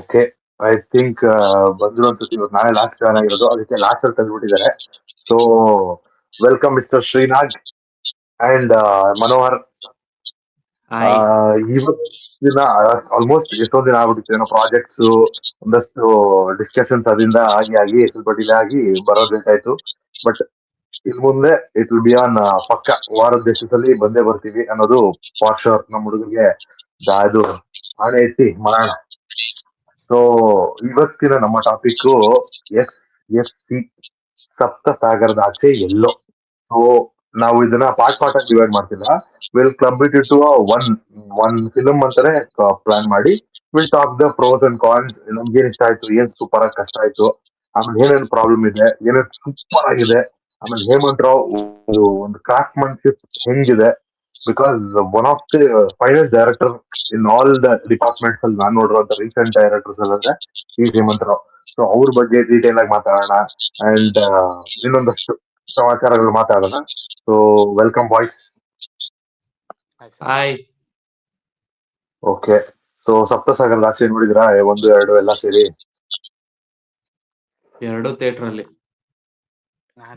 Okay. I think ಬಂದ್ರು ಅನ್ಸುತ್ತೆ. ಇವತ್ತು ನಾಳೆ ಲಾಸ್ಟ್ ಜಾಯ್ನ್ ಆಗಿರೋದು, ಅದಕ್ಕೆ ಲಾಸ್ಟ್ ಅಲ್ಲಿ ತಂದ್ಬಿಟ್ಟಿದ್ದಾರೆ. So welcome mister Shrinag and Manohar. Hi. ಇವತ್ತಿನ ಆಲ್ಮೋಸ್ಟ್ ಎಷ್ಟೊಂದು ದಿನ ಆಗ್ಬಿಟ್ಟಿತ್ತು, ಏನೋ ಪ್ರಾಜೆಕ್ಟ್ಸ್ ಒಂದಷ್ಟು ಡಿಸ್ಕಷನ್ಸ್ ಅದರಿಂದ ಆಗಿ ಸ್ವಲ್ಪ ಡಿಲೇ ಆಗಿ ಬರೋದು ಲೇಟ್ ಆಯ್ತು. ಬಟ್ ಇನ್ ಮುಂದೆ ಇಟ್ ವಿಲ್ ಬಿ ಆನ್ ಪಕ್ಕ ವಾರದ ದೇಶದಲ್ಲಿ ಬಂದೇ ಬರ್ತೀವಿ ಅನ್ನೋದು ಫಾರ್ ಶೋರ್. ನಮ್ಮ ಹುಡುಗರಿಗೆ ಅದು ಆಣೆ ಎತ್ತಿ ಮಾಡೋಣ. ಸೊ ಇವತ್ತಿನ ನಮ್ಮ ಟಾಪಿಕ್ SSC, ಸಪ್ತ ಸಾಗರದ ಆಚೆ ಎಲ್ಲೋ. ಸೊ ನಾವು ಇದನ್ನ ಪಾರ್ಟ್ ಪಾರ್ಟ್ ಆಗಿ ಡಿವೈಡ್ ಮಾಡ್ತಿಲ್ಲ. Will club it to one film ಅಂತಾನೆ ಪ್ಲಾನ್ ಮಾಡಿ will talk the pros and cons. ನಮ್ಗೆ ಏನ್ ಇಷ್ಟ ಆಯ್ತು, ಏನ್ ಸೂಪರ್ ಆಗಿ ಕಷ್ಟ ಆಯ್ತು, ಆಮೇಲೆ ಏನೇನ್ ಪ್ರಾಬ್ಲಮ್ ಇದೆ, ಏನೇನ್ ಸೂಪರ್ ಆಗಿದೆ, ಆಮೇಲೆ ಹೇಮಂತ್ ರಾವ್ ಒಂದು ಕ್ರಾಫ್ಟ್ಮನ್ಶಿಪ್ ಹೆಂಗಿದೆ. Because one of the finest director in all the departments ಅಲ್ಲಿ ನಾನು ನೋಡಿರುವಂತ ರೀಸೆಂಟ್ ಡೈರೆಕ್ಟರ್ಸ್ ಅಂದ್ರೆ ಈ ಹೇಮಂತ್ ರಾವ್. ಸೊ ಅವ್ರ ಬಗ್ಗೆ ಡೀಟೇಲ್ ಆಗಿ ಮಾತಾಡೋಣ ಅಂಡ್ ಇನ್ನೊಂದಷ್ಟು ಸಮಾಚಾರಗಳು ಮಾತಾಡೋಣ. So welcome boys. Hi. Okay. So ಸಪ್ತಸಾಗರದ ಆಚೆ ನೋಡಿದ್ರಾ? 1, 2 ಎಲ್ಲ ಸೇರಿ? ಎರಡು ಥಿಯೇಟರ್ ಅಲ್ಲಿ.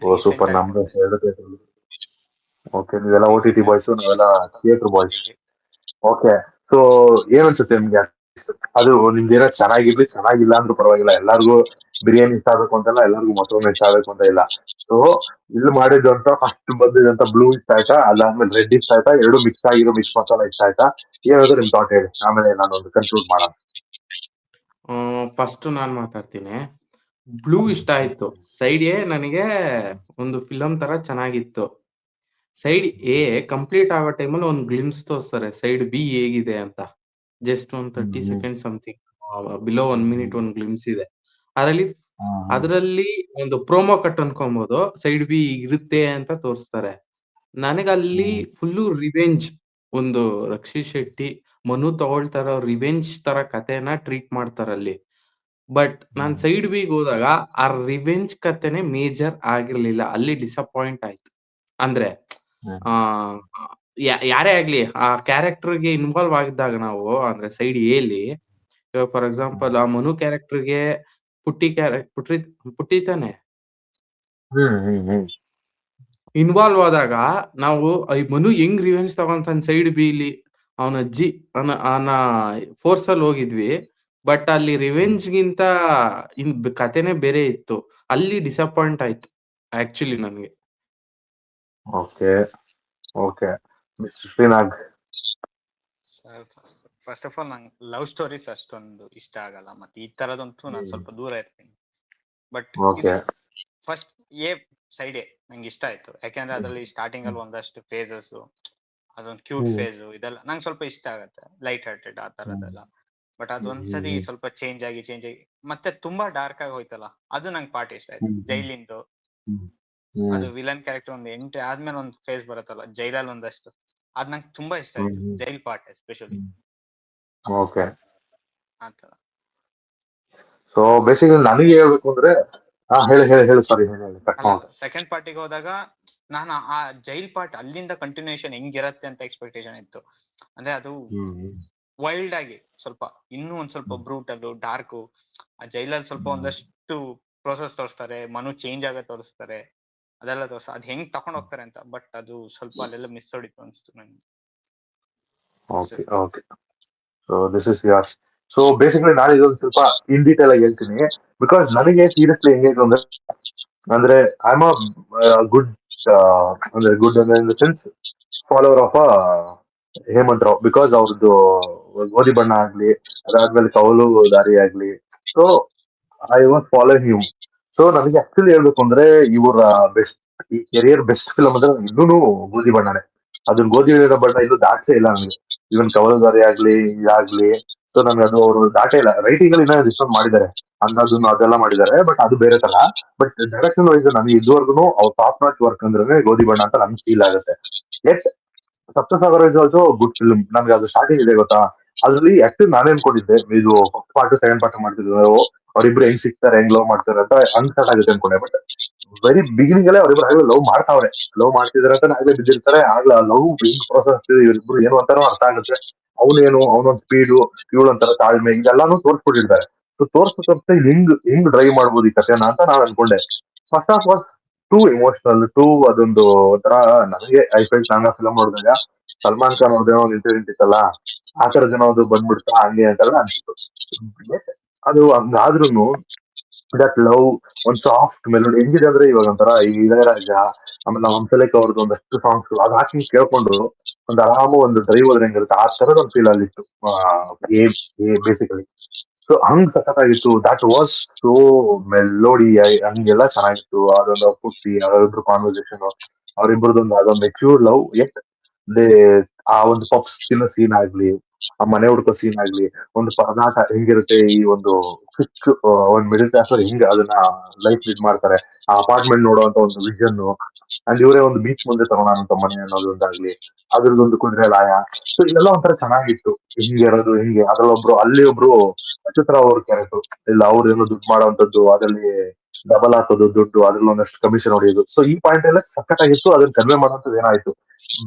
Oh super. ನಮ್ದು 2 ಥಿಯೇಟರ್. ಓಕೆ, ನೀವೆಲ್ಲ OTT ಬಾಯ್ಸ್, ನಾವೆಲ್ಲ ಥಿಯೇಟರ್ ಬಾಯ್ಸ್. ಓಕೆ. ಸೊ ಏನ್ ಅನ್ಸುತ್ತೆ ನಿಮ್ಗೆ? ಅದು ನಿಮ್ದೇನೋ ಚೆನ್ನಾಗಿರ್ಲಿ ಚೆನ್ನಾಗಿಲ್ಲ ಅಂದ್ರೂ ಪರವಾಗಿಲ್ಲ, ಎಲ್ಲಾರ್ಗು ಬಿರಿಯಾನಿ ಇಷ್ಟ ಆಗ್ಬೇಕು ಅಂತಲ್ಲ, ಎಲ್ಲರಿಗೂ ಮೊಸರು ಇಷ್ಟ ಆಗ್ಬೇಕು ಅಂತ ಇಲ್ಲ. ಸೊ ಇಲ್ಲಿ ಮಾಡಿದ್ದು ಅಂತ ಫಸ್ಟ್ ಬಂದಿದಂತ ಬ್ಲೂ ಇಷ್ಟ ಆಯ್ತಾ, ಅದಾದ್ಮೇಲೆ ರೆಡ್ ಇಷ್ಟ ಆಯ್ತಾ, ಎರಡು ಮಿಕ್ಸ್ ಆಗಿರೋ ಮಿಕ್ಸ್ ಮಸಾಲ ಇಷ್ಟ ಆಯ್ತಾ? ಏನಾದ್ರು ನಿಮ್ ಥಾಟ್ ಹೇಳಿ, ಆಮೇಲೆ ನಾನು ಒಂದು ಕನ್ಕ್ಲೂಡ್ ಮಾಡೋಣ. ಫಸ್ಟ್ ನಾನ್ ಮಾತಾಡ್ತೀನಿ. ಬ್ಲೂ ಇಷ್ಟ ಆಯ್ತು. ಸೈಡ್ ಎ ನನಗೆ ಒಂದು ಫಿಲಂ ತರ ಚೆನ್ನಾಗಿತ್ತು. ಸೈಡ್ ಎ ಕಂಪ್ಲೀಟ್ ಆಗೋ ಟೈಮಲ್ಲಿ ಒಂದು ಗ್ಲಿಮ್ಸ್ ತೋರಿಸ್ತಾರೆ ಸೈಡ್ ಬಿ ಹೇಗಿದೆ ಅಂತ. ಜಸ್ಟ್ ಒಂದು 30 ಸೆಕೆಂಡ್ ಸಮಥಿಂಗ್, ಬಿಲೋ 1 ಮಿನಿಟ್ ಒಂದು ಗ್ಲಿಮ್ಸ್ ಇದೆ. ಅದರಲ್ಲಿ ಒಂದು ಪ್ರೋಮೋ ಕಟ್ ಅನ್ಕೊಬಹುದು, ಸೈಡ್ ಬಿ ಇರುತ್ತೆ ಅಂತ ತೋರಿಸ್ತಾರೆ. ನನಗಲ್ಲಿ ಫುಲ್ಲು ರಿವೆಂಜ್, ಒಂದು ರಕ್ಷಿತ್ ಶೆಟ್ಟಿ ಮನು ತಗೊಳ್ತಾರೋ ರಿವೆಂಜ್ ತರ ಕಥೆನ ಟ್ರೀಟ್ ಮಾಡ್ತಾರಲ್ಲಿ. ಬಟ್ ನಾನ್ ಸೈಡ್ ಬಿಗ್ ಹೋದಾಗ ಆ ರಿವೆಂಜ್ ಕಥೆನೆ ಮೇಜರ್ ಆಗಿರ್ಲಿಲ್ಲ, ಅಲ್ಲಿ ಡಿಸಪಾಯಿಂಟ್ ಆಯ್ತು. ಅಂದ್ರೆ ಆ ಯಾರೇ ಆಗ್ಲಿ ಆ ಕ್ಯಾರೆಕ್ಟರ್ಗೆ ಇನ್ವಾಲ್ವ್ ಆಗಿದ್ದಾಗ ನಾವು, ಅಂದ್ರೆ ಸೈಡ್ ಎಲಿ ಇವಾಗ ಫಾರ್ ಎಕ್ಸಾಂಪಲ್ ಆ ಮನು ಕ್ಯಾರೆಕ್ಟರ್ಗೆ ಪುಟ್ಟಿ ತಾನೆ ಇನ್ವಾಲ್ವ್ ಆದಾಗ ನಾವು ಈ ಮನು ಹೆಂಗ್ ರಿವೆಂಜ್ ತಗೊಂತಾನ ಸೈಡ್ ಬಿಲಿ, ಅವನ ಅಜ್ಜಿ ಅವನ ಫೋರ್ಸ್ ಅಲ್ಲಿ ಹೋಗಿದ್ವಿ. ಬಟ್ ಅಲ್ಲಿ ರಿವೆಂಜ್ ಗಿಂತ ಕಥೆನೆ ಬೇರೆ ಇತ್ತು, ಅಲ್ಲಿ ಡಿಸಪಾಯಿಂಟ್ ಆಯ್ತು ಆಕ್ಚುಲಿ ನನ್ಗೆ. Okay okay mister Shrinag. First of all ನಂಗೆ ಲವ್ ಸ್ಟೋರೀಸ್ ಅಷ್ಟೊಂದು ಇಷ್ಟ ಆಗಲ್ಲ, ಮತ್ತೆ ಈ ತರದಂತೂ ನಾನು ಸ್ವಲ್ಪ ದೂರ ಇರ್ತೀನಿ. But first A side A ನಂಗೆ ಇಷ್ಟ ಆಯ್ತು, ಯಾಕೆಂದ್ರೆ ಅದ್ರಲ್ಲಿ ಸ್ಟಾರ್ಟಿಂಗ್ ಅಲ್ಲಿ ಒಂದಷ್ಟು ಫೇಸಸ್, ಅದೊಂದು ಕ್ಯೂಟ್ ಫೇಸ್ ಇದೆಲ್ಲ ನಂಗೆ ಸ್ವಲ್ಪ ಇಷ್ಟ ಆಗತ್ತೆ, ಲೈಟ್ ಹಾರ್ಟೆಡ್ ಆ ತರದೆಲ್ಲ. ಬಟ್ ಅದೊಂದ್ಸತಿ ಸ್ವಲ್ಪ ಚೇಂಜ್ ಆಗಿ ಮತ್ತೆ ತುಂಬಾ ಡಾರ್ಕ್ ಆಗಿ ಹೋಯ್ತಲ್ಲ, ಅದು ನಂಗೆ ಪಾರ್ಟ್ ಇಷ್ಟ ಆಯ್ತು. ಜೈಲಿಂದು ಅದು ವಿಲನ್ ಕ್ಯಾರೆಕ್ಟರ್ ಒಂದು ಎಂಟ್ರಿ ಆದ್ಮೇಲೆ ಒಂದು ಫೇಸ್ ಬರುತ್ತಲ್ಲ ಜೈಲಲ್ಲಿ ಒಂದಷ್ಟು, ಅದ್ ನಂಗೆ ತುಂಬಾ ಇಷ್ಟ ಆಯ್ತು, jail part especially. Okay. So basically ನನಗೆ ಹೇಳ್ಬೇಕು ಅಂದ್ರೆ ಹೇಳಿ ಸಾರಿ. ಸೆಕೆಂಡ್ ಪಾರ್ಟಿಗೆ ಹೋದಾಗ ನಾನು ಆ ಜೈಲ್ ಪಾರ್ಟ್ ಅಲ್ಲಿಂದ ಕಂಟಿನ್ಯೂಷನ್ ಹೆಂಗಿರತ್ತೆ ಅಂತ ಎಕ್ಸ್ಪೆಕ್ಟೇಷನ್ ಇತ್ತು. ಅಂದ್ರೆ ಅದು ವೈಲ್ಡ್ ಆಗಿ ಸ್ವಲ್ಪ ಇನ್ನೂ ಒಂದ್ ಸ್ವಲ್ಪ ಬ್ರೂಟಲ್ ಡಾರ್ಕು. ಆ ಜೈಲಲ್ಲಿ ಸ್ವಲ್ಪ ಒಂದಷ್ಟು ಪ್ರೋಸೆಸ್ ತೋರಿಸ್ತಾರೆ, ಮನು ಚೇಂಜ್ ಆಗ ತೋರಿಸ್ತಾರೆ, ಅದೆಲ್ಲ ಅದ್ ಹೆಂಗ್ ತಕೊಂಡ್ ಹೋಗ್ತಾರೆ ಅಂತ. ಬಟ್ ಅದು ಸ್ವಲ್ಪ ಅಲ್ಲೆಲ್ಲ ಮಿಸ್ ಹೊಡಿತು ಅನ್ಸ್ತು ನಂಗೆ. Okay okay. So this is yours. So basically ನಾನು ಇದೊಂದು ಸ್ವಲ್ಪ ಇನ್ ಡೀಟೇಲ್ ಆಗಿ ಹೇಳ್ತೀನಿ, ಬಿಕಾಸ್ ನನಗೆ ಸೀರಿಯಸ್ಲಿ ಹೆಂಗಾಯ್ತು ಅಂದ್ರೆ I am good in the sense follower of Hemant Rao. Because ಅವ್ರದ್ದು ಗೋಧಿ ಬಣ್ಣ ಆಗ್ಲಿ, ಅದಾದ್ಮೇಲೆ ಕೌಲು ದಾರಿ ಆಗ್ಲಿ, so I was following him. So ನನಗೆ ಆಕ್ಚುಲಿ ಹೇಳ್ಬೇಕು ಅಂದ್ರೆ ಇವರ ಬೆಸ್ಟ್, ಈ ಕೆರಿಯರ್ ಬೆಸ್ಟ್ ಫಿಲಮ್ ಅಂದ್ರೆ ಇನ್ನೂ ಗೋಧಿ ಬಣ್ಣನೇ. ಅದನ್ನ ಗೋಧಿ ಬಣ್ಣ ಇನ್ನೂ ದಾಟ್ಸೇ ಇಲ್ಲ ನನಗೆ. ಇವನ್ ಕವಲದಾರಿ ಆಗ್ಲಿ ಇದಾಗ್ಲಿ, ಸೊ ನನ್ಗೆ ಅದು ಅವರು ದಾಟೇ ಇಲ್ಲ. ರೈಟಿಂಗ್ ಅಲ್ಲಿ ಇನ್ನೂ ಡಿಸ್ಕಸ್ ಮಾಡಿದ್ದಾರೆ, ಅನ್ನೋದನ್ನ ಅದೆಲ್ಲ ಮಾಡಿದ್ದಾರೆ, ಬಟ್ ಅದು ಬೇರೆ ತರ. ಬಟ್ ಡೈರೆಕ್ಷನ್ ವೈಸ್ ನನಗೆ ಇದುವರೆಗೂ ಅವ್ರ ಟಾಪ್ ನಾಚ್ ವರ್ಕ್ ಅಂದ್ರೆ ಗೋಧಿ ಬಣ್ಣ ಅಂತ ನನ್ಗೆ ಫೀಲ್ ಆಗುತ್ತೆ. At Saptasagara is also good film. ನನ್ಗೆ ಅದು ಸ್ಟಾರ್ಟಿಂಗ್ ಇದೆ ಗೊತ್ತಾ, ಅದ್ರಲ್ಲಿ ಆಕ್ಚುಲಿ ನಾನೇ ಅನ್ಕೊಂಡಿದ್ದೆ ಇದು ಫಸ್ಟ್ ಪಾರ್ಟ್ ಸೆಕೆಂಡ್ ಪಾರ್ಟ್ ಮಾಡ್ತಿದ್ರು, ಅವ್ರಿಬ್ರು ಹೆಂಗ್ ಸಿಗ್ತಾರೆ, ಹೆಂಗ್ ಲವ್ ಮಾಡ್ತಾರೆ ಅಂತ ಅನ್ಸ್ಟಾರ್ಟ್ ಆಗುತ್ತೆ ಅನ್ಕೊಂಡೆ. ಬಟ್ ವೆರಿ ಬಿಗಿನಿಂಗ್ ಅಲ್ಲೇ ಅವ್ರಿಬ್ರು ಆಗ್ಲೇ ಲವ್ ಮಾಡ್ತಿದಾರೆ ಅಂತ ಆಗ್ಲೇ ಬಿದ್ದಿರ್ತಾರೆ. ಆಗ್ಲೇ ಲವ್ ಹಿಂಗ್ ಪ್ರೋಸೆಸ್ ಇವ್ರಿಬ್ರು ಏನು ಅಂತಾನೂ ಅರ್ಥ ಆಗುತ್ತೆ. ಅವನೊಂದ್ ಸ್ಪೀಡು, ಇವಳೊಂಥರ ತಾಳ್ಮೆ, ಇದೆಲ್ಲಾನು ತೋರ್ಸ್ಬಿಟ್ಟಿರ್ತಾರೆ. ಸೊ ತೋರ್ಸ್ತಾ ಹಿಂಗ್ ಡ್ರೈವ್ ಮಾಡ್ಬೋದು ಈ ಕಥೆನ ಅಂತ ನಾನು ಅನ್ಕೊಂಡೆ. First half was two emotional, two ಅದೊಂದು ಒಂಥರ ನನಗೆ ಐ ಫೈಲ್ ನಾನು ಫಿಲಮ್ ನೋಡಿದಾಗ ಸಲ್ಮಾನ್ ಖಾನ್ ಅವ್ರದ್ದೇನೋ ಒಂದು ಇನ್ಸಿಡೆಂಟ್ ಇತ್ತಲ್ಲ, ಆ ತರ ಜನ ಅದು ಬಂದ್ಬಿಡ್ತಾ ಹಂಗೆ ಅಂತೆಲ್ಲ ಅನ್ಸಿತ್ತು. But ಅದು ಹಂಗಾದ್ರೂ ದಟ್ ಲವ್, ಒಂದ್ ಸಾಫ್ಟ್ ಮೆಲೋಡಿ ಹೆಂಗಿದೆ ಅಂದ್ರೆ ಇವಾಗ ಒಂಥರ ಈ ಇಳಯರಾಜ, ಆಮೇಲೆ ನಮ್ಮ ಹಂಸಲೇಖ ಅವ್ರದ್ದು ಒಂದಷ್ಟು ಸಾಂಗ್ಸ್ ಅದ್ ಹಾಕಿ ಕೇಳ್ಕೊಂಡು ಒಂದ್ ಆರಾಮ ಒಂದು ಡ್ರೈವ್ ಹೋದ್ರೆ ಹೆಂಗಿರುತ್ತೆ ಆ ತರದ ಒಂದು ಫೀಲ್ ಅಲ್ಲಿತ್ತು ಬೇಸಿಕಲಿ. ಸೊ ಹಂಗ್ ಸಖತ್ತಾಗಿತ್ತು. ದಟ್ ವಾಸ್ ಸೋ ಮೆಲೋಡಿ, ಹಂಗೆಲ್ಲ ಚೆನ್ನಾಗಿತ್ತು. ಅದೊಂದು ಪುಟ್ಟಿ ಅವರಿಬ್ರು ಕಾನ್ವರ್ಸೇಷನ್, ಅವ್ರಿಬ್ರದೊಂದು ಅದೊಂದು ಮೆಚ್ಯೂರ್ ಲವ್. ಎಟ್ ದೇ ಆ ಒಂದು ಪಪ್ಸ್ ತಿನ್ನೋ ಸೀನ್ ಆಗ್ಲಿ, ಆ ಮನೆ ಹುಡ್ಕೋ ಸೀನ್ ಆಗ್ಲಿ, ಒಂದು ಪರದಾಟ ಹೆಂಗಿರುತ್ತೆ, ಈ ಒಂದು ಸಿಕ್ ಒಂದ್ ಮಿಡಲ್ ಕ್ಲಾಸ್ ಅವ್ರು ಹೆಂಗ್ ಅದನ್ನ ಲೈಫ್ ಲೀಡ್ ಮಾಡ್ತಾರೆ, ಆ ಅಪಾರ್ಟ್ಮೆಂಟ್ ನೋಡುವಂತ ಒಂದು ವಿಷನ್, ಅಂಡ್ ಇವರೇ ಒಂದು ಬೀಚ್ ಮುಂದೆ ತಗೋಣ ಅಂತ ಮನೆ ಅನ್ನೋದೊಂದಾಗ್ಲಿ, ಅದ್ರದ್ದೊಂದು ಕುದುರೆ ಲಾಯ. ಸೊ ಇದೆಲ್ಲ ಒಂಥರ ಚೆನ್ನಾಗಿತ್ತು. ಹಿಂಗೆ ಇರೋದು ಹಿಂಗೆ, ಅದ್ರಲ್ಲೊಬ್ರು ಅಲ್ಲಿ ಒಬ್ರು ಅಚ್ಯುತರಾವ್ ಅವ್ರ ಕ್ಯಾರೆಕ್ಟರ್, ಇಲ್ಲ ಅವ್ರು ಏನೋ ದುಡ್ಡು ಮಾಡೋವಂಥದ್ದು, ಅದ್ರಲ್ಲಿ ಡಬಲ್ ಹಾಕೋದು ದುಡ್ಡು, ಅದ್ರಲ್ಲಿ ಒಂದಷ್ಟು ಕಮಿಷನ್ ಹೊಡೆಯೋದು. ಸೊ ಈ ಪಾಯಿಂಟ್ ಎಲ್ಲ ಸಖತ್ತಾಗಿತ್ತು. ಅದನ್ನ ಕನ್ವೆ ಮಾಡುವಂಥದ್ದು ಏನಾಯ್ತು,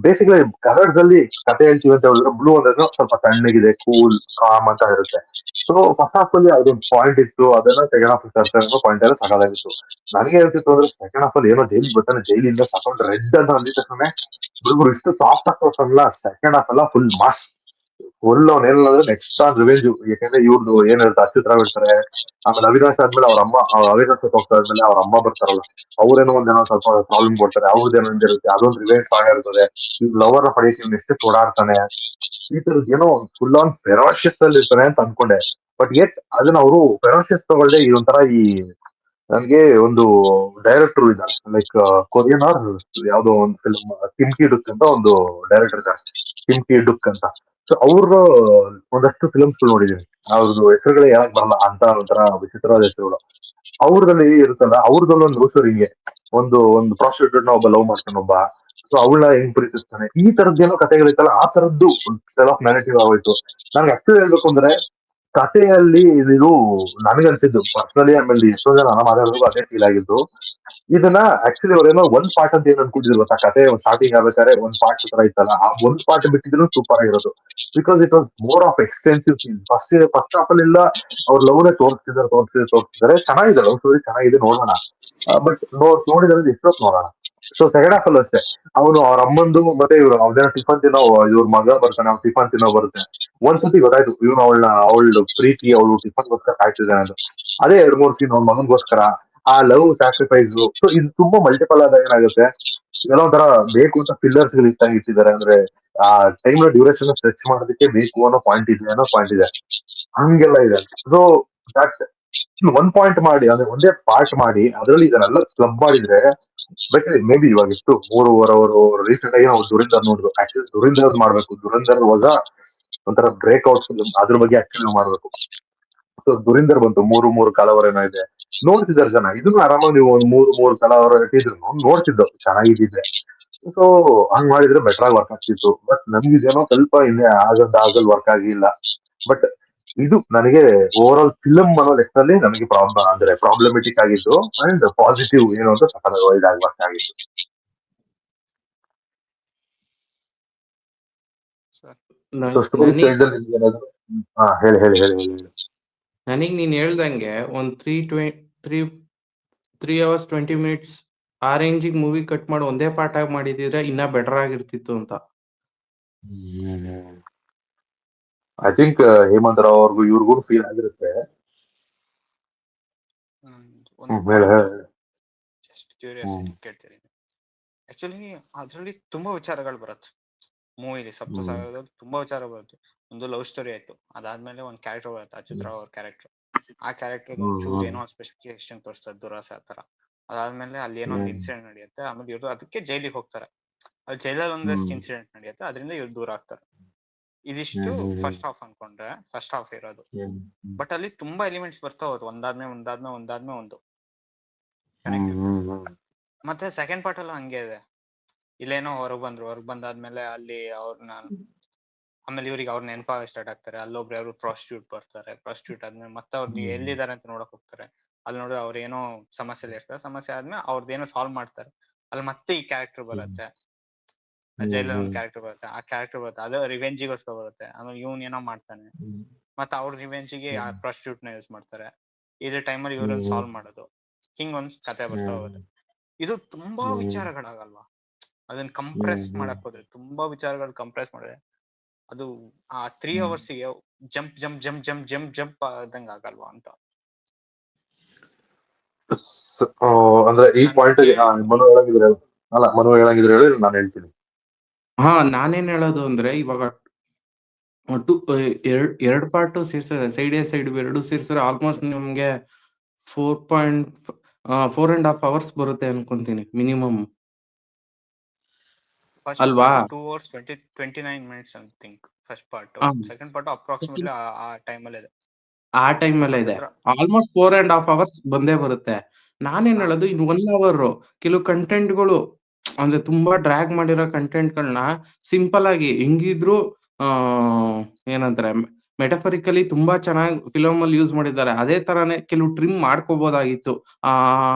ಬೇಸಿಕಲಿ ಕನ್ನಡದಲ್ಲಿ ಕಥೆ ಹೇಳ್ತೀವಿ ಅಂತ ಹೇಳಿದ್ರೆ ಬ್ಲೂ ಅಂದ್ರೆ ಸ್ವಲ್ಪ ತಣ್ಣಗಿದೆ, ಕೂಲ್ ಕಾಮ್ ಅಂತ ಇರುತ್ತೆ. ಸೊ ಫಸ್ಟ್ ಹಾಫ್ ಅಲ್ಲಿ ಅದೊಂದು ಪಾಯಿಂಟ್ ಇತ್ತು, ಅದನ್ನ ಸೆಕೆಂಡ್ ಹಾಫ್ ತರ್ಸೋ ಪಾಯಿಂಟ್ ಎಲ್ಲ ಸಕಾಲಾಗಿತ್ತು. ನನಗೆ ಹೇಳ್ತಿತ್ತು ಅಂದ್ರೆ ಸೆಕೆಂಡ್ ಹಾಫ್ ಅಲ್ಲಿ ಏನೋ ಜೈಲಿಗೆ ಬರ್ತಾನೆ, ಜೈಲಿಂದ ಸಾಕೊಂಡು ರೆಡ್ ಅಂತ ಅಂದಿದ ತಕ್ಷಣ ಹುಡುಗರು ಇಷ್ಟು ಸಾಫ್ಟ್ ಆಗ್ತಾರಲ್ಲ, ಸೆಕೆಂಡ್ ಹಾಫ್ ಎಲ್ಲ ಫುಲ್ ಮಾಸ್, ಫುಲ್ ಅವ್ನ ಏನಂದ್ರೆ ನೆಕ್ಸ್ಟ್ ಆನ್ ರಿವೆಂಜ್. ಯಾಕಂದ್ರೆ ಇವ್ರದ್ದು ಏನ್ ಹೇಳ್ತಾರೆ, ಅಚ್ಯುತರಾವ್ ಇರ್ತಾರೆ, ಆಮೇಲೆ ಅವಿನಾಶ್ ಆದ್ಮೇಲೆ ಅವ್ರ ಅಮ್ಮ, ಅವಿನಾಶ್ ಹೋಗ್ತಾ ಆದ್ಮೇಲೆ ಅವ್ರ ಅಮ್ಮ ಬರ್ತಾರಲ್ಲ, ಅವ್ರೇನೋ ಒಂದೇನೋ ಸ್ವಲ್ಪ ಪ್ರಾಬ್ಲಮ್ ಕೊಡ್ತಾರೆ, ಅವ್ರದ್ದೇನೋ ಒಂದಿರುತ್ತೆ, ಅದೊಂದು ರಿವೆಂಜ್ ಸಾಂಗ್ ಇರ್ತದೆ. ಈ ಲವರ್ ಪಡೆಯಕ್ಕೆ ಇವ್ನು ಎಷ್ಟು ಓಡಾಡ್ತಾನೆ, ಈ ತರದ್ ಏನೋ ಫುಲ್ ಆನ್ ಫೆರೋಷಿಯಸ್ ಅಲ್ಲಿ ಇರ್ತಾನೆ ಅಂತ ಅನ್ಕೊಂಡೆ. ಬಟ್ ಎಟ್ ಅದನ್ನ ಅವರು ಫೆರೋಷಿಯಸ್ ತಗೊಳ್ದೆ ಈ ಒಂಥರ ಈ ನನ್ಗೆ ಒಂದು ಡೈರೆಕ್ಟರ್ ಇದ್ದಾರೆ, ಲೈಕ್ ಕೊರಿಯನ್ ಆರ್ ಯಾವ್ದೋ ಒಂದು ಫಿಲ್ಮ್, ಟಿಮ್ಕಿ ಡುಕ್ ಅಂತ ಒಂದು ಡೈರೆಕ್ಟರ್ ಇದ್ದಾರೆ, ಟಿಮ್ಕಿ ಡುಕ್ ಅಂತ. ಸೊ ಅವ್ರ ಒಂದಷ್ಟು ಫಿಲ್ಮ್ಸ್ ನೋಡಿದೀನಿ, ಅವ್ರದ್ದು ಹೆಸರುಗಳೇ ಯಾಕೆ ಬರಲ್ಲ ಅಂತ ಒಂಥರ ವಿಚಿತ್ರವಾದ ಹೆಸರುಗಳು. ಅವ್ರದಲ್ಲಿ ಇರುತ್ತಲ್ಲ, ಅವ್ರದಲ್ಲಿ ಒಂದು ಲವ್ ಹಿಂಗೆ ಒಂದು ಪ್ರಾಸ್ಟಿಟ್ಯೂಟ್ ನ ಒಬ್ಬ ಲವ್ ಮಾಡ್ತಾನೆ ಒಬ್ಬ, ಸೊ ಅವಳನ್ನ ಹೆಂಗ್ ಪ್ರೀತಿಸ್ತಾನೆ, ಈ ತರದ್ದೇನೋ ಕಥೆಗಳಿತ್ತಲ್ಲ, ಆ ತರದ್ದು ಸ್ಟೈಲ್ ಆಫ್ ನ್ಯಾರೇಟಿವ್ ಆಗೋಯ್ತು. ನನ್ಗೆ ಆಕ್ಚುಲಿ ಹೇಳ್ಬೇಕು ಅಂದ್ರೆ ಕಥೆಯಲ್ಲಿ ಇದು ನನಗನ್ಸಿದ್ದು ಪರ್ಸನಲಿ, ಆಮೇಲೆ ಎಷ್ಟೋ ಜನ ನಾನು ಮಾತಾಡೋದು ಅದೇ ಫೀಲ್ ಆಗಿದ್ದು. ಇದನ್ನ ಆಕ್ಚುಲಿ ಅವ್ರೇನೋ ಒಂದ್ ಪಾರ್ಟ್ ಅಂತ ಏನ್ ಅನ್ಕೊಂಡಿದ್ರು ಗೊತ್ತಾ, ಕಥೆ ಸ್ಟಾರ್ಟಿಂಗ್ ಆಗ್ಬೇಕಾದ್ರೆ ಒಂದ್ ಪಾರ್ಟ್ ತರ ಇತ್ತಲ್ಲ, ಆ ಒಂದ್ ಪಾರ್ಟ್ ಬಿಟ್ಟಿದ್ರು ಸೂಪರ್ ಆಗಿರೋದು. Because it was more of extensive scene. First half ಅಲ್ಲೆಲ್ಲ ಅವ್ರ ಲವ್ ನೇ ತೋರಿಸ್ತಿದ್ದಾರೆ, ಚೆನ್ನಾಗಿದೆ, ಲವ್ ಸ್ಟೋರಿ ಚೆನ್ನಾಗಿದೆ, ನೋಡೋಣ. ಬಟ್ ನೋಡಿದ್ರೆ ಎಷ್ಟೊತ್ತು ನೋಡೋಣ. ಸೊ ಸೆಕೆಂಡ್ ಹಾಫ್ ಅಲ್ಲೂ ಅಷ್ಟೇ, ಅವನು ಅವ್ರ ಅಮ್ಮಂದು ಮತ್ತೆ ಇವ್ರು ಅವ್ದೇನೋ ಟಿಫನ್ ತಿನ್ನೋ, ಇವ್ರ ಮಗ ಬರ್ತಾನೆ, ಅವ್ನು ಟಿಫನ್ ತಿನ್ನೋ ಬರುತ್ತೆ. ಒಂದ್ಸತಿ ಗೊತ್ತಾಯ್ತು ಇವನು ಅವಳ ಪ್ರೀತಿ, ಅವಳು ಟಿಫನ್ಗೋಸ್ಕರ ಕಾಯ್ತಿದ್ದಾನೆ ಅಂತ. ಅದೇ 2-3 ಸೀನ್ ಅವ್ನ ಮಗನ್ಗೋಸ್ಕರ, ಆ ಲವ್ ಸ್ಯಾಕ್ರಿಫೈಸ್. ಸೊ ಇದು ತುಂಬಾ ಮಲ್ಟಿಪಲ್ ಆದ ಏನಾಗುತ್ತೆ, ಇದೆಲ್ಲ ಒಂಥರ ಬೇಕು ಅಂತ ಫಿಲ್ಲರ್ಸ್ ಗಳು ಇಟ್ಟಿದ್ದಾರೆ. ಅಂದ್ರೆ ಆ ಟೈಮ್ ನ ಡ್ಯೂರೇಷನ್ ಸ್ಟ್ರೆಚ್ ಮಾಡೋದಕ್ಕೆ ಬೇಕು ಅನ್ನೋ ಪಾಯಿಂಟ್ ಇದೆ, ಹಂಗೆಲ್ಲ ಇದೆ. ಸೊ ದಟ್ ಒಂದ್ ಪಾಯಿಂಟ್ ಮಾಡಿ, ಅಂದ್ರೆ ಒಂದೇ ಪಾರ್ಟ್ ಮಾಡಿ ಅದರಲ್ಲಿ ಇದನ್ನೆಲ್ಲ ಕ್ಲಬ್ ಮಾಡಿದ್ರೆ ಬೇಕಾದ್ರೆ ಮೇ ಬಿ ಇವಾಗ ಎಷ್ಟು 3.5 ರೀಸೆಂಟ್ ಆಗಿ ನಾವು ದುರಿಂದರ್ ನೋಡಿದ್ರು. ಆಕ್ಚುಲಿ ದುರಿಂದರ್ ಮಾಡ್ಬೇಕು, ದುರಿಂದರ್ ಹೋಗ ಒಂಥರ ಬ್ರೇಕ್ಔಟ್ ಫಿಲ್ಮ್, ಅದ್ರ ಬಗ್ಗೆ ಆಕ್ಚುಲಿ ಮಾಡ್ಬೇಕು. ಸೊ ದುರಿಂದರ್ ಬಂತು, 3 ಕಾಲವರೇನೋ ಇದೆ, ನೋಡ್ತಿದ್ದಾರೆ ಜನ. ಇದನ್ನು ಆರಾಮಾಗಿ ನೀವು ಒಂದು 3 ಕಾಲವರ ಇಟ್ಟಿದ್ರು ನೋಡ್ತಿದ್ದವು ಚೆನ್ನಾಗಿದ್ದಿದೆ. ಸೊ ಹಂಗ್ ಮಾಡಿದ್ರೆ ಬೆಟರ್ ಆಗಿ ವರ್ಕ್ ಆಗ್ತಿತ್ತು. ಬಟ್ ನಮ್ಗಿದೇನೋ ಸ್ವಲ್ಪ ಹಿಂದೆ ಆಗಲ್ ವರ್ಕ್ ಆಗಿಲ್ಲ. ಬಟ್ ಇದು ನನಗೆ ಓವರ್ ಆಲ್ ಫಿಲಮ್ ಅನ್ನೋ ಲೆಕ್ಕದಲ್ಲಿ ನನಗೆ ಪ್ರಾಬ್ಲಮೆಟಿಕ್ ಆಗಿದ್ದು, ಅಂಡ್ ಪಾಸಿಟಿವ್ ಏನು ಅಂತ ಸಕಾಲ ಇದಾಗಿ ವರ್ಕ್ ಆಗಿತ್ತು. ಸೊ ಸ್ಟೋರಿ ಸೈಡ್ ಅಲ್ಲಿ ಏನಾದ್ರು ಹೇಳಿ. ನನಗ್ ನೀನ್ ಹೇಳ್ದಂಗೆ ಒಂದ್ 3 hours 20 minutes ಆ ರೇಂಜಿಗೆ ಮೂವಿ ಕಟ್ ಮಾಡಿ ಒಂದೇ ಪಾರ್ಟ್ ಆಗಿ ಮಾಡಿದಿದ್ರೆ ಇನ್ನ ಬೆಟರ್ ಆಗಿರ್ತಿತ್ತು ಅಂತ. ಐ ಥಿಂಕ್ ಹೇಮಂತ್ ರಾವ್ ಅವ್ರಿಗೂ ಇವ್ರಿಗೂ ಫೀಲ್ ಆಗಿರುತ್ತೆ. ಜಸ್ಟ್ ಕ್ಯೂರಿಯಾಸಿಟಿ ಕೇಳ್ತೀನಿ. ಆಕ್ಚುಲಿ ಅದ್ರಲ್ಲಿ ತುಂಬಾ ವಿಚಾರಗಳು ಬರುತ್ತೆ ಮೂವಿಲಿ, ಸಪ್ತಸಾಗರದಲ್ಲಿ ತುಂಬಾ ವಿಚಾರ ಬರುತ್ತೆ. ಒಂದು ಲವ್ ಸ್ಟೋರಿ ಆಯ್ತು, ಅದಾದ್ಮೇಲೆ ಒಂದ್ ಕ್ಯಾರೆಕ್ಟರ್ ಬರುತ್ತೆ, ಅಚ್ಯುತರಾವ್ ಅವ್ರ ಕ್ಯಾರೆಕ್ಟರ್. ಆ ಕ್ಯಾರೆಕ್ಟರ್ ಒಂಚೂರು ಏನೋ ಸ್ಪೆಸಿಫಿಕೇಶನ್ ತೋರಿಸ್ತದೆ, ದುರಾಸೆ ಆತರ. ಅದಾದ್ಮೇಲೆ ಅಲ್ಲಿ ಏನೋ ಒಂದು ಇನ್ಸಿಡೆಂಟ್ ನಡೆಯುತ್ತೆ, ಆಮೇಲೆ ಇವ್ರು ಅದಕ್ಕೆ ಜೈಲಿಗೆ ಹೋಗ್ತಾರೆ. ಅಲ್ಲಿ ಜೈಲಲ್ಲಿ ಒಂದಷ್ಟು ಇನ್ಸಿಡೆಂಟ್ ನಡೆಯುತ್ತೆ, ಅದರಿಂದ ಇವ್ರು ದೂರ ಆಗ್ತಾರೆ. ಇದಿಷ್ಟು ಫಸ್ಟ್ ಹಾಫ್ ಅನ್ಕೊಂಡ್ರೆ, ಫಸ್ಟ್ ಹಾಫ್ ಇರೋದು. ಬಟ್ ಅಲ್ಲಿ ತುಂಬಾ ಎಲಿಮೆಂಟ್ಸ್ ಬರ್ತಾ ಹೋದ್, ಒಂದಾದ್ಮೇಲೆ ಒಂದು. ಮತ್ತೆ ಸೆಕೆಂಡ್ ಪಾರ್ಟ್ ಅಲ್ಲೂ ಹಂಗೆ ಇದೆ. ಇಲ್ಲೇನೋ ಹೊರಗ್ ಬಂದಾದ್ಮೇಲೆ ಅಲ್ಲಿ ಅವ್ರನ್ನ, ಆಮೇಲೆ ಇವ್ರಿಗೆ ಅವ್ರ ನೆನಪಾಗ ಸ್ಟಾರ್ಟ್ ಆಗ್ತಾರೆ. ಅಲ್ಲೊಬ್ರು ಯಾರು ಪ್ರಾಸ್ಟಿಟ್ಯೂಟ್ ಬರ್ತಾರೆ, ಪ್ರಾಸ್ಟಿಟ್ಯೂಟ್ ಆದ್ಮೇಲೆ ಮತ್ತೆ ಅವ್ರಿಗೆ ಎಲ್ಲಿದ್ದಾರೆ ಅಂತ ನೋಡಕ್ ಹೋಗ್ತಾರೆ. ಅಲ್ಲಿ ನೋಡಿದ್ರೆ ಅವ್ರ ಏನೋ ಸಮಸ್ಯೆ ಇರ್ತಾರೆ, ಸಮಸ್ಯೆ ಆದ್ಮೇಲೆ ಅವ್ರದ್ದೇನೋ ಸಾಲ್ವ್ ಮಾಡ್ತಾರೆ. ಅಲ್ಲಿ ಮತ್ತೆ ಈ ಕ್ಯಾರೆಕ್ಟರ್ ಬರುತ್ತೆ. ಜೈಲಲ್ಲಿ ಒಂದು ಕ್ಯಾರೆಕ್ಟರ್ ಬರುತ್ತೆ, ಆ ಕ್ಯಾರೆಕ್ಟರ್ ಬರುತ್ತೆ, ಅದು ರಿವೆಂಜಿಗೋಸ್ಕರ ಬರುತ್ತೆ. ಆಮೇಲೆ ಇವನ್ ಏನೋ ಮಾಡ್ತಾನೆ, ಮತ್ತೆ ಅವ್ರ ರಿವೆಂಜಿಗೆ ಆ ಪ್ರಾಸ್ಟಿಟ್ಯೂಟ್ ನ ಯೂಸ್ ಮಾಡ್ತಾರೆ. ಇದೇ ಟೈಮಲ್ಲಿ ಇವ್ರನ್ನ ಸಾಲ್ವ್ ಮಾಡೋದು, ಹಿಂಗ್ ಒಂದ್ ಕತೆ ಬರ್ತಾ ಹೋಗುತ್ತೆ. ಇದು ತುಂಬಾ ವಿಚಾರಗಳಾಗಲ್ವಾ, ಅದನ್ನ ಕಂಪ್ರೆಸ್ ಮಾಡಕ್ ಹೋದ್ರೆ ತುಂಬಾ ವಿಚಾರಗಳು ಕಂಪ್ರೆಸ್ ಮಾಡಿದ್ರೆ ಅದು ಆ 3 ಅವರ್ಸ್ಗೆ jump jump jump jump jump jump ಆದಂಗ ಆಗಲ್ವಾ ಅಂತ. ಅಂದ್ರೆ ಈ ಪಾಯಿಂಟ್ ಮನು ಹೇಳಂಗಿದ್ರೆ ಅಲ್ಲ, ಮನು ಹೇಳಂಗಿದ್ರೆ ಹೇಳಿ, ನಾನು ಹೇಳ್ತೀನಿ. ನಾನೇನ್ ಹೇಳೋದು ಅಂದ್ರೆ, ಇವಾಗ ಎರಡ್ ಪಾರ್ಟ್ ಸೇರ್ಸಿದ್ರೆ, ಸೈಡ್ ಎ ಸೈಡ್ ಬಿ ಎರಡು ಸೇರ್ಸಿದ್ರೆ ಆಲ್ಮೋಸ್ಟ್ ನಿಮ್ಗೆ 4.5 hours ಬರುತ್ತೆ ಅನ್ಕೊಂತೀನಿ ಮಿನಿಮಮ್ ಅಲ್ವಾ. 2 hours 29 minutes something first part. Second part approximately ಆ ಟೈಮಲ್ಲಿ ಇದೆ. ಆ ಟೈಮಲ್ಲೇ ಇದೆ. ಆಲ್ಮೋಸ್ಟ್ 4.5 hours ಬಂದೇ ಬರುತ್ತೆ. ನಾನೇನ್ ಹೇಳೋದು, ಇನ್ 1 hour ಕೆಲವು ಕಂಟೆಂಟ್ಗಳು ಅಂದ್ರೆ ತುಂಬಾ ಡ್ರ್ಯಾಗ್ ಮಾಡಿರೋ ಕಂಟೆಂಟ್ಗಳನ್ನ ಸಿಂಪಲ್ ಆಗಿ ಹೆಂಗಿದ್ರು ಏನಂತಾರೆ ಮೆಟಫರಿಕಲಿ ತುಂಬಾ ಚೆನ್ನಾಗಿ ಫಿಲಮ್ ಅಲ್ಲಿ ಯೂಸ್ ಮಾಡಿದ್ದಾರೆ. ಅದೇ ತರಾನೇ ಕೆಲವು ಟ್ರಿಮ್ ಮಾಡ್ಕೋಬಹುದಾಗಿತ್ತು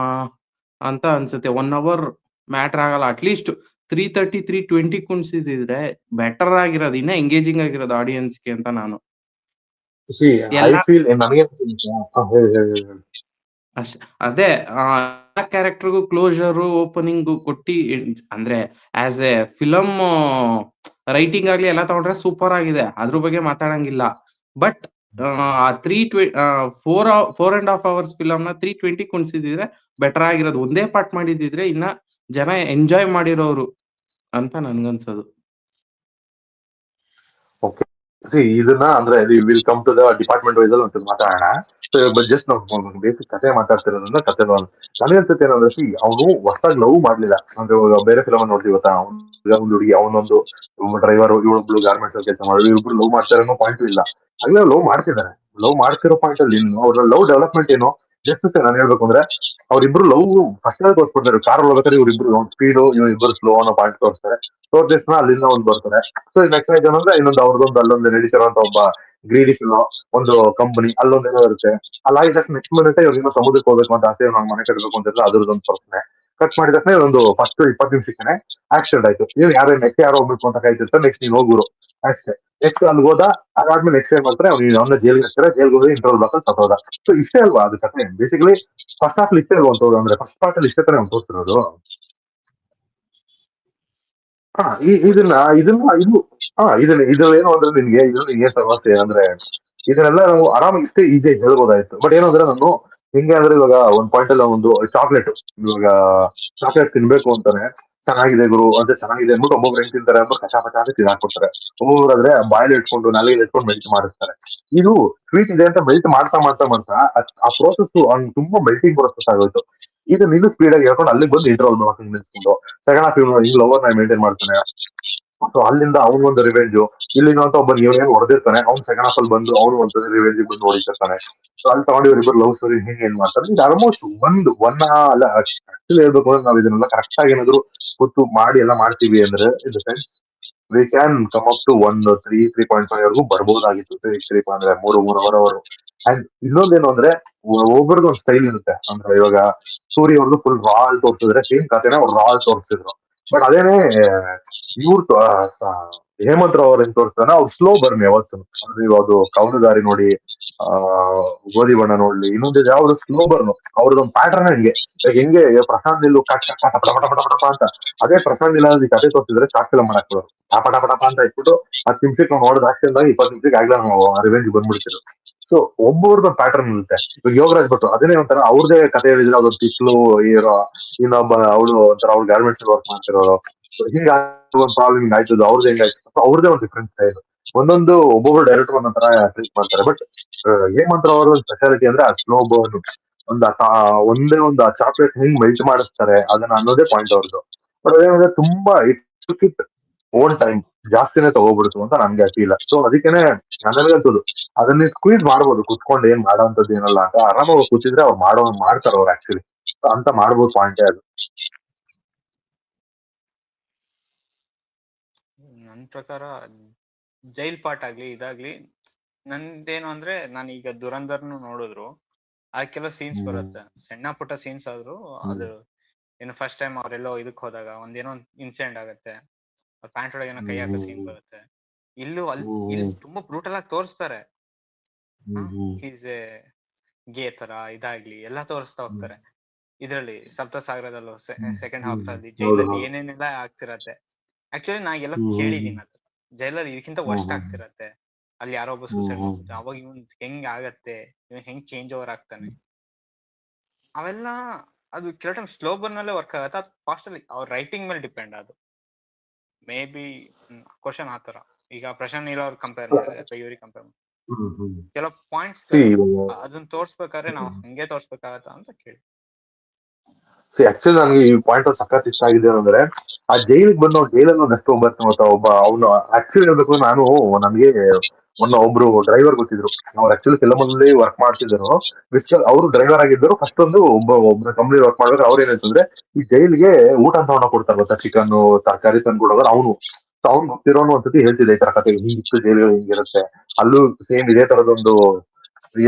ಅಂತ ಅನ್ಸುತ್ತೆ. 1 hour ಮ್ಯಾಟರ್ ಆಗಲ್ಲ. ಅಟ್ಲೀಸ್ಟ್ 3:30 3:20 ಕುಣಿಸಿದ್ರೆ ಬೆಟರ್ ಆಗಿರೋದು, ಇನ್ನ ಎಂಗೇಜಿಂಗ್ ಆಗಿರೋದು ಆಡಿಯನ್ಸ್ಗೆ ಅಂತ ನಾನು ಅದೇ ಕ್ಯಾರೆಕ್ಟರ್ಗೂ ಕ್ಲೋಜರ್ ಓಪನಿಂಗ್ ಕೊಟ್ಟಿ, ಅಂದ್ರೆ ಆಸ್ ಎ ಫಿಲಮ್ ರೈಟಿಂಗ್ ಆಗ್ಲಿ ಎಲ್ಲ ತಗೊಂಡ್ರೆ ಸೂಪರ್ ಆಗಿದೆ, ಅದ್ರ ಬಗ್ಗೆ ಮಾತಾಡಂಗಿಲ್ಲ. ಬಟ್ 4.5 hours ಫಿಲಮ್ ನ 3:20 ಕುಣಿಸಿದ್ರೆ ಬೆಟರ್ ಆಗಿರೋದು. ಒಂದೇ ಪಾರ್ಟ್ ಮಾಡಿದಿದ್ರೆ ಇನ್ನ ಜನ ಎಂಜಾಯ್ ಮಾಡಿರೋರು ಅಂತ ನನ್ಗನ್ಸೋದು. ಇದನ್ನ ಅಂದ್ರೆ will come to the department wise ಅಲ್ಲಿ ಒಂಚೂರು ಮಾತಾಡೋಣ. ಜಸ್ಟ್ ನಾವು ಬೇಸಿಕ್ ಕತೆ ಮಾತಾಡ್ತಿರೋದ್ರಿಂದ ಕತೆ ನನಗನ್ಸುತ್ತೆ ಏನಂದ್ರೆ, ಅವನು ಹೊಸದಾಗಿ ಲವ್ ಮಾಡ್ಲಿಲ್ಲ. ಅಂದ್ರೆ ಬೇರೆ ಫಿಲಮ್ ನೋಡ್ತೀವಿ ಗೊತ್ತಾ, ಒಂದು ಹುಡುಗಿ, ಅವನೊಂದು ಡ್ರೈವರ್, ಇವಳೊಬ್ಳು ಗಾರ್ಮೆಂಟ್ಸ್ ಅಲ್ಲಿ ಕೆಲಸ ಮಾಡೋದು, ಇವ್ರಿಬ್ರು ಲವ್ ಮಾಡ್ತಾರೆ ಅನ್ನೋ ಪಾಯಿಂಟ್ ಇಲ್ಲ. ಅಲ್ಲೇ ಲವ್ ಮಾಡ್ತಿದ್ದಾರೆ. ಲವ್ ಮಾಡ್ತಿರೋ ಪಾಯಿಂಟ್ ಅಲ್ಲಿ ಅವ್ರ ಲವ್ ಡೆವಲಪ್ಮೆಂಟ್ ಏನು ಜಸ್ಟ್ ನಾನು ಹೇಳ್ಬೇಕು ಅಂದ್ರೆ, ಅವ್ರಿಬ್ರು ಲವ್ ಫಸ್ಟ್ ತೋರಿಸ್ಬಿಡ್ತಾರೆ. ಕಾರ್ ಹೋಗ್ತಾರೆ, ಇವ್ರಿಬ್ರು ಸ್ಪೀಡು, ಇವ್ರಿಬ್ರು ಸ್ಲೋ ಅನ್ನೋ ಪಾಯಿಂಟ್ ತೋರಿಸ್ತಾರೆ. ತೋರ್ಸಿನ ಅಲ್ಲಿಂದ ಒಂದು ಬರ್ತಾರೆ. ಸೊ ನೆಕ್ಸ್ಟ್ ಆಯ್ತು ಅಂದ್ರೆ ಇನ್ನೊಂದು ಅವ್ರದೊಂದು ಅಲ್ಲೊಂದು ನಡೀತಿರುವಂತ ಒಬ್ಬ ಗ್ರೀಡಿ ಫಿಲೋ ಒಂದು ಕಂಪನಿ, ಅಲ್ಲೊಂದೇನೋ ಇರುತ್ತೆ. ಅಲ್ಲಾಗಿ ತಕ್ಷಣ ನೆಕ್ಸ್ಟ್ ಮಿನಿಟ್ ಇವ್ರಿಗೆ ಸಮುದ್ರಕ್ಕೆ ಹೋಗ್ಬೇಕು ಅಂತ ಆಸೆ, ನಾನು ಮನೆ ಕಟ್ಟಬೇಕು ಅಂತ ಅದ್ರದ್ದೊಂದು ಪ್ರಶ್ನೆ ಕಟ್ ಮಾಡಿದ ತಕ್ಷಣ ಒಂದು ಫಸ್ಟ್ 20 ನಿಮಿಷಕ್ಕೆ ಆಕ್ಸಿಡೆಂಟ್ ಆಯ್ತು. ನೀವು ನೆಕ್ಸ್ಟ್ ಯಾರೋ ಹೋಗ್ಬೇಕು ಅಂತ ಕಾಯ್ತಿರ್ತಾರೆ. ನೆಕ್ಸ್ಟ್ ನೀವು ಹೋಗುರು ಅಷ್ಟೇ. ನೆಕ್ಸ್ಟ್ ಅಲ್ಲಿ ಹೋದ, ಅದಾದ್ಮೇಲೆ ನೆಕ್ಸ್ಟ್ ಏನ್ ಮಾಡ್ತಾರೆ, ಅವ್ನ ಜೈಲ್ಗೆ ಹಾಕ್ತಾರೆ. ಜೈಲ್ಗೆ ಹೋಗಿ ಇಂಟರ್ವಲ್ ಬಾಕಲ್ ಸತ್ತೋದ. ಸೊ ಇಷ್ಟೇ ಅಲ್ವಾ ಅದು ಕತೆ ಬೇಸಿಕಲಿ. ಫಸ್ಟ್ ಹಾಫ್ ಇಷ್ಟೇ ಅಲ್ವಾ ಅಂತ ಅಂದ್ರೆ, ಫಸ್ಟ್ ಪಾರ್ಟ್ ಅಲ್ಲಿ ಇಷ್ಟೇ ತಾನೇ ಅವ್ನು ತೋರಿಸಿರೋದು. ಏನು ಅಂದ್ರೆ ನಿನ್ಗೆ ಇದ್ರಲ್ಲಿ ಸಮಸ್ಯೆ ಅಂದ್ರೆ, ಇದನ್ನೆಲ್ಲ ನಾವು ಆರಾಮಾಗಿ ಇಷ್ಟೇ ಈಸಿಯಾಗಿ ಹೇಳ್ಬೋದಾಯ್ತು. ಬಟ್ ಏನಂದ್ರೆ ನಾನು ಹಿಂಗೆ ಅಂದ್ರೆ, ಇವಾಗ ಒಂದ್ ಪಾಯಿಂಟ್ ಅಲ್ಲಿ ಒಂದು ಚಾಕ್ಲೇಟ್, ಇವಾಗ ಚಾಕ್ಲೇಟ್ ತಿನ್ಬೇಕು ಅಂತಾನೆ, ಚೆನ್ನಾಗಿದೆ ಗುರು ಅಂತ ಚೆನ್ನಾಗಿದೆ ಅಂದ್ಬಿಟ್ಟು ಒಬ್ಬೊಬ್ರು ಹೆಂಗ್ ತಿಂತಾರೆ ಅಂದ್ರೆ ಕಚಾ ಪಚಾ ಅಂತ ತಿನ್ನಾಕ್ಬಿಡ್ತಾರೆ. ಒಬ್ಬೊಬ್ರಾದ್ರೆ ಬಾಯಲ್ಲಿ ಇಟ್ಕೊಂಡು ನಾಲಿಗೆ ಇಟ್ಕೊಂಡು ಮೆಲ್ಟ್ ಮಾಡಿಸ್ತಾರೆ. ಇದು ಸ್ವೀಟ್ ಇದೆ ಅಂತ ಮೆಲ್ಟ್ ಮಾಡ್ತಾ ಮಾಡ್ತಾ ಮಾಡ್ತಾ ಆ ಪ್ರೋಸೆಸ್ ತುಂಬಾ ಮೆಲ್ಟಿಂಗ್ ಪ್ರೋಸೆಸ್ ಆಗೋಯ್ತು. ಇದು ನೀನು ಸ್ಪೀಡ್ ಆಗಿ ಹೇಳ್ಕೊಂಡು ಅಲ್ಲಿಗೆ ಬಂದು ಇಂಟರ್ವಲ್ ವಾಕಿಂಗ್ ನಿಲ್ಸ್ಕೊಂಡು ಸೆಕೆಂಡ್ ಹಾಫ್ ಹಿಂಗ್ ಲವರ್ ನ ಮೇಂಟೈನ್ ಮಾಡ್ತಾನೆ. ಸೊ ಅಲ್ಲಿಂದ ಅವನಿಗೊಂದು ರಿವೆಂಜು, ಇಲ್ಲಿಂದ ಅಂತ ಒಬ್ಬ ಏನ್ ಹೊಡೆದಿರ್ತಾನೆ, ಅವ್ನು ಸೆಕೆಂಡ್ ಹಾಫ್ ಅಲ್ಲಿ ಬಂದು ಅವನು ಒಂದು ರಿವೆಂಜ್ ಬಂದು ಹೊಡಿತಿರ್ತಾನೆ. ಸೊ ಅಲ್ಲಿ ತಗೊಂಡು ಇವರಿಬ್ಬರು ಲವ್ ಸ್ಟೋರಿ ಹಿಂಗೆ ಏನ್ ಮಾಡ್ತಾರೆ. ಇದು ಆಲ್ಮೋಸ್ಟ್ ಅಲ್ಲ ಆಕ್ಚುಲಿ ಹೇಳ್ಬೇಕು ಅಂದ್ರೆ, ನಾವು ಇದನ್ನೆಲ್ಲ ಕರೆಕ್ಟ್ ಆಗಿ ಏನಾದ್ರು ಕೂತು ಮಾಡಿ ಎಲ್ಲ ಮಾಡ್ತೀವಿ ಅಂದ್ರೆ, in the sense we can come up to 3.5 ವರೆಗೂ ಬರ್ಬೋದಾಗಿತ್ತು. 3 ಅಂದ್ರೆ 3.5 hours. ಅಂಡ್ ಇನ್ನೊಂದೇನು ಅಂದ್ರೆ, ಒಬ್ಬರದ್ದು ಒಂದು ಸ್ಟೈಲ್ ಇರುತ್ತೆ. ಅಂದ್ರೆ ಇವಾಗ ಸೂರ್ಯ ಅವ್ರದ್ದು ಫುಲ್ ರಾಲ್ ತೋರಿಸಿದ್ರೆ ಸೇಮ್ ಕಥೆನ ಅವ್ರು ರಾಲ್ ತೋರಿಸ್ತಿದ್ರು. ಬಟ್ ಅದೇನೆ ಇವ್ರು ಹೇಮಂತ್ ರಾವ್ ಅವ್ರ ಏನ್ ತೋರಿಸ್ತಾನೆ, ಅವ್ರು ಸ್ಲೋ ಬರ್ನ್ ಯಾವತ್ತು. ಅಂದ್ರೆ ಇವಾಗ ಕವನದಾರಿ ನೋಡಿ, ಗೋಧಿ ಬಣ್ಣ ನೋಡ್ಲಿ, ಇನ್ನೊಂದು ಯಾವ್ದು ಸ್ಲೋ ಬರ್ನು, ಅವ್ರದ್ದೊಂದು ಪ್ಯಾಟರ್ನ್ ಹೆಂಗೆ ಪ್ರಶಾಂತ್ ನಿಲ್ಲು ಕಟ್ ಪಟ ಅಂತ. ಅದೇ ಪ್ರಶಾಂತ್ ನಿಲ್ಲ ಕತೆ ತೋರಿಸಿದ್ರೆ ಶಾರ್ಟ್ ಫಿಲಮ್ ಮಾಡಾಕ್ಬಿಡೋರು. ಟಪ ಅಂತ ಇಟ್ಬಿಟ್ಟು 10 ನಿಮಿಷಕ್ಕೆ ನಾವು ನೋಡೋದು ಆಕ್ಷನ್ 20 ನಿಮಿಷಕ್ಕೆ ಆಗ್ಲಾ ನಾವು ರಿವೆಂಜ್ ಬಂದ್ಬಿಡ್ತಿದ್ರು. ಸೊ ಒಬ್ಬೊಬ್ರದ್ದು ಪ್ಯಾಟರ್ನ್ ಇರುತ್ತೆ. ಇವಾಗ ಯೋಗರಾಜ್ ಭಟ್ ಅದನ್ನೇ ಒಂಥರ ಅವ್ರದೇ ಕತೆ ಹೇಳಿದ್ರೆ, ಅದೊಂದು ತಿಕ್ಲು ಹೀರೋ, ಇನ್ನೊಬ್ಬ ಅವಳು ಒಂಥರ ಅವ್ಳು ಗಾರ್ಮೆಂಟ್ಸ್ ವರ್ಕ್ ಮಾಡ್ತಿರೋರು. ಹಿಂಗ ಒಂದು ಪ್ರಾಬ್ಲಮ್ ಹಿಂಗ್ ಆಯ್ತದ, ಅವ್ರದ್ದು ಹೆಂಗಾಯ್ತು, ಅವ್ರದೇ ಒಂದು ಡಿಫ್ರೆಂಟ್ ಸ್ಟೈಲ್. ಒಂದೊಂದು ಒಬ್ಬೊಬ್ರು ಡೈರೆಕ್ಟರ್ ಒಂದೊಂದರ ಟ್ರೀಟ್ ಮಾಡ್ತಾರೆ. ಬಟ್ ಹೇಮಂತ್ ರಾವ್ ಅವ್ರ ಒಂದು ಸ್ಪೆಷಾಲಿಟಿ ಅಂದ್ರೆ ಆ ಸ್ಲೋ ಬೋನ್, ಒಂದೇ ಒಂದು ಆ ಚಾಕ್ಲೇಟ್ ಹೆಂಗ್ ಮೆಲ್ಟ್ ಮಾಡಿಸ್ತಾರೆ ಅದನ್ನ ಅನ್ನೋದೇ ಪಾಯಿಂಟ್ ಅವ್ರದ್ದು. ಬಟ್ ಅದೇನಂದ್ರೆ ತುಂಬಾ ಇಟ್ ಓನ್ ಟೈಮ್ ಜಾಸ್ತಿನೇ ತಗೋಬಿಡ್ತು ಅಂತ ನನ್ಗೆ ಫೀಲ್. ಸೊ ಅದಕ್ಕೇನೆ ನನಗನ್ಸೋದು ಅದನ್ನ ಸ್ಕ್ವೀಸ್ ಮಾಡ್ಬೋದು, ಕುತ್ಕೊಂಡು ಏನ್ ಮಾಡೋಂಥದ್ದು ಏನಲ್ಲ ಅಂತ. ಆರಾಮಾಗಿ ಕೂತಿದ್ರೆ ಅವ್ರು ಮಾಡ್ತಾರ ಅವ್ರು ಆಕ್ಚುಲಿ ಅಂತ ಮಾಡ್ಬೋದು ಪಾಯಿಂಟೇ ಅದು. ನನ್ ಪ್ರಕಾರ ಜೈಲ್ ಪಾರ್ಟ್ ಆಗ್ಲಿ ಇದಾಗ್ಲಿ, ನಂದೇನು ಅಂದ್ರೆ, ನಾನು ಈಗ ದುರಂಧರ್ನು ನೋಡಿದ್ರು ಆ ಕೆಲವು ಸೀನ್ಸ್ ಬರುತ್ತೆ, ಸಣ್ಣ ಪುಟ್ಟ ಸೀನ್ಸ್ ಆದ್ರೂ. ಅದು ಏನು ಫಸ್ಟ್ ಟೈಮ್ ಅವರೆಲ್ಲೋ ಇದಕ್ ಹೋದಾಗ ಒಂದೇನೋ ಇನ್ಸಿಡೆಂಟ್ ಆಗತ್ತೆ, ಪ್ಯಾಂಟ್ ಒಳಗೆ ಏನೋ ಕೈ ಹಾಕೋ ಸೀನ್ ಬರುತ್ತೆ. ಇಲ್ಲಿ ತುಂಬಾ ಬ್ರೂಟಲ್ ಆಗಿ ತೋರಿಸ್ತಾರೆ. ಈಸ್ ಎ ಗೇ ತರ ಇದಾಗ್ಲಿ ಎಲ್ಲಾ ತೋರಿಸ್ತಾ ಹೋಗ್ತಾರೆ. ಇದ್ರಲ್ಲಿ ಸಪ್ತಸಾಗರದಲ್ಲೂ ಸೆಕೆಂಡ್ ಹಾಫ್ ಅಲ್ಲಿ ಜೈಲಲ್ಲಿ ಏನೇನೆಲ್ಲ ಆಗ್ತಿರತ್ತೆ. ಆಕ್ಚುಲಿ ನಾ ಎಲ್ಲ ಕೇಳಿದೀನಿ ಅದು, ಜೈಲಲ್ಲಿ ಇದಕ್ಕಿಂತ ವರ್ಸ್ಟ್ ಆಗ್ತಿರತ್ತೆ. ಅಲ್ಲಿ ಯಾರೋ ಒಬ್ಬ ಸೂಸೈಡ್ ಮಾಡ್ಕೊತ, ಅವಾಗ ಇವನ್ ಹೆಂಗ್ ಆಗತ್ತೆ, ಇವನ್ ಹೆಂಗ್ ಚೇಂಜ್ ಓವರ್ ಆಗ್ತಾನೆ, ಅವೆಲ್ಲ ಅದು ಕೆಲವು ಟೈಮ್ ಸ್ಲೋ ಬರ್ನ್ ಅಲ್ಲೇ ವರ್ಕ್ ಆಗತ್ತೆ. ಅದು ಫಾಸ್ಟ್ ಅಲ್ಲಿ ಅವ್ರ ರೈಟಿಂಗ್ ಮೇಲೆ ಡಿಪೆಂಡ್. ಅದು ಮೇ ಬಿ ಕ್ವಶನ್ ಆತರ. ಈಗ ಪ್ರಶಾಂತ್ ನೀಲ್ ಅವ್ರ ಕಂಪೇರ್ ಮಾಡಿದ್ರೆ ಅಥವಾ ಇವ್ರಿಗೆ ಕಂಪೇರ್ ಮಾಡಿ ಕೆಲವು ಪಾಯಿಂಟ್ಸ್ ಅದನ್ನ ತೋರ್ಸ್ಬೇಕಾದ್ರೆ ನಾವು ಹಂಗೆ ತೋರ್ಸ್ಬೇಕಾಗತ್ತ ಅಂತ ಕೇಳಿ. ಆಕ್ಚುಲಿ ನನಗೆ ಈ ಪಾಯಿಂಟ್ ಸಖತ್ ಇಷ್ಟ ಆಗಿದೆ ಅಂದ್ರೆ, ಆ ಜೈಲಿಗೆ ಬಂದು ಜೈಲಲ್ಲಿ ಒಂದಷ್ಟು ಒಬ್ಬ ಅವನು ಆಕ್ಚುಲಿ ಹೇಳ್ಬೇಕು, ನನಗೆ ಒಬ್ರು ಡ್ರೈವರ್ ಗೊತ್ತಿದ್ರು. ಅವ್ರು ಆಕ್ಚುಲಿ ಫಿಲಮಲ್ಲಿ ವರ್ಕ್ ಮಾಡ್ತಿದ್ರು. ಅವರು ಡ್ರೈವರ್ ಆಗಿದ್ದರು. ಫಸ್ಟ್ ಒಬ್ಬ ಕಂಪ್ನಿ ವರ್ಕ್ ಮಾಡ್ಬೇಕು. ಅವ್ರು ಏನಾಯ್ತಂದ್ರೆ, ಈ ಜೈಲಿಗೆ ಊಟ ಅಂತ ಕೊಡ್ತಾರೆ ಗೊತ್ತಾ, ಚಿಕನ್ ತರಕಾರಿ ತಂದು ಕೊಡೋರು ಅವ್ನು ಗೊತ್ತಿರೋನು ಒಂದ್ಸತಿ ಹೇಳ್ತಿದ್ದೆ ಈ ತರ ಕತೆ, ಹಿಂಗಿತ್ತು ಜೈಲು ಹಿಂಗಿರುತ್ತೆ. ಅಲ್ಲೂ ಸೇಮ್ ಇದೇ ತರದೊಂದು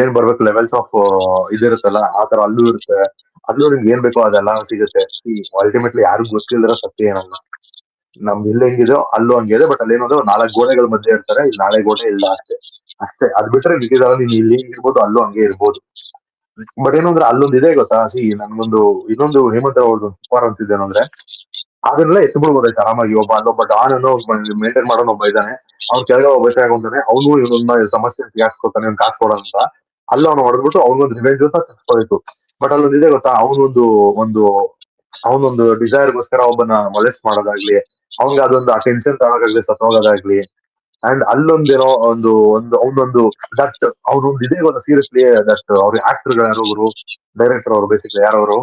ಏನ್ ಬರ್ಬೇಕು ಲೆವೆಲ್ಸ್ ಆಫ್ ಇದಿರುತ್ತಲ್ಲ, ಆ ತರ ಅಲ್ಲೂ ಇರುತ್ತೆ. ಅಲ್ಲೂ ನಿಮ್ಗೆ ಏನ್ ಬೇಕೋ ಅದೆಲ್ಲ ಸಿಗುತ್ತೆ. ಅಲ್ಟಿಮೇಟ್ಲಿ ಯಾರಿಗೂ ಗೊತ್ತಿಲ್ಲದಿರೋ ಸತ್ಯ ಏನಲ್ಲ. ನಮ್ದು ಇಲ್ಲಿ ಹೆಂಗಿದೋ ಅಲ್ಲೂ ಹಂಗಿದೆ. ಬಟ್ ಅಲ್ಲೇನೋ 4 ಗೋಡೆಗಳ ಮಧ್ಯೆ ಇರ್ತಾರೆ, ಇಲ್ಲಿ 4 ಗೋಡೆ ಇಲ್ಲ ಅಷ್ಟೇ. ಅದ್ ಬಿಟ್ರೆ ಮಿಕ್ಕಿದಾಗ ನೀನ್ ಇಲ್ಲಿ ಇರ್ಬೋದು, ಅಲ್ಲೂ ಹಂಗೆ ಇರ್ಬೋದು. ಬಟ್ ಏನಂದ್ರೆ ಅಲ್ಲೊಂದು ಇದೆ ಗೊತ್ತಾ, ನನ್ಗೊಂದು ಇನ್ನೊಂದು ಹೇಮಂತ್ ಅವ್ರದ್ದು ಸೂಪರ್ ಅನ್ಸಿದ್ದೇನು ಅಂದ್ರೆ, ಅದನ್ನೆಲ್ಲ ಎತ್ಬಿಡ್ಬೋದಾಯ್ತು ಆರಾಮಾಗಿ. ಅಲ್ಲೊಬ್ಬ ಡಾನ್ ಅನ್ನೋ ಮೇಂಟೈನ್ ಮಾಡೋನು ಒಬ್ಬ ಇದ್ದಾನೆ. ಅವ್ನು ಕೆಳಗೆ ಒಬ್ಬ ಅವನು ಇವನೊಂದ ಸಮಸ್ಯೆ ಸಿಗಾಕ್ಸ್ಕೊತಾನೆ, ಅವ್ನು ಕಾಸು ಕೊಡೋ ಅಂತ. ಅಲ್ಲ ಅವ್ನು ಹೊಡೆದ್ಬಿಟ್ಟು ಅವ್ನಿಗೊಂದು ರಿವೆಂಜ್ ಅಂತ ತಪ್ಪಿಸ್ಕೊಳ್ತು. ಬಟ್ ಅಲ್ಲೊಂದು ಇದೆ ಗೊತ್ತಾ, ಅವನೊಂದು ಡಿಸೈರ್ಗೋಸ್ಕರ ಒಬ್ಬನ ಮೊಲೆಸ್ಟ್ ಮಾಡೋದಾಗ್ಲಿ, ಅವ್ನಿಗೆ ಅದೊಂದು ಅಟೆನ್ಷನ್ ತಗೋದಾಗ್ಲಿ, ಸತ್ತೋಗೋದಾಗ್ಲಿ. ಅಂಡ್ ಅಲ್ಲೊಂದೇನೋ ಅವನೊಂದು ದಟ್ ಅವ್ನೊಂದು ಇದೆ ಗೊತ್ತಾ, ಸೀರಿಯಸ್ಲಿ ದಟ್ ಅವ್ರ ಆಕ್ಟರ್ಗಳು ಯಾರೊಬ್ರು, ಡೈರೆಕ್ಟರ್ ಅವರು ಬೇಸಿಕ್ಲಿ ಯಾರವರು,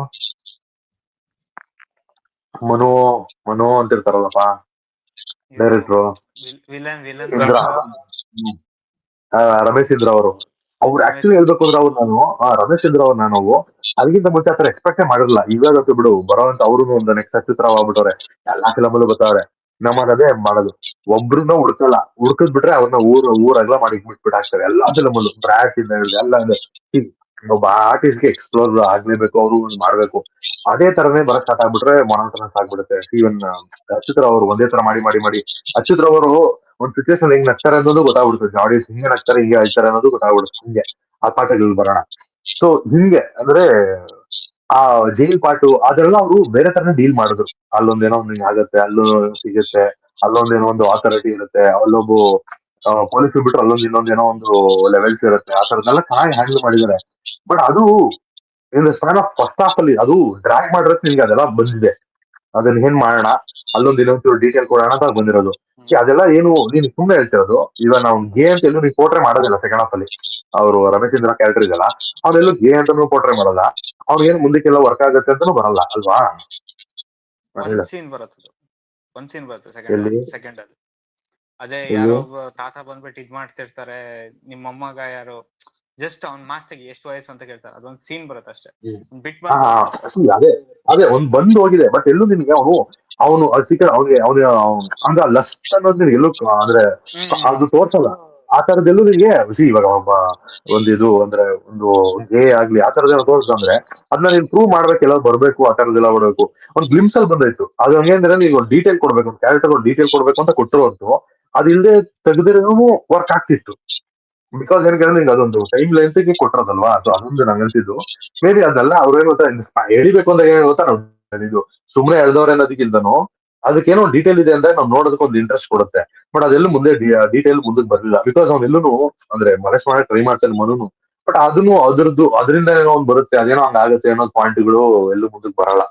ಮನೋ ಅಂತಿರ್ತಾರಲ್ಲಪ್ಪ ಡೈರೆಕ್ಟ್ರು, ರಮೇಶ್ ಇಂದ್ರ ಅವರು. ಆಕ್ಚುಲಿ ಹೇಳ್ಬೇಕು ಅಂದ್ರೆ ರಮೇಶ್ ಇಂದ್ರ ಅವ್ರು ನಾವು ಅದಕ್ಕಿಂತ ಮುಂಚೆ ಆತರ ಎಕ್ಸ್ಪೆಕ್ಟೇ ಮಾಡಿರಲ್ಲ. ಇವಾಗ ಬಿಡು ಬರೋಂತ ಅವ್ರು ಒಂದು ನೆಕ್ಸ್ಟ್ ನಕ್ಷತ್ರವಾಗ್ಬಿಟ್ಟವ್ರೆ, ಎಲ್ಲಾ ಫಿಲಮಲ್ಲೂ ಬರ್ತಾವ್ರೆ. ನಮ್ಮದೇ ಮಾಡೋದು, ಒಬ್ರನ್ನ ಹುಡ್ಕದ್ ಬಿಟ್ರೆ ಅವ್ರನ್ನ ಊರಲ್ಲ ಮಾಡಿ ಬಿಟ್ಬಿಟ್ಟಾಕ್ತಾರೆ ಎಲ್ಲಾ ಫಿಲಮಲ್ಲೂ. ಬ್ರ್ಯಾಟ್ ಇಂದ ಹೇಳಿದೆ ಎಲ್ಲ ಒಬ್ಬ ಆರ್ಟಿಸ್ಟ್ಗೆ ಎಕ್ಸ್ಪ್ಲೋರ್ ಆಗ್ಲೇಬೇಕು, ಅವರು ಮಾಡ್ಬೇಕು. ಅದೇ ತರನೇ ಬರಕ್ ಸ್ಟಾರ್ಟ್ ಆಗ್ಬಿಟ್ರೆ ಮೊನೋಟನಸ್ ಆಗ್ಬಿಡುತ್ತೆ. ಈವನ್ ಅಚ್ಯುತ್ ಅವರು ಒಂದೇ ತರ ಮಾಡಿ ಅಚ್ಯುತ್ ಅವರು ಒಂದ್ ಸಿಚುವೇಶನ್ ಹೆಂಗ್ ನಗ್ತಾರೆ ಅನ್ನೋದು ಗೊತ್ತಾಗ್ಬಿಡ್ತದೆ. ಆಡಿಯನ್ಸ್ ಹಿಂಗೆ ನಗ್ತಾರೆ, ಹಿಂಗೆ ಹೇಳ್ತಾರೆ ಅನ್ನೋದು ಗೊತ್ತಾಗ್ಬಿಡುತ್ತೆ. ಹಿಂಗೆ ಆ ಪಾಠಗಳು ಬರೋಣ. ಸೊ ಹಿಂಗೆ ಅಂದ್ರೆ ಆ ಜೈಲ್ ಪಾಟು ಅದೆಲ್ಲ ಅವರು ಬೇರೆ ತರನೇ ಡೀಲ್ ಮಾಡಿದ್ರು. ಅಲ್ಲೊಂದೇನೋ ಒಂದ್ ಆಗತ್ತೆ, ಅಲ್ಲೂ ಸಿಗುತ್ತೆ, ಅಲ್ಲೊಂದೇನೋ ಒಂದು ಅಥಾರಿಟಿ ಇರುತ್ತೆ, ಅಲ್ಲೊಬ್ಬ ಪೊಲೀಸ್ ಬಿಟ್ರೆ ಅಲ್ಲೊಂದು ಇನ್ನೊಂದೇನೋ ಒಂದು ಲೆವೆಲ್ಸ್ ಇರುತ್ತೆ. ಆ ತರದೆಲ್ಲ ಚೆನ್ನಾಗಿ ಹ್ಯಾಂಡಲ್ ಮಾಡಿದ್ದಾರೆ. ಬಟ್ ಅದು in the span of first half ಅಲ್ಲಿ ಅದು ಡ್ರ್ಯಾಗ್ ಮಾಡಿರೋದು ನಿನ್ಗೆ ಅದೆಲ್ಲ ಬಂದಿದೆ. ಅದನ್ನ ಏನ್ ಮಾಡೋಣ, ಅಲ್ಲೊಂದು ಇನ್ನೊಂದು ಡೀಟೇಲ್ ಕೊಡೋಣ ಅಂತ ಬಂದಿರೋದು. ಅದೆಲ್ಲ ಏನು ನೀನ್ ಸುಮ್ಮನೆ ಹೇಳ್ತಿರೋದು. ಇವಾಗ ನಾವು ಗೇ ಅಂತ ಎಲ್ಲೂ ನೀವು ಪೋಟ್ರೆ ಮಾಡೋದಿಲ್ಲ ಸೆಕೆಂಡ್ ಹಾಫ್ ಅಲ್ಲಿ. ಅವರು ರಮೇಶ್ ಇಂದ್ರ ಕ್ಯಾರೆಕ್ಟರ್ ಇದೆಲ್ಲ, ಅವನೆಲ್ಲೂ ಗೇ ಅಂತಾನು ಪೋಟ್ರೆ ಮಾಡಲ್ಲ. ಅವ್ನಿಗೇನು ಮುಂದಕ್ಕೆಲ್ಲ ವರ್ಕ್ ಆಗುತ್ತೆ ಅಂತಾನು ಬರಲ್ಲ ಅಲ್ವಾ. ಒಂದ್ ಸೀನ್ ಬರುತ್ತೆ ಸೆಕೆಂಡ್ ಅಲ್ಲಿ. ಅದೇ ಯಾರೋ ಒಬ್ಬ ತಾತ ಬಂದ್ಬಿಟ್ಟು ಇದ್ ಮಾಡ್ತಿರ್ತಾರೆ, ನಿಮ್ಮ ಮೊಮ್ಮಗ ಯಾರು, ಜಸ್ಟ್ ಅವ್ನ ಮಾಸ್ತಿಗೆ ಎಷ್ಟು ವಯಸ್ಸು ಅಂತ ಕೇಳ್ತಾರೆ. ಅದೊಂದ್ ಸೀನ್ ಬರುತ್ತೆ ಅಷ್ಟೇ, ಬಿಟ್ ಅದೇ ಒಂದ್ ಬಂದ್ ಹೋಗಿದೆ. ಬಟ್ ಎಲ್ಲೂ ನಿನ್ಗೆ ಅವನು ಹಂಗ ಲಸ್ಟ್ ಅನ್ನೋದು ನಿನ್ಗೆ ಎಲ್ಲೂ ಅಂದ್ರೆ ಅದು ತೋರ್ಸಲ್ಲ. ಆ ತರದೆಲ್ಲೂ ನಿನ್ಗೆ ಇವಾಗ ಒಂದು ಅಂದ್ರೆ ಒಂದು ಗೇ ಆಗ್ಲಿ ಆ ತರದೆಲ್ಲ ತೋರ್ಸಂದ್ರೆ ಅದನ್ನ ನೀನ್ ಪ್ರೂವ್ ಮಾಡ್ಬೇಕು, ಎಲ್ಲ ಬರ್ಬೇಕು, ಆ ತರದೆಲ್ಲ ಬರ್ಬೇಕು. ಒಂದ್ ಗ್ಲಿಮ್ಸ್ ಅಲ್ಲಿ ಬಂದಾಯ್ತು. ಅದು ಹಂಗೆ ಅಂದ್ರೆ ನೀವು ಒಂದು ಡೀಟೇಲ್ ಕೊಡ್ಬೇಕು, ಒಂದು ಕ್ಯಾರೆಕ್ಟರ್ ಒಂದು ಡೀಟೇಲ್ ಕೊಡ್ಬೇಕು ಅಂತ ಕೊಟ್ಟರು ಹೊರತು ಅದಿಲ್ಲದೆ ತೆಗೆದಿರೋನು ವರ್ಕ್ ಆಗ್ತಿತ್ತು. ಬಿಕಾಸ್ ಏನಕ್ಕೆ ನಿಂಗೆ ಅದೊಂದು ಟೈಮ್ ಲೈನ್ಸ್ಗೆ ಕೊಟ್ಟಿರೋದಲ್ವಾ. ಸೊ ಅದೊಂದು ನಂಗೆ ಅನ್ಸಿದ್ದು. ಮೇ ಬಿ ಅದೆಲ್ಲ ಅವ್ರೇನು ಗೊತ್ತಾ ಎಳಿಬೇಕು ಅಂತ ಏನ್ ಗೊತ್ತಾ, ಇದು ಸುಮ್ಮನೆ ಎಳ್ದವ್ರೆ ಅನ್ನೋದಕ್ಕಿಂತನೂ ಅದಕ್ಕೇನೋ ಡೀಟೇಲ್ ಇದೆ ಅಂದ್ರೆ ನಾವು ನೋಡೋದಕ್ಕೆ ಒಂದು ಇಂಟ್ರೆಸ್ಟ್ ಕೊಡುತ್ತೆ. ಬಟ್ ಅದೆಲ್ಲೂ ಮುಂದೆ ಡೀಟೇಲ್ ಮುಂದಕ್ಕೆ ಬರ್ಲಿಲ್ಲ. ಬಿಕಾಸ್ ಅವ್ನೆಲ್ಲೂ ಅಂದ್ರೆ ಮನಸ್ ಮಾಡಕ್ ಟ್ರೈ ಮಾಡ್ತಾನೆ ಮನುನು. ಬಟ್ ಅದರಿಂದ ಏನೋ ಒಂದು ಬರುತ್ತೆ, ಅದೇನೋ ಹಂಗ ಆಗುತ್ತೆ ಅನ್ನೋ ಪಾಯಿಂಟ್ಗಳು ಎಲ್ಲೂ ಮುಂದಕ್ಕೆ ಬರಲ್ಲ.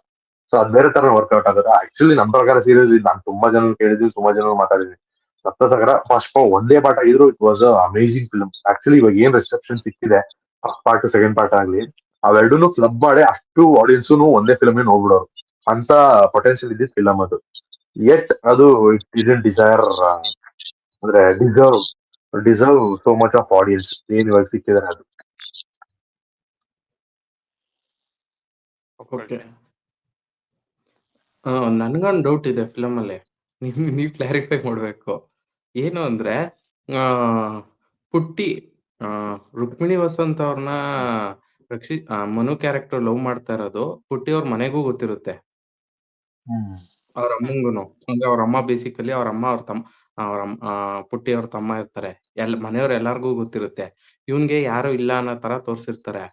ಸೊ ಅದ್ ಬೇರೆ ತರ ವರ್ಕ್ಔಟ್ ಆಗುತ್ತೆ. ಆಕ್ಚುಲಿ ನಮ್ಮ ಪ್ರಕಾರ ಸೀರಿಯಲ್ ನಾನು ತುಂಬಾ ಜನ ಕೇಳಿದ್ವಿ, ತುಂಬಾ ಜನ ಮಾತಾಡಿದ್ವಿ. ಸಪ್ತಸಾಗರ ಫಸ್ಟ್ ಒಂದೇ ಪಾಠ ಇದ್ರು it was amazing film. Actually ಇವಾಗ ಏನ್ ರಿಸೆಪ್ಷನ್ ಸಿಕ್ಕಿದೆ ಫಸ್ಟ್ ಪಾರ್ಟ್ ಸೆಕೆಂಡ್ ಪಾರ್ಟ್ ಆಗ್ಲಿ, ಅವೆರಡೂ ಕ್ಲಬ್ ಮಾಡಿ ಅಷ್ಟು ಆಡಿಯನ್ಸ್ ಒಂದೇ ಫಿಲ್ಮ್ ನೋಡ್ಬಿಡೋರು ಅಂತ ಪೊಟೆನ್ಶಿಯಲ್ ಇದ್ದಿದ್ ಫಿಲಮ್ ಅದು. ಯೆಟ್ ಅದು ಇಟ್ ಡಿಸೈರ್ ಅಂದ್ರೆ deserve so much of audience ಏನ್ ಇವಾಗ ಸಿಕ್ಕಿದ್ದಾರೆ ಅದು. ನನ್ಗೊಂದು ಡೌಟ್ ಇದೆ ಫಿಲಮ್ ಅಲ್ಲಿ, ನೀವ್ ಕ್ಲಾರಿಫೈ ಮಾಡ್ಬೇಕು. ಏನು ಅಂದ್ರೆ ಪುಟ್ಟಿ ರುಕ್ಮಿಣಿ ವಸಂತ್ ಅವ್ರನ್ನ ಮನು ಕ್ಯಾರೆಕ್ಟರ್ ಲವ್ ಮಾಡ್ತಾ ಇರೋದು ಪುಟ್ಟಿ ಅವ್ರ ಮನೆಗೂ ಗೊತ್ತಿರುತ್ತೆ. ಅವ್ರ ಅಮ್ಮಂಗುನು. ಅಂದ್ರೆ ಅವ್ರ ಅಮ್ಮ ಬೇಸಿಕಲಿ ಅವ್ರ ಅಮ್ಮ ಪುಟ್ಟಿ ಅವ್ರ ತಮ್ಮ ಇರ್ತಾರೆ. ಮನೆಯವ್ರ ಎಲ್ಲಾರ್ಗೂ ಗೊತ್ತಿರುತ್ತೆ. ಇವ್ನ್ಗೆ ಯಾರು ಇಲ್ಲ ಅನ್ನೋ ತರ ತೋರ್ಸಿರ್ತಾರೆ.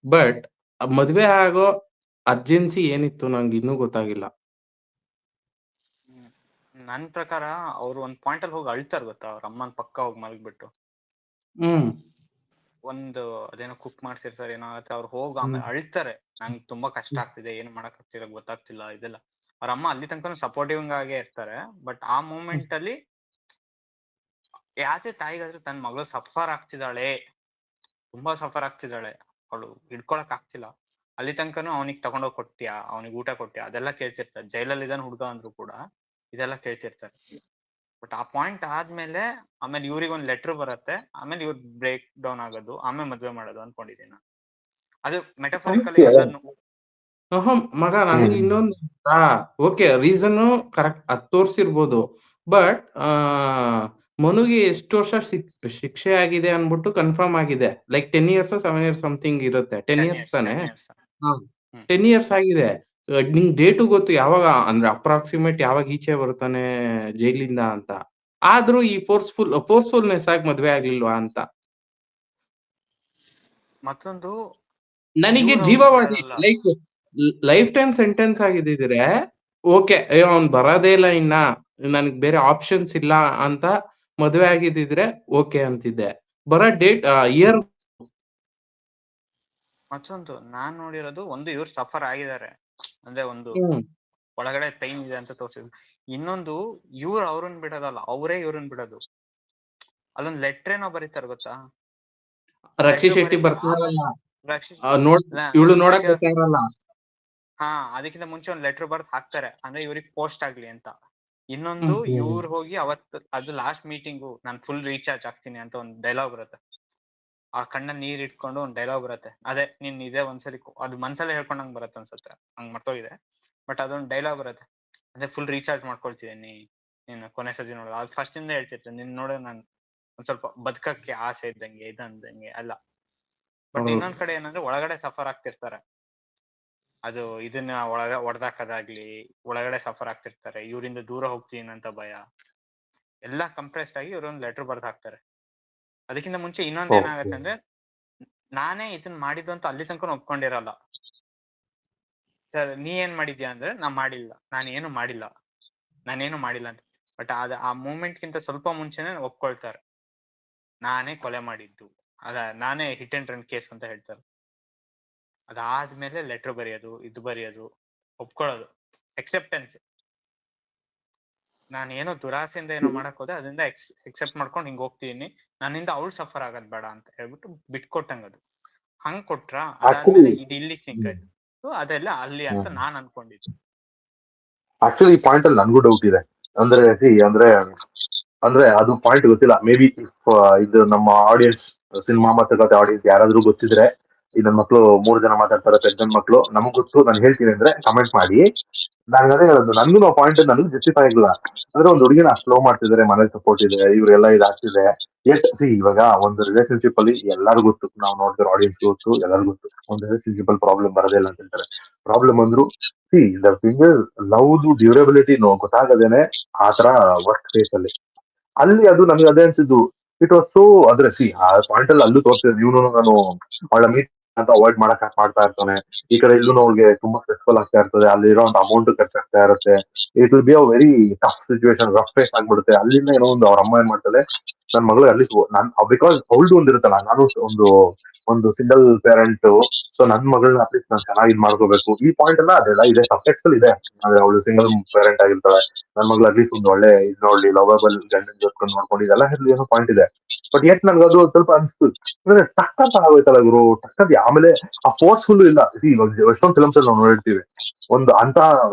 ಬಟ್ ಮದ್ವೆ ಆಗೋ ಅರ್ಜೆನ್ಸಿ ಏನಿತ್ತು ನಂಗೆ ಇನ್ನೂ ಗೊತ್ತಾಗಿಲ್ಲ. ನನ್ ಪ್ರಕಾರ ಅವ್ರು ಒಂದ್ ಪಾಯಿಂಟ್ ಅಲ್ಲಿ ಹೋಗಿ ಅಳ್ತಾರ ಗೊತ್ತಾ, ಅವ್ರ ಅಮ್ಮನ್ ಪಕ್ಕ ಹೋಗಿ ಮಲಗ್ಬಿಟ್ಟು. ಒಂದು ಅದೇನೋ ಕುಕ್ ಮಾಡ್ಸಿರ್ತಾರೆ ಏನೋ ಆಗುತ್ತೆ, ಅವ್ರು ಹೋಗಿ ಆಮೇಲೆ ಅಳ್ತಾರೆ, ನಂಗೆ ತುಂಬಾ ಕಷ್ಟ ಆಗ್ತಿದೆ, ಏನು ಮಾಡಕ್ ಆಗ್ತಿಲ್ಲ, ಗೊತ್ತಾಗ್ತಿಲ್ಲ ಇದೆಲ್ಲ. ಅವ್ರ ಅಮ್ಮ ಅಲ್ಲಿ ತನಕ ಸಪೋರ್ಟಿವ್ ಆಗೇ ಇರ್ತಾರೆ. ಬಟ್ ಆ ಮೂಮೆಂಟ್ ಅಲ್ಲಿ ಯಾವ್ದೇ ತಾಯಿಗಾದ್ರೆ ತನ್ನ ಮಗಳು ಸಫರ್ ಆಗ್ತಿದ್ದಾಳೆ, ತುಂಬಾ ಸಫರ್ ಆಗ್ತಿದ್ದಾಳೆ, ಅವಳು ಹಿಡ್ಕೊಳಕ್ ಆಗ್ತಿಲ್ಲ, ಅಲ್ಲಿ ತನಕನು ಅವನಿಗೆ ತಗೊಂಡೋಗಿ ಕೊಟ್ಟ್ಯಾ, ಅವನಿಗೆ ಊಟ ಕೊಟ್ಟ್ಯಾ, ಅದೆಲ್ಲ ಕೇಳ್ತಿರ್ತಾರೆ. ಜೈಲಲ್ಲಿ ಇದ್ದಾನೆ ಹುಡುಗ ಅಂದ್ರು ಕೂಡ ಇದೆಲ್ಲ ಕೇಳ್ತಿರ್ತಾರೆ. ಬಟ್ ಆ ಪಾಯಿಂಟ್ ಆದ್ಮೇಲೆ ಆಮೇಲೆ ಇವ್ರಿಗೆ ಒಂದ್ ಲೆಟರ್ ಬರುತ್ತೆ, ಆಮೇಲೆ ಇವ್ರ ಬ್ರೇಕ್ ಡೌನ್ ಆಗೋದು, ಆಮೇಲೆ ಮದ್ವೆ ಮಾಡೋದು ಅನ್ಕೊಂಡಿದ್ದೀನಿ ನಾನು. ಅದು ಮೆಟಫರಿಕಲಿ ಎಲ್ಲಾನು ಮಗ ನನಗೆ ಇನ್ನೊಂದು ಓಕೆ ರೀಸನ್ ಕರೆಕ್ಟ್ ಅದ್ ತೋರ್ಸಿರ್ಬೋದು. ಬಟ್ ಮನುಗೆ ಎಷ್ಟು ವರ್ಷ ಶಿಕ್ಷೆ ಆಗಿದೆ ಅನ್ಬಿಟ್ಟು ಕನ್ಫರ್ಮ್ ಆಗಿದೆ. ಲೈಕ್ 10 years 7 years ಸಮಥಿಂಗ್ ಇರುತ್ತೆ. 10 years ತಾನೆ? 10 years ಆಗಿದೆ. ನಿಂಗ್ ಡೇಟು ಗೊತ್ತು ಯಾವಾಗ, ಅಂದ್ರೆ ಅಪ್ರಾಕ್ಸಿಮೇಟ್ ಯಾವಾಗ ಈಚೆ ಬರ್ತಾನೆ ಜೈಲಿಂದ ಅಂತ. ಆದ್ರೂ ಈ ಫೋರ್ಸ್ಫುಲ್ನೆಸ್ ಆಗಿ ಮದ್ವೆ ಆಗ್ಲಿಲ್ವಾ ಅಂತ. ಮತ್ತೊಂದು ನನಗೆ ಜೀವವಾದಿ ಲೈಕ್ ಲೈಫ್ ಟೈಮ್ ಸೆಂಟೆನ್ಸ್ ಆಗಿದ್ದಿದ್ರೆ ಓಕೆ, ಅವ್ನ್ ಬರೋದೇ ಇಲ್ಲ ಇನ್ನ, ನನಗ್ ಬೇರೆ ಆಪ್ಷನ್ಸ್ ಇಲ್ಲ ಅಂತ ಮದ್ವೆ ಆಗಿದ್ದಿದ್ರೆ ಓಕೆ ಅಂತಿದ್ದೆ. ಬರೋ ಡೇಟ್ ಇಯರ್. ಮತ್ತೊಂದು ನಾನ್ ನೋಡಿರೋದು, ಒಂದು ಇವ್ರು ಸಫರ್ ಆಗಿದ್ದಾರೆ ಅಂದ್ರೆ ಒಂದು ಒಳಗಡೆ ಪೈನ್ ಇದೆ ಅಂತ ತೋರಿಸಿದ್ರು. ಇನ್ನೊಂದು ಇವ್ರು ಅವ್ರನ್ನ ಬಿಡೋದಲ್ಲ, ಅವರೇ ಇವ್ರನ್ನ ಬಿಡೋದು. ಅಲ್ಲೊಂದ್ ಲೆಟ್ರ್ ಏನೋ ಬರೀತಾರ ಗೊತ್ತಾ, ರಕ್ಷಿ ಶೆಟ್ಟಿ ಬರ್ತಾರಲ್ಲ, ಹಾ ಅದಕ್ಕಿಂತ ಮುಂಚೆ ಒಂದ್ ಲೆಟರ್ ಬರ್ದ್ ಹಾಕ್ತಾರೆ, ಅಂದ್ರೆ ಇವ್ರಿಗೆ ಪೋಸ್ಟ್ ಆಗ್ಲಿ ಅಂತ. ಇನ್ನೊಂದು ಇವ್ರು ಹೋಗಿ ಅವತ್ತು ಅದು ಲಾಸ್ಟ್ ಮೀಟಿಂಗು, ನಾನ್ ಫುಲ್ ರೀಚಾರ್ಜ್ ಆಗ್ತೀನಿ ಅಂತ ಒಂದ್ ಡೈಲಾಗ್ ಬರುತ್ತೆ. ಆ ಕಣ್ಣಲ್ಲಿ ನೀರ್ ಇಟ್ಕೊಂಡು ಒಂದ್ ಡೈಲಾಗ್ ಬರುತ್ತೆ, ಅದೇ ನೀನ್ ಇದೇ ಒಂದ್ಸಲಿ ಅದು ಮನ್ಸಲ್ಲೇ ಹೇಳ್ಕೊಂಡಂಗ್ ಬರತ್ತೆ ಅನ್ಸುತ್ತೆ, ಹಂಗ್ ಮರ್ತೋಗಿದೆ. ಬಟ್ ಅದೊಂದ್ ಡೈಲಾಗ್ ಬರುತ್ತೆ, ಅದೇ ಫುಲ್ ರೀಚಾರ್ಜ್ ಮಾಡ್ಕೊಳ್ತಿದ್ದೀನಿ ನೀನ್ ಕೊನೆ ಸತಿ ನೋಡೋದು. ಅದು ಫಸ್ಟ್ ಇಂದ ಹೇಳ್ತಿರ್ತೀನಿ, ನಿನ್ ನೋಡೋ ನಾನ್ ಒಂದ್ ಸ್ವಲ್ಪ ಬದುಕಕ್ಕೆ ಆಸೆ ಇದ್ದಂಗೆ ಇದಂಗೆ ಅಲ್ಲ. ಬಟ್ ಇನ್ನೊಂದ್ ಕಡೆ ಏನಂದ್ರೆ ಒಳಗಡೆ ಸಫರ್ ಆಗ್ತಿರ್ತಾರೆ, ಅದು ಇದನ್ನ ಹೊಡೆದಾಕದಾಗ್ಲಿ, ಒಳಗಡೆ ಸಫರ್ ಆಗ್ತಿರ್ತಾರೆ, ಇವರಿಂದ ದೂರ ಹೋಗ್ತೀನಿ ಅಂತ ಭಯ, ಎಲ್ಲಾ ಕಂಪ್ರೆಸ್ಡ್ ಆಗಿ ಇವ್ರೊಂದ್ ಲೆಟರ್ ಬರ್ದ್ ಹಾಕ್ತಾರೆ. ಅದಕ್ಕಿಂತ ಮುಂಚೆ ಇನ್ನೊಂದ್ ಏನಾಗತ್ತೆ ಅಂದ್ರೆ, ನಾನೇ ಇದನ್ ಮಾಡಿದ್ದು ಅಂತ ಅಲ್ಲಿ ತನಕ ಒಪ್ಕೊಂಡಿರಲ್ಲ. ಸರ್ ನೀ ಏನ್ ಮಾಡಿದ್ಯಾ ಅಂದ್ರೆ ನಾನೇನು ಮಾಡಿಲ್ಲ ಅಂತ. ಬಟ್ ಆ ಮೂಮೆಂಟ್ ಗಿಂತ ಸ್ವಲ್ಪ ಮುಂಚೆನೆ ಒಪ್ಕೊಳ್ತಾರೆ, ನಾನೇ ಕೊಲೆ ಮಾಡಿದ್ದು, ನಾನೇ ಹಿಟ್ ಅಂಡ್ ರನ್ ಕೇಸ್ ಅಂತ ಹೇಳ್ತಾರೆ. ಅದಾದ್ಮೇಲೆ ಲೆಟರ್ ಬರೆಯೋದು, ಇದು ಬರೆಯೋದು, ಒಪ್ಕೊಳ್ಳೋದು, ಎಕ್ಸೆಪ್ಟೆನ್ಸ್. ನಾನು ಏನೋ ದುರಾಸೆಯಿಂದ ಏನೋ ಮಾಡಕ್ ಹೋದೆ, ಅದರಿಂದ ಎಕ್ಸೆಪ್ಟ್ ಮಾಡ್ಕೊಂಡು ಹಿಂಗ್ ಹೋಗ್ತೀನಿ, ನನ್ನಿಂದ ಅವಳು ಸಫರ್ ಆಗೋದ್ ಬೇಡ ಅಂತ ಹೇಳ್ಬಿಟ್ಟು ಬಿಟ್ಕೊಟ್ಟಂಗದು. ಹಂಗ್ ಕೊಟ್ರ ಅದಾದ್ಮೇಲೆ ಇದು ಇಲ್ಲಿ ಸಿಂಕ್ ಆಯ್ತು, ಅದೆಲ್ಲ ಅಲ್ಲಿ ಅಂತ ನಾನ್ ಅನ್ಕೊಂಡಿದ್ದು. ಆಕ್ಚುಲಿ ಈ ಪಾಯಿಂಟ್ ಅಲ್ಲಿ ನನ್ಗೂ ಡೌಟ್ ಇದೆ. ಅಂದ್ರೆ ಅದು ಪಾಯಿಂಟ್ ಗೊತ್ತಿಲ್ಲ, ಮೇ ಬಿ ಇದು ನಮ್ಮ ಆಡಿಯನ್ಸ್, ಸಿನಿಮಾ ಮಾತುಕತೆ ಆಡಿಯನ್ಸ್ ಯಾರಾದ್ರೂ ಗೊತ್ತಿದ್ರೆ, ಈ ನನ್ನ ಮಕ್ಳು 3 ಜನ ಮಾತಾಡ್ತಾರೆ, ಪೆದ್ದ ಮಕ್ಳು, ನಮಗ್ ಗೊತ್ತು, ನಾನು ಹೇಳ್ತೀನಿ ಅಂದ್ರೆ ಕಮೆಂಟ್ ಮಾಡಿ. ನಾನು ಅದೇ ಹೇಳೋದು, ನನ್ಗೂ ಆ ಪಾಯಿಂಟ್ ನನಗೂ ಜಸ್ಟಿಫೈ ಆಗಿಲ್ಲ. ಅಂದ್ರೆ ಒಂದು ಹುಡುಗಿನ ಫ್ಲೋ ಮಾಡ್ತಿದ್ದಾರೆ, ಮನೇಲಿ ಸಪೋರ್ಟ್ ಇದೆ, ಇವರೆಲ್ಲ ಇದಾಗ್ತಿದೆ. ಇವಾಗ ಒಂದು ರಿಲೇಶನ್ಶಿಪ್ ಅಲ್ಲಿ ಎಲ್ಲಾರು ಗೊತ್ತು, ನಾವು ನೋಡ್ತಿರೋ ಆಡಿಯನ್ಸ್ ಗೊತ್ತು, ಎಲ್ಲರಿಗೂ ಗೊತ್ತು, ಒಂದು ರಿಲೇಶನ್ಶಿಪ್ ಅಲ್ಲಿ ಪ್ರಾಬ್ಲಮ್ ಬರೋದೇ ಇಲ್ಲ ಅಂತ ಹೇಳ್ತಾರೆ. ಪ್ರಾಬ್ಲಮ್ ಅಂದ್ರು ಲವ್ದು ಡ್ಯೂರಬಿಲಿಟಿ ಗೊತ್ತಾಗದೇನೆ ಆತರ ವರ್ಕ್ ಫೇಸ್ ಅಲ್ಲಿ ಅದು ನನಗೆ ಅದೇ ಅನ್ಸಿದ್ದು. ಇಟ್ ವಾಸ್ ಸೋ, ಆದ್ರೆ ಆ ಪಾಯಿಂಟ್ ಅಲ್ಲಿ ಅಲ್ಲೂ ತೋರಿಸ್ತಿದೆ, ಇವನು ನಾನು ಅವಳ ಮೀಟ್ ಅಂತ ಅವಾಯ್ಡ್ ಮಾಡ್ತಾ ಇರ್ತಾನೆ, ಈ ಕಡೆ ಇಲ್ಲೂ ಅವ್ರಿಗೆ ತುಂಬಾ ಸ್ಟ್ರೆಸ್ಫುಲ್ ಆಗ್ತಾ ಇರ್ತದೆ, ಅಲ್ಲಿರೋ ಒಂದು ಅಮೌಂಟ್ ಖರ್ಚಾಗ್ತಾ ಇರುತ್ತೆ. It will be a very tough situation, rough phase ಆಗ್ಬಿಡುತ್ತೆ. ಅಲ್ಲಿಂದ ಏನೋ ಒಂದು ಅವ್ರ ಅಮ್ಮ ಏನ್ ಮಾಡ್ತಾರೆ, ನನ್ನ ಮಗಳು ಅಟ್ಲೀಸ್ಟ್ ಬಿಕಾಸ್ ಅವಳ್ದು ಒಂದಿರುತ್ತಲ್ಲ, ನಾನು ಒಂದು ಸಿಂಗಲ್ ಪೇರೆಂಟ್, ಸೊ ನನ್ ಮಗಳನ್ನ ಅಟ್ಲೀಸ್ಟ್ ನಾನು ಚೆನ್ನಾಗಿ ಮಾಡ್ಕೋಬೇಕು, ಈ ಪಾಯಿಂಟ್ ಎಲ್ಲ ಅದೆಲ್ಲ ಇದೆ, ಸಬ್ಟೆಕ್ಸ್ಟ್ ಅಲ್ಲಿ ಇದೆ. ಅವಳು ಸಿಂಗಲ್ ಪೇರೆಂಟ್ ಆಗಿರ್ತಾಳೆ, ನನ್ನ ಮಗಳು ಅಟ್ಲೀಸ್ಟ್ ಒಂದು ಒಳ್ಳೆ ಇದು ನೋಡ್ಲಿ, ಲವಬಲ್ ಗಂಡನ್ ಜೊತ್ಕೊಂಡು ನೋಡ್ಕೊಂಡು, ಇದೆಲ್ಲ ಏನೋ ಪಾಯಿಂಟ್ ಇದೆ. ಬಟ್ ನನ್ಗೆ ಅದು ಸ್ವಲ್ಪ ಅನ್ಸ್ತು, ಅಂದ್ರೆ ಟಕ್ಕಂತ ಆಗೋಯ್ತಲ್ಲ ಗುರು, ಟಕ್ಕಂತ. ಆಮೇಲೆ ಆ ಫೋರ್ಸ್ಫುಲ್ ಇಲ್ಲ. ಎಷ್ಟೊಂದು ಫಿಲಮ್ಸ್ ಅಲ್ಲಿ ನಾವು ನೋಡಿರ್ತೀವಿ, ಒಂದು ಅಂತ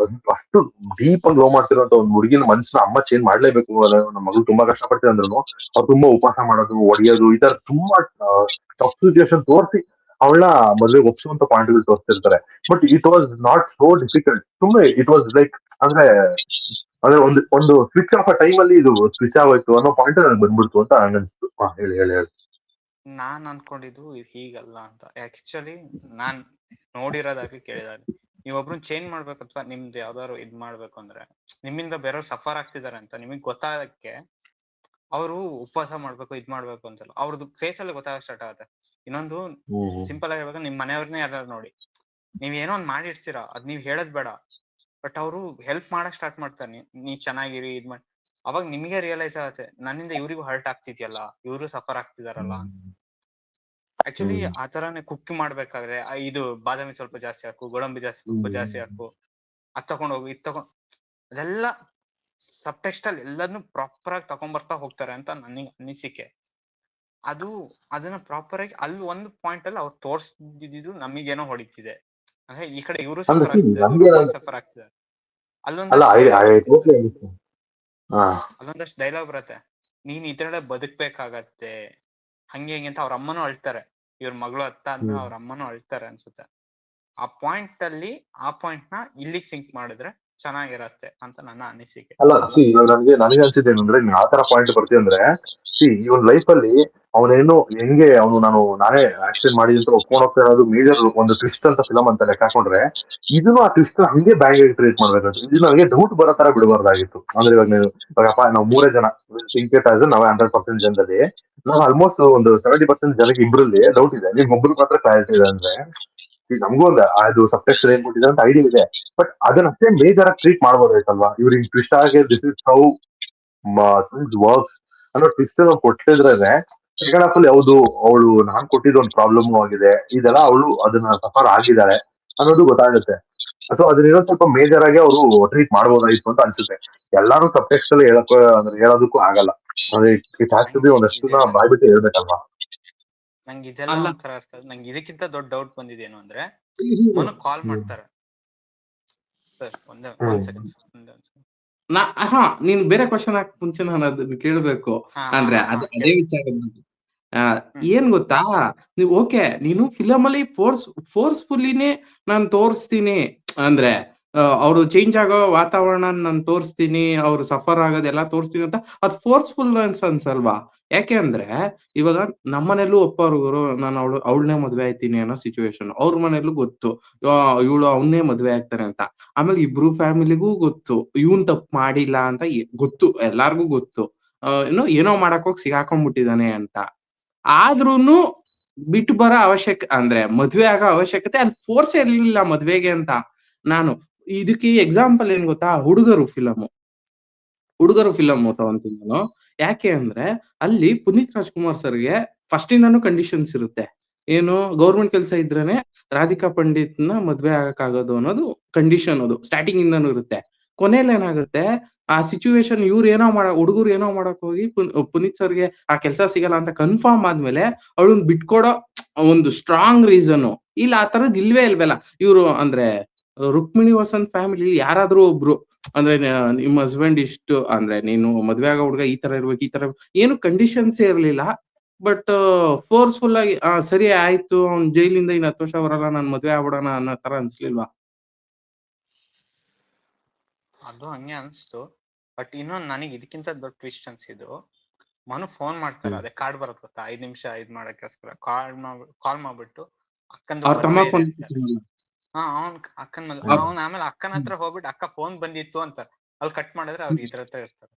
ಅಷ್ಟು ಡೀಪ್ ಆಗಿ ಲವ್ ಮಾಡ್ತಿರೋಂತ ಒಂದು ಹುಡುಗಿನ ಮನ್ಸನ್ನ ಅಮ್ಮ ಚೇಂಜ್ ಮಾಡ್ಲೇಬೇಕು, ನಮ್ಮ ಮಗಳು ತುಂಬಾ ಕಷ್ಟಪಡ್ತೀವಿ ಅಂದ್ರೂ ಅವ್ರು ತುಂಬಾ ಉಪವಾಸ ಮಾಡೋದು, ಒಡೆಯೋದು, ಈ ತರ ತುಂಬಾ ಟಫ್ ಸಿಚುವೇಶನ್ ತೋರಿಸಿ ಅವಳನ್ನ ಮದುವೆಗೆ ಒಪ್ಸುವಂತ ಪಾಯಿಂಟ್ಗಳು ತೋರಿಸ್ತಿರ್ತಾರೆ. But it was not so difficult. ತುಂಬಾ ಇಟ್ ವಾಸ್ ಲೈಕ್ ಅಂದ್ರೆ ಒಂದು ಸ್ವಿಚ್ ಆಫ್ ಟೈಮ್ ಅಲ್ಲಿ ಇದು ಸ್ವಿಚ್ ಆಗೋಯ್ತು ಅನ್ನೋ ಪಾಯಿಂಟ್ ನನಗೆ ಬಂದ್ಬಿಡ್ತು ಅಂತ ಅನ್ಸ್ತು. ಹೇಳಿ. ನಾನ್ ಅನ್ಕೊಂಡಿದ್ದು ಹೀಗಲ್ಲ ಅಂತ. ಆಕ್ಚುಲಿ ನಾನ್ ನೋಡಿರೋದಾಗಿ ಕೇಳಿದಾಗ ನೀವೊಬ್ರನ್ನ ಚೇಂಜ್ ಮಾಡ್ಬೇಕು ಅಥವಾ ನಿಮ್ದು ಯಾವ್ದಾದ್ರು ಇದ್ ಮಾಡ್ಬೇಕು ಅಂದ್ರೆ ನಿಮ್ಮಿಂದ ಬೇರೆಯವ್ರು ಸಫರ್ ಆಗ್ತಿದಾರೆ ಅಂತ ನಿಮಗ್ ಗೊತ್ತಾಗಕ್ಕೆ ಅವರು ಉಪವಾಸ ಮಾಡ್ಬೇಕು ಇದ್ ಮಾಡ್ಬೇಕು ಅಂತಲ್ಲ ಅವ್ರದ್ದು ಫೇಸ್ ಅಲ್ಲಿ ಗೊತ್ತಾಗಕ್ ಸ್ಟಾರ್ಟ್ ಆಗುತ್ತೆ. ಇನ್ನೊಂದು ಸಿಂಪಲ್ ಆಗಿ ಹೇಳ್ಬೇಕು, ನಿಮ್ ಮನೆಯವ್ರನ್ನೇ ಯಾರು ನೋಡಿ, ನೀವ್ ಏನೋ ಒಂದ್ ಮಾಡಿರ್ತೀರಾ, ಅದ್ ನೀವ್ ಹೇಳದ್ ಬೇಡ, ಬಟ್ ಅವರು ಹೆಲ್ಪ್ ಮಾಡಕ್ ಸ್ಟಾರ್ಟ್ ಮಾಡ್ತಾರೆ. ನೀವ್ ಚೆನ್ನಾಗಿರಿ ಇದ್ ಮಾಡಿ, ಅವಾಗ ನಿಮ್ಗೆ ರಿಯಲೈಸ್ ಆಗುತ್ತೆ ನನ್ನಿಂದ ಇವ್ರಿಗೂ ಹರ್ಟ್ ಆಗ್ತಿದ್ಯಲ್ಲ, ಇವ್ರು ಸಫರ್ ಆಗ್ತಿದಾರಲ್ಲ. ಆಕ್ಚುಲಿ ಆ ತರಾನೇ ಕುಕ್ ಮಾಡ್ಬೇಕಾದ್ರೆ ಇದು ಬಾದಾಮಿ ಸ್ವಲ್ಪ ಜಾಸ್ತಿ ಹಾಕು, ಗೋಡಂಬಿ ಜಾಸ್ತಿ ಹಾಕು, ಅದ್ ತಗೊಂಡ್ ಹೋಗು, ಇದ್ ತಗೊಂಡ್, ಅದೆಲ್ಲ ಸಬ್ ಟೆಕ್ಸ್ಟ್ ಅಲ್ಲಿ ಎಲ್ಲದನ್ನು ಪ್ರಾಪರ್ ಆಗಿ ತಗೊಂಡ್ಬರ್ತಾ ಹೋಗ್ತಾರೆ ಅಂತ ನನಗೆ ಅನಿಸಿಕೆ. ಅದನ್ನ ಪ್ರಾಪರ್ ಆಗಿ ಅಲ್ಲಿ ಒಂದು ಪಾಯಿಂಟ್ ಅಲ್ಲಿ ಅವ್ರು ತೋರ್ಸ್ದಿದ್ದು ನಮಗೇನೋ ಹೊಡಿತಿದೆ. ಅಂದ್ರೆ ಈ ಕಡೆ ಇವರು ಸಫರ್ ಆಗ್ತಿದ್ದಾರೆ, ಸಫರ್ ಆಗ್ತಿದ್ದಾರೆ. ಅಲ್ಲೊಂದಷ್ಟು ಡೈಲಾಗ್ ಬರುತ್ತೆ, ನೀನ್ ಇದ್ರಡೆ ಬದುಕ್ಬೇಕಾಗತ್ತೆ ಹಂಗೆ ಹಿಂಗೆ ಅಂತ. ಅವ್ರ ಅಮ್ಮನೂ ಅಳ್ತಾರೆ, ಇವ್ರ ಮಗಳು ಅತ್ತ ಅಂದ್ಮೇಲೆ ಅವ್ರ ಅಮ್ಮನೂ ಅಳ್ತಾರೆ ಅನ್ಸುತ್ತೆ. ಆ ಪಾಯಿಂಟ್ ಅಲ್ಲಿ ಆ ಪಾಯಿಂಟ್ ನ ಇಲ್ಲಿಗೆ ಸಿಂಕ್ ಮಾಡಿದ್ರೆ ಚೆನ್ನಾಗಿರತ್ತೆ ಅಂತ ನನ್ನ ಅನಿಸಿಕೆ. ಅಲ್ಲ ನನಗೆ ಅನ್ಸಿದ್ದೆ ಏನಂದ್ರೆ, ನೀನ್ ಆತರ ಪಾಯಿಂಟ್ ಬರ್ತೀವಿ ಅಂದ್ರೆ, ಇವನ್ ಲೈಫ್ ಅಲ್ಲಿ ಅವನೇನು ಹೆಂಗೆ ನಾನೇ ಆಕ್ಸಿಡೆಂಟ್ ಮಾಡಿದ ಅಂತ ಒಪ್ಕೊಂಡು ಹೋಗ್ತಾ ಇರೋದು ಮೇಜರ್ ಒಂದು ಟ್ವಿಸ್ಟ್ ಅಂತ ಫಿಲಮ್ ಅಂತ ಲೆಕ್ಕ ಹಾಕೊಂಡ್ರೆ, ಇದನ್ನು ಆ ಟ್ವಿಸ್ಟ್ ಹಂಗೆ ಬ್ಯಾಂಗ್ ಆಗಿ ಟ್ರೀಟ್ ಮಾಡ್ಬೇಕಾಗಿತ್ತು. ಇದು ನನಗೆ ಡೌಟ್ ಬರೋ ತರ ಬಿಡಬಾರ್ದಾಗಿತ್ತು. ಅಂದ್ರೆ ಇವಾಗಪ್ಪ ನಾವು 3 ಜನ ನಾವೇ 100% ಜನದಲ್ಲಿ ನಾವು ಆಲ್ಮೋಸ್ಟ್ ಒಂದು 70% ಜನಕ್ಕೆ ಇಬ್ರಲ್ಲಿ ಡೌಟ್ ಇದೆ, ನಿಮ್ಗೆ ಒಬ್ರು ಮಾತ್ರ ಕ್ಲಾರಿಟಿ ಇದೆ. ಅಂದ್ರೆ ನಮಗೂ ಅದು ಸಬ್ಟೆಕ್ಸ್ಟ್ ಏನ್ ಕೊಟ್ಟಿದೆ ಅಂತ ಐಡಿಯಾ ಇದೆ, ಬಟ್ ಅದನ್ನ ಅಷ್ಟೇ ಮೇಜರ್ ಆಗಿ ಟ್ರೀಟ್ ಮಾಡ್ಬೋದಾಯ್ತಲ್ವಾ. ಇವ್ರಿಗೆ ಟ್ವಿಸ್ಟ್ ಆಗಿ ದಿಸ್ ಇಸ್ ಹೌ ವರ್ಕ್ಸ್ ಅನ್ನೋ ಟ್ವಿಸ್ಟ್ ಕೊಟ್ಟಿದ್ರೆ ಸೆಕೆಂಡ್ ಹಾಫ್ ಅಲ್ಲಿ ಯಾವ್ದು ಅವಳು ನಾನ್ ಕೊಟ್ಟಿದ್ದು ಒಂದು ಪ್ರಾಬ್ಲಮ್ ಆಗಿದೆ, ಇದೆಲ್ಲ ಅವಳು ಅದನ್ನ ಸಫರ್ ಆಗಿದ್ದಾಳೆ ಅನ್ನೋದು ಗೊತ್ತಾಗುತ್ತೆ. ಸೊ ಅದನ್ನ ಸ್ವಲ್ಪ ಮೇಜರ್ ಆಗಿ ಅವರು ಟ್ರೀಟ್ ಮಾಡ್ಬೋದಾಗಿತ್ತು ಅಂತ ಅನ್ಸುತ್ತೆ. ಎಲ್ಲಾರು ಸಬ್ಟೆಕ್ಸ್ಟ್ ಅಲ್ಲಿ ಹೇಳೋದಕ್ಕೂ ಆಗಲ್ಲ. ಅಂದ್ರೆ ಇಟ್ ಹ್ಯಾಸ್ ಟು ಬಿ ಒಂದಷ್ಟು ಬಾಯ್ಬಿಟ್ಟು ಹೇಳ್ಬೇಕಲ್ವಾ. ನಂಗೆ ಇದೆಲ್ಲ ಒಂಥರ ಅರ್ಥ. ನಂಗೆ ಇದಕ್ಕಿಂತ ದೊಡ್ಡ ಡೌಟ್ ಬಂದಿದ್ದೇನು ಅಂದ್ರೆ, ಮನು ಕಾಲ್ ಮಾಡ್ತಾರೆ ಸರ್, ಒಂದ್ ಸೆಕೆಂಡ್. ನೀನ್ ಬೇರೆ ಕ್ವಶನ್ ಹಾಕಿ ಮುಂಚೆ ನಾನು ಅದನ್ನ ಕೇಳ್ಬೇಕು. ಅಂದ್ರೆ ಅದೇ ವಿಚಾರ ಏನ್ ಗೊತ್ತಾ, ನೀವು ಓಕೆ ನೀನು ಫಿಲಮ್ ಅಲ್ಲಿ ಫೋರ್ಸ್ಫುಲ್ಲಿನೇ ನಾನ್ ತೋರಿಸ್ತೀನಿ ಅಂದ್ರೆ ಅವ್ರು ಚೇಂಜ್ ಆಗೋ ವಾತಾವರಣ ನಾನು ತೋರಿಸ್ತೀನಿ, ಅವ್ರು ಸಫರ್ ಆಗೋದೆಲ್ಲ ತೋರಿಸ್ತೀನಿ ಅಂತ, ಅದ್ ಫೋರ್ಸ್ಫುಲ್ ಅನ್ಸಲ್ವಾ? ಯಾಕೆ ಅಂದ್ರೆ ಇವಾಗ ನಮ್ಮನೆಲ್ಲೂ ಒಪ್ಪೋರು ನಾನು ಅವಳನ್ನೇ ಮದ್ವೆ ಆಯ್ತೀನಿ ಅನ್ನೋ ಸಿಚುವೇಶನ್, ಅವ್ರ ಮನೆಯಲ್ಲೂ ಗೊತ್ತು ಇವಳು ಅವನ್ನೇ ಮದ್ವೆ ಆಗ್ತಾರೆ ಅಂತ. ಆಮೇಲೆ ಇಬ್ರು ಫ್ಯಾಮಿಲಿಗೂ ಗೊತ್ತು ಇವನ್ ತಪ್ಪು ಮಾಡಿಲ್ಲ ಅಂತ ಗೊತ್ತು, ಎಲ್ಲಾರ್ಗು ಗೊತ್ತು. ಏನೋ ಮಾಡಕ್ ಹೋಗಿ ಸಿಗಾಕೊಂಡ್ಬಿಟ್ಟಿದಾನೆ ಅಂತ. ಆದ್ರೂನು ಬಿಟ್ಟು ಬರೋ ಅಂದ್ರೆ ಮದ್ವೆ ಆಗೋ ಅವಶ್ಯಕತೆ ಅಲ್ಲಿ ಫೋರ್ಸ್ ಇರ್ಲಿಲ್ಲ ಮದ್ವೆಗೆ ಅಂತ. ನಾನು ಇದಕ್ಕೆ ಎಕ್ಸಾಂಪಲ್ ಏನ್ ಗೊತ್ತಾ, ಹುಡುಗರು ಫಿಲಮ್ ತಗೊಂತೀನಿ ನಾನು. ಯಾಕೆ ಅಂದ್ರೆ ಅಲ್ಲಿ ಪುನೀತ್ ರಾಜ್ಕುಮಾರ್ ಸರ್ಗೆ ಫಸ್ಟ್ ಇಂದಾನು ಕಂಡೀಷನ್ಸ್ ಇರುತ್ತೆ. ಏನು, ಗೌರ್ಮೆಂಟ್ ಕೆಲಸ ಇದ್ರೇನೆ ರಾಧಿಕಾ ಪಂಡಿತ್ನ ಮದ್ವೆ ಆಗಕ್ಕಾಗೋದು ಅನ್ನೋದು ಕಂಡೀಷನ್. ಅದು ಸ್ಟಾರ್ಟಿಂಗ್ ಇಂದಾನು ಇರುತ್ತೆ. ಕೊನೆಯಲ್ಲಿ ಏನಾಗುತ್ತೆ, ಆ ಸಿಚುವೇಶನ್ ಹುಡುಗರು ಏನೋ ಮಾಡಕ್ ಹೋಗಿ ಪುನೀತ್ ಸರ್ಗೆ ಆ ಕೆಲಸ ಸಿಗಲ್ಲ ಅಂತ ಕನ್ಫರ್ಮ್ ಆದ್ಮೇಲೆ ಅವಳನ್ನ ಬಿಟ್ಕೊಡೋ ಒಂದು ಸ್ಟ್ರಾಂಗ್ ರೀಸನ್ ಇಲ್ಲ. ಆ ತರದ್ ಇಲ್ವೇ ಇಲ್ವಲ್ಲ. ಇವ್ರು ಅಂದ್ರೆ ರುಕ್ಮಿಣಿ ವಸಂತ್ ಫ್ಯಾಮಿಲಿ ಯಾರಾದ್ರೂ ಒಬ್ರು ಅಂದ್ರೆ ನಿಮ್ ಹಸ್ಬೆಂಡ್ ಇಷ್ಟು ಅಂದ್ರೆ ನೀನು ಮದ್ವೆ ಆಗೋ ಹುಡುಗ ಈ ತರ ಇರ್ಬೇಕು, ಈ ತರ ಏನು ಕಂಡೀಷನ್ಸೇ ಇರ್ಲಿಲ್ಲ. ಬಟ್ ಫೋರ್ಸ್ಫುಲ್ ಆಗಿ ಸರಿ ಆಯ್ತು, ಅವ್ನ್ ಜೈಲಿಂದ ಇನ್ನು 10 ವರ್ಷ ಬರಲ್ಲ, ನಾನ್ ಮದ್ವೆ ಆಗ್ಬಿಡೋಣ ಅನ್ನೋ ತರ ಅನ್ಸ್ಲಿಲ್ವಾ? ಅದು ಹಂಗೆ ಅನ್ಸ್ತು. ಬಟ್ ಇನ್ನೊಂದು ನನಗೆ ಇದಕ್ಕಿಂತ ದೊಡ್ಡ ಟ್ವಿಸ್ಟ್ ಅನ್ಸಿದ್ದು, ಮನು ಫೋನ್ ಮಾಡ್ತಾರೆ, ಅದೇ ಕಾರ್ಡ್ ಬರತ್ ಗೊತ್ತಾ, 5 ನಿಮಿಷ ಇದ್ ಮಾಡಕ್ಕೋಸ್ಕರ ಕಾಲ್ ಮಾಡ್ಬಿಟ್ಟು ಅಕ್ಕಂದು ಅವ್ನ್ ಆಮೇಲೆ ಅಕ್ಕನ ಹತ್ರ ಹೋಗ್ಬಿಟ್ಟು ಅಕ್ಕ ಫೋನ್ ಬಂದಿತ್ತು ಅಂತ ಅಲ್ಲಿ ಕಟ್ ಮಾಡಿದ್ರೆ ಅವ್ರು ಇದ್ರ ಹತ್ರ ಇರ್ತಾರೆ.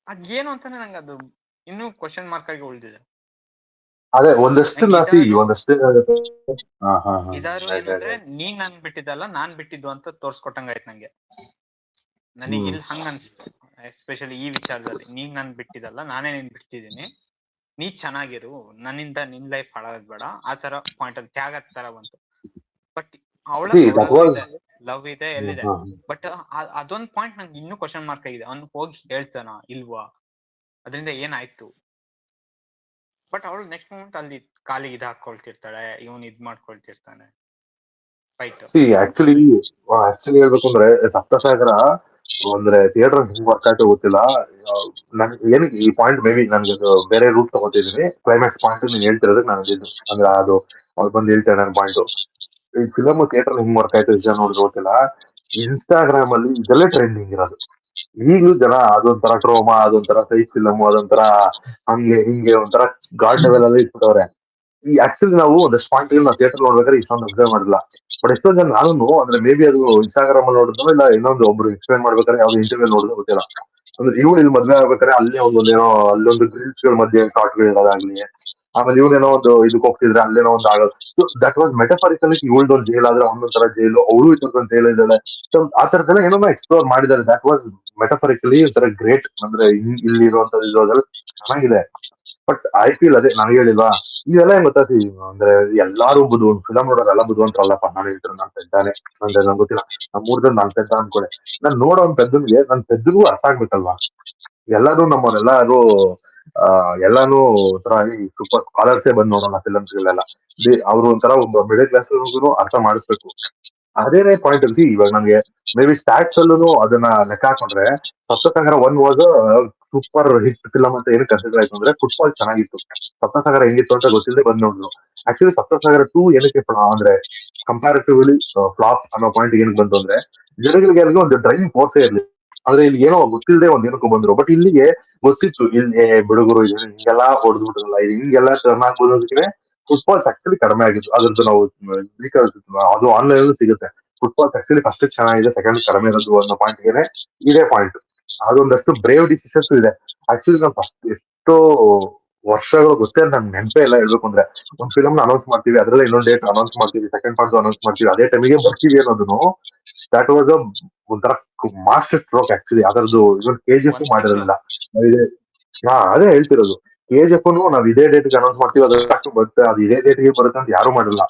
ಅದೇನು ಅಂತಾನೆ ನಂಗೆ ಅದು ಇನ್ನೂ ಕ್ವಶನ್ ಮಾರ್ಕ್ ಆಗಿ ಉಳಿದಿದೆ. ಅದೇ ಒಂದಷ್ಟು ಇದಾರು ಏನಂದ್ರೆ ನೀನ್ ನನ್ ಬಿಟ್ಟಿದ್ದಲ್ಲ ನಾನ್ ಬಿಟ್ಟಿದ್ದು ಅಂತ ತೋರ್ಸ್ಕೊಟ್ಟಂಗಾಯ್ತು ನಂಗೆ. ನನಗೆ ಇಲ್ಲಿ ಹಂಗ ಅನ್ಸ್ತು, ಎಸ್ಪೆಷಲಿ ಈ ವಿಚಾರದಲ್ಲಿ. ನೀನ್ ನನ್ ಬಿಟ್ಟಿದ್ದಲ್ಲ, ನಾನೇ ನೀನ್ ಬಿಡ್ತಿದ್ದೀನಿ, ನೀ ಚೆನ್ನಾಗಿರು, ನನ್ನಿಂದ ನಿನ್ ಲೈಫ್ ಹಾಳಾಗದ್ ಬೇಡ, ಆ ತರ ಪಾಯಿಂಟ್ ಅಲ್ಲಿ ತ್ಯಾಗ ತರ ಬಂತು. ಬಟ್ ಅವಳ ಲವ್ ಇದೆ ಎಲ್ಲಿದೆ, ಬಟ್ ಅದೊಂದ್ ಪಾಯಿಂಟ್ ನಂಗೆ ಇನ್ನೂ ಕ್ವಶನ್ ಮಾರ್ಕ್ ಆಗಿದೆ. ಅವ್ನು ಹೋಗಿ ಹೇಳ್ತಾನ ಇಲ್ವಾ, ಅದರಿಂದ ಏನಾಯ್ತು? ಬಟ್ ಅವಳು ನೆಕ್ಸ್ಟ್ ಮೂಮೆಂಟ್ ಅಲ್ಲಿ ಕಾಲಿಗೆ ಇದ್ ಹಾಕೊಳ್ತಿರ್ತಾಳೆ, ಇವನ್ ಇದ್ ಮಾಡ್ಕೊಳ್ತಿರ್ತಾನೆ. ಆಕ್ಚುಲಿ ಹೇಳ್ಬೇಕು ಅಂದ್ರೆ ಸಪ್ತಸಾಗರ ಅಂದ್ರೆ ಥಿಯೇಟರ್ ಹೆಂಗ್ ವರ್ಕ್ ಆಯ್ತು ಗೊತ್ತಿಲ್ಲ. ಏನಕ್ಕೆ ಈ ಪಾಯಿಂಟ್ ಮೇ ಬಿ ನನ್ಗೆ ಬೇರೆ ರೂಟ್ ತಗೋತಿದೀನಿ. ಕ್ಲೈಮ್ಯಾಕ್ಸ್ ಪಾಯಿಂಟ್ ನೀನ್ ಹೇಳ್ತಿರೋದಕ್ಕೆ ನಾನು ಅಂದ್ರೆ ಅದು ಅವ್ರು ಬಂದು ಹೇಳ್ತೇನೆ ನನ್ನ ಪಾಯಿಂಟ್. ಈ ಫಿಲಮ್ ಥಿಯೇಟರ್ ಹೆಂಗ್ ವರ್ಕ್ ಆಯ್ತು ಜನ ನೋಡಿದ್ರೆ ಗೊತ್ತಿಲ್ಲ. ಇನ್ಸ್ಟಾಗ್ರಾಮ್ ಅಲ್ಲಿ ಇದೆಲ್ಲ ಟ್ರೆಂಡಿಂಗ್ ಇರೋದು. ಈಗಲೂ ಜನ ಅದೊಂಥರ ಟ್ರೋಮಾ, ಅದೊಂಥರ ಸೈಟ್ ಫಿಲಮ್, ಅದೊಂಥರ ಹಂಗೆ ಹಿಂಗೆ ಒಂಥರ ಗಾಡ್ ಲೆವೆಲ್ ಅಲ್ಲಿ ಇಟ್ಬಿಟ್ಟವ್ರೆ. ಈ ಆಕ್ಚುಲಿ ನಾವು ಒಂದಷ್ಟು ಪಾಯಿಂಟ್ ನಾವು ಥಿಯೇಟರ್ ನೋಡ್ಬೇಕಾದ್ರೆ ಇಷ್ಟೊಂದು ಅಬ್ಸರ್ವ್ ಮಾಡಿಲ್ಲ. ಬಟ್ ಎಷ್ಟೋ ಜನ ನಾನು ಅಂದ್ರೆ ಮೇ ಬಿ ಅದು ಇನ್ಸ್ಟಾಗ್ರಾಮ್ ಅಲ್ಲಿ ನೋಡಿದ್ರು ಇಲ್ಲ ಇನ್ನೊಂದು ಒಬ್ರು ಎಕ್ಸ್ಪ್ಲೈನ್ ಮಾಡ್ಬೇಕಾದ್ರೆ ಯಾವ್ದು ಇಂಟರ್ವ್ಯೂ ನೋಡಿದ್ರೆ ಗೊತ್ತಿಲ್ಲ. ಅಂದ್ರೆ ಇವ್ನು ಇಲ್ಲಿ ಮದ್ವೆ ಆಗ್ಬೇಕಾದ್ರೆ ಅಲ್ಲೇ ಒಂದೊಂದೇನೋ ಅಲ್ಲೊಂದು ಗ್ರಿಲ್ಸ್ ಗಳ ಮಧ್ಯೆ ಶಾರ್ಟ್ ಗಳು ಇರೋದಾಗ್ಲಿ, ಆಮೇಲೆ ಇವನೇನೋ ಒಂದು ಇದಕ್ಕೆ ಹೋಗ್ತಿದ್ರೆ ಅಲ್ಲೇನೋ ಒಂದು ಆಗೋದು. ದಟ್ ವಾಸ್ ಮೆಟಫಾರಿಕಲಿ ಇವಳ್ದೊಂದು ಜೈಲ್ ಆದ್ರೆ ಅವನೊಂಥರ ಜೈಲು, ಅವಳು ಇನ್ನೊಂದು ಜೈಲ್ ಇದ್ದಾಳೆ. ಸೊ ಆ ತರದೆಲ್ಲ ಏನೋ ಎಕ್ಸ್ಪ್ಲೋರ್ ಮಾಡಿದ್ದಾರೆ. ದಟ್ ವಾಸ್ ಮೆಟಫಾರಿಕಲಿ ಒಂಥರ ಗ್ರೇಟ್. ಅಂದ್ರೆ ಇಲ್ಲಿ ಇರುವಂತದ್ದು ಇರೋದ್ರಲ್ಲಿ ಚೆನ್ನಾಗಿದೆ. ಬಟ್ ಐ ಫೀಲ್ ಅದೇ ನನಗೆ ಹೇಳಿಲ್ವಾ, ಇದೆಲ್ಲ ಹೆಂಗ್ ಗೊತ್ತಾಗ್ತಿ ಅಂದ್ರೆ ಎಲ್ಲಾರು ಫಿಲಮ್ ನೋಡೋರು ಎಲ್ಲ ಬುದ್ಧಿವಂತರಲ್ಲಪ್ಪ. ನಾನು ಹೇಳ್ತಾರೆ ನಾನು ಪೆದ್ದಾನೆ ಅಂದ್ರೆ ನಂಗೆ ಗೊತ್ತಿಲ್ಲ. ನಮ್ ಮೂರ್ದಲ್ಲಿ ನಾನ್ ಪೆದ್ದ ಅನ್ಕೊಳ್ಳಿ. ನಾನ್ ನೋಡೋ ಒಂದ್ ಪೆದ್ದನ್ಗೆ ನನ್ ಪೆದ್ದನಿಗೂ ಅರ್ಥ ಆಗ್ಬೇಕಲ್ವಾ. ಎಲ್ಲಾರು ನಮ್ಮವರೆಲ್ಲರೂ ಎಲ್ಲಾನು ಒಂಥರ ಈ ಸೂಪರ್ ಸ್ಕಾಲರ್ಸೇ ಬಂದ್ ನೋಡೋಣ ಫಿಲಮ್ಸ್ಗಳೆಲ್ಲ. ಅವ್ರು ಒಂಥರ ಒಬ್ಬ ಮಿಡಲ್ ಕ್ಲಾಸ್ ಅರ್ಥ ಮಾಡಿಸ್ಬೇಕು. ಅದೇನೇ ಪಾಯಿಂಟ್ ಅಲ್ಲಿ ಇವಾಗ ನಮ್ಗೆ ಮೇ ಬಿ ಸ್ಟಾಟ್ಸ್ ಅಲ್ಲೂ ಅದನ್ನ ಲೆಕ್ಕ ಹಾಕೊಂಡ್ರೆ Saptasagara 1 was super hit film ಅಂತ ಏನಕ್ಕೆ ಕನ್ಸಿಡರ್ ಆಯ್ತು ಅಂದ್ರೆ ಫುಟ್ಬಾಲ್ ಚೆನ್ನಾಗಿತ್ತು. ಸಪ್ತಸಾಗರ ಹೆಂಗಿತ್ತು ಅಂತ ಗೊತ್ತಿಲ್ಲದೆ ಬಂದ್ ನೋಡಿದ್ರು. ಆಕ್ಚುಲಿ ಸಪ್ತಸಾಗರ 2 ಏನಕ್ಕೆ ಅಂದ್ರೆ ಕಂಪ್ಯಾರಿಟಿವ್ಲಿ ಫ್ಲಾಪ್ ಅನ್ನೋ ಪಾಯಿಂಟ್ ಏನಕ್ಕೆ ಬಂತು ಅಂದ್ರೆ ಜನಗಳಿಗೆ ಅಲ್ಲಿ ಒಂದು ಡ್ರೈವಿಂಗ್ ಫೋರ್ಸೇ ಇರ್ಲಿ. ಅಂದ್ರೆ ಇಲ್ಲಿ ಏನೋ ಗೊತ್ತಿಲ್ಲದೆ ಒಂದ್ ಏನಕ್ಕೂ ಬಂದ್ರು. ಬಟ್ ಇಲ್ಲಿಗೆ ಗೊತ್ತಿತ್ತು ಇಲ್ಲಿ ಬಿಡುಗರು ಹಿಂಗೆಲ್ಲಾ ಹೊಡೆದ್ಬಿಟ್ರಲ್ಲ, ಹಿಂಗೆಲ್ಲ ಟರ್ನ್ ಆಗ್ಬೋದು ಅದಕ್ಕೆ ಫುಟ್ಬಾಲ್ಸ್ ಆಕ್ಚುಲಿ ಕಡಿಮೆ ಆಗಿತ್ತು. ಅದ್ರದ್ದು ನಾವು ಅದು ಆನ್ಲೈನ್ ಸಿಗುತ್ತೆ. ಫುಟ್ಬಾಲ್ಸ್ ಆಕ್ಚುಲಿ ಫಸ್ಟ್ ಚೆನ್ನಾಗಿದೆ, ಸೆಕೆಂಡ್ ಕಡಿಮೆ ಇರೋದು ಅನ್ನೋ ಪಾಯಿಂಟ್ಗೆ ಇದೇ ಪಾಯಿಂಟ್. ಅದೊಂದಷ್ಟು ಬ್ರೇವ್ ಡಿಸಿಷನ್ಸ್ ಇದೆ. ಆಕ್ಚುಲಿ ನಾವು ಫಸ್ಟ್ ಎಷ್ಟೋ ವರ್ಷಗಳು ಗೊತ್ತೇ ನನ್ಗೆ ನೆನಪೇ ಇಲ್ಲ ಹೇಳ್ಬೇಕು ಅಂದ್ರೆ. ಒಂದ್ ಫಿಲಮ್ ಅನೌನ್ಸ್ ಮಾಡ್ತೀವಿ, ಅದ್ರಲ್ಲಿ ಇನ್ನೊಂದು ಡೇಟ್ ಅನೌನ್ಸ್ ಮಾಡ್ತೀವಿ, ಸೆಕೆಂಡ್ ಪಾರ್ಟ್ ಅನೌನ್ಸ್ ಮಾಡ್ತೀವಿ, ಅದೇ ಟೈಮಿಗೆ ಬರ್ತೀವಿ ಅನ್ನೋದನ್ನು ದಟ್ ವಾಸ್ ಒಂಥರ ಮಾಸ್ಟರ್ ಸ್ಟ್ರೋಕ್ ಆಕ್ಚುಲಿ. ಅದರದ್ದು ಇವನ್ KGF ಮಾಡಿರಲಿಲ್ಲ. ಅದೇ ಹೇಳ್ತಿರೋದು. KGF ನಾವ್ ಇದೇ ಡೇಟ್ಗೆ ಅನೌನ್ಸ್ ಮಾಡ್ತೀವಿ, ಅದು ಬರುತ್ತೆ, ಅದು ಇದೇ ಡೇಟ್ಗೆ ಬರುತ್ತೆ ಅಂತ ಯಾರು ಮಾಡಿಲ್ಲ.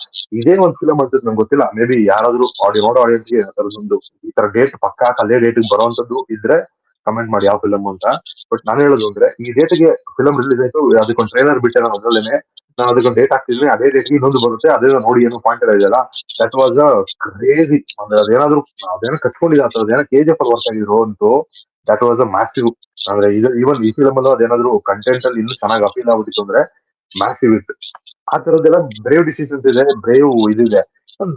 ಇದೇ ಒಂದ್ ಫಿಲಮ್ ಅನ್ಸುತ್ತೆ, ನಂಗೆ ಗೊತ್ತಿಲ್ಲ. ಮೇ ಬಿ ಯಾರಾದ್ರೂ ನೋಡೋ ಆಡಿಯನ್ಸ್ಗೆ ಅದರದೊಂದು ಈ ತರ ಡೇಟ್ ಪಕ್ಕಾ ಅದೇ ಡೇಟ್ಗೆ ಬರುವಂತದ್ದು ಇದ್ರೆ ಕಮೆಂಟ್ ಮಾಡಿ ಯಾವ ಫಿಲಮ್ ಅಂತ. ಬಟ್ ನಾನು ಹೇಳೋದು ಅಂದ್ರೆ ಈ ಡೇಟ್ಗೆ ಫಿಲಮ್ ರಿಲೀಸ್ ಆಯ್ತು, ಅದಕ್ಕೊಂದು ಟ್ರೈಲರ್ ಬಿಟ್ಟೆ ನಾನು ಅದ್ರಲ್ಲೇನೆ. ನಾನು ಅದಕ್ಕೊಂದು ಡೇಟ್ ಹಾಕ್ತಿದ್ರೆ ಅದೇ ಡೇಟ್ಗೆ ಇನ್ನೊಂದು ಬರುತ್ತೆ, ಅದೇ ನೋಡಿ ಏನೋ ಪಾಯಿಂಟ್ ಎಲ್ಲ ಇದೆಯಲ್ಲ. That was crazy. ಅಂದ್ರೆ ಅದೇನೋ ಕಚ್ಕೊಂಡಿದೆ ಆ ಥರದ್ದು. ಏನೋ KGF ಅಲ್ಲಿ ವರ್ಕ್ ಆಗಿದ್ರು ಅಂತೂ ದಟ್ ವಾಸ್ ಮ್ಯಾಸಿವ್. ಅಂದ್ರೆ ಈವನ್ ಈ ಫಿಲಮ್ ಅಲ್ಲೂ ಅದೇನಾದ್ರು ಕಂಟೆಂಟ್ ಅಲ್ಲಿ ಇನ್ನೂ ಚೆನ್ನಾಗಿ ಅಪೀಲ್ ಆಗ್ಬಿಟ್ಟಿತ್ತು ಅಂದ್ರೆ ಮ್ಯಾಸಿವ್ ಇಟ್. ಆ ತರದ್ದೆಲ್ಲ ಬ್ರೇವ್ ಡಿಸಿಷನ್ಸ್ ಇದೆ, ಬ್ರೇವ್ ಇದಿದೆ.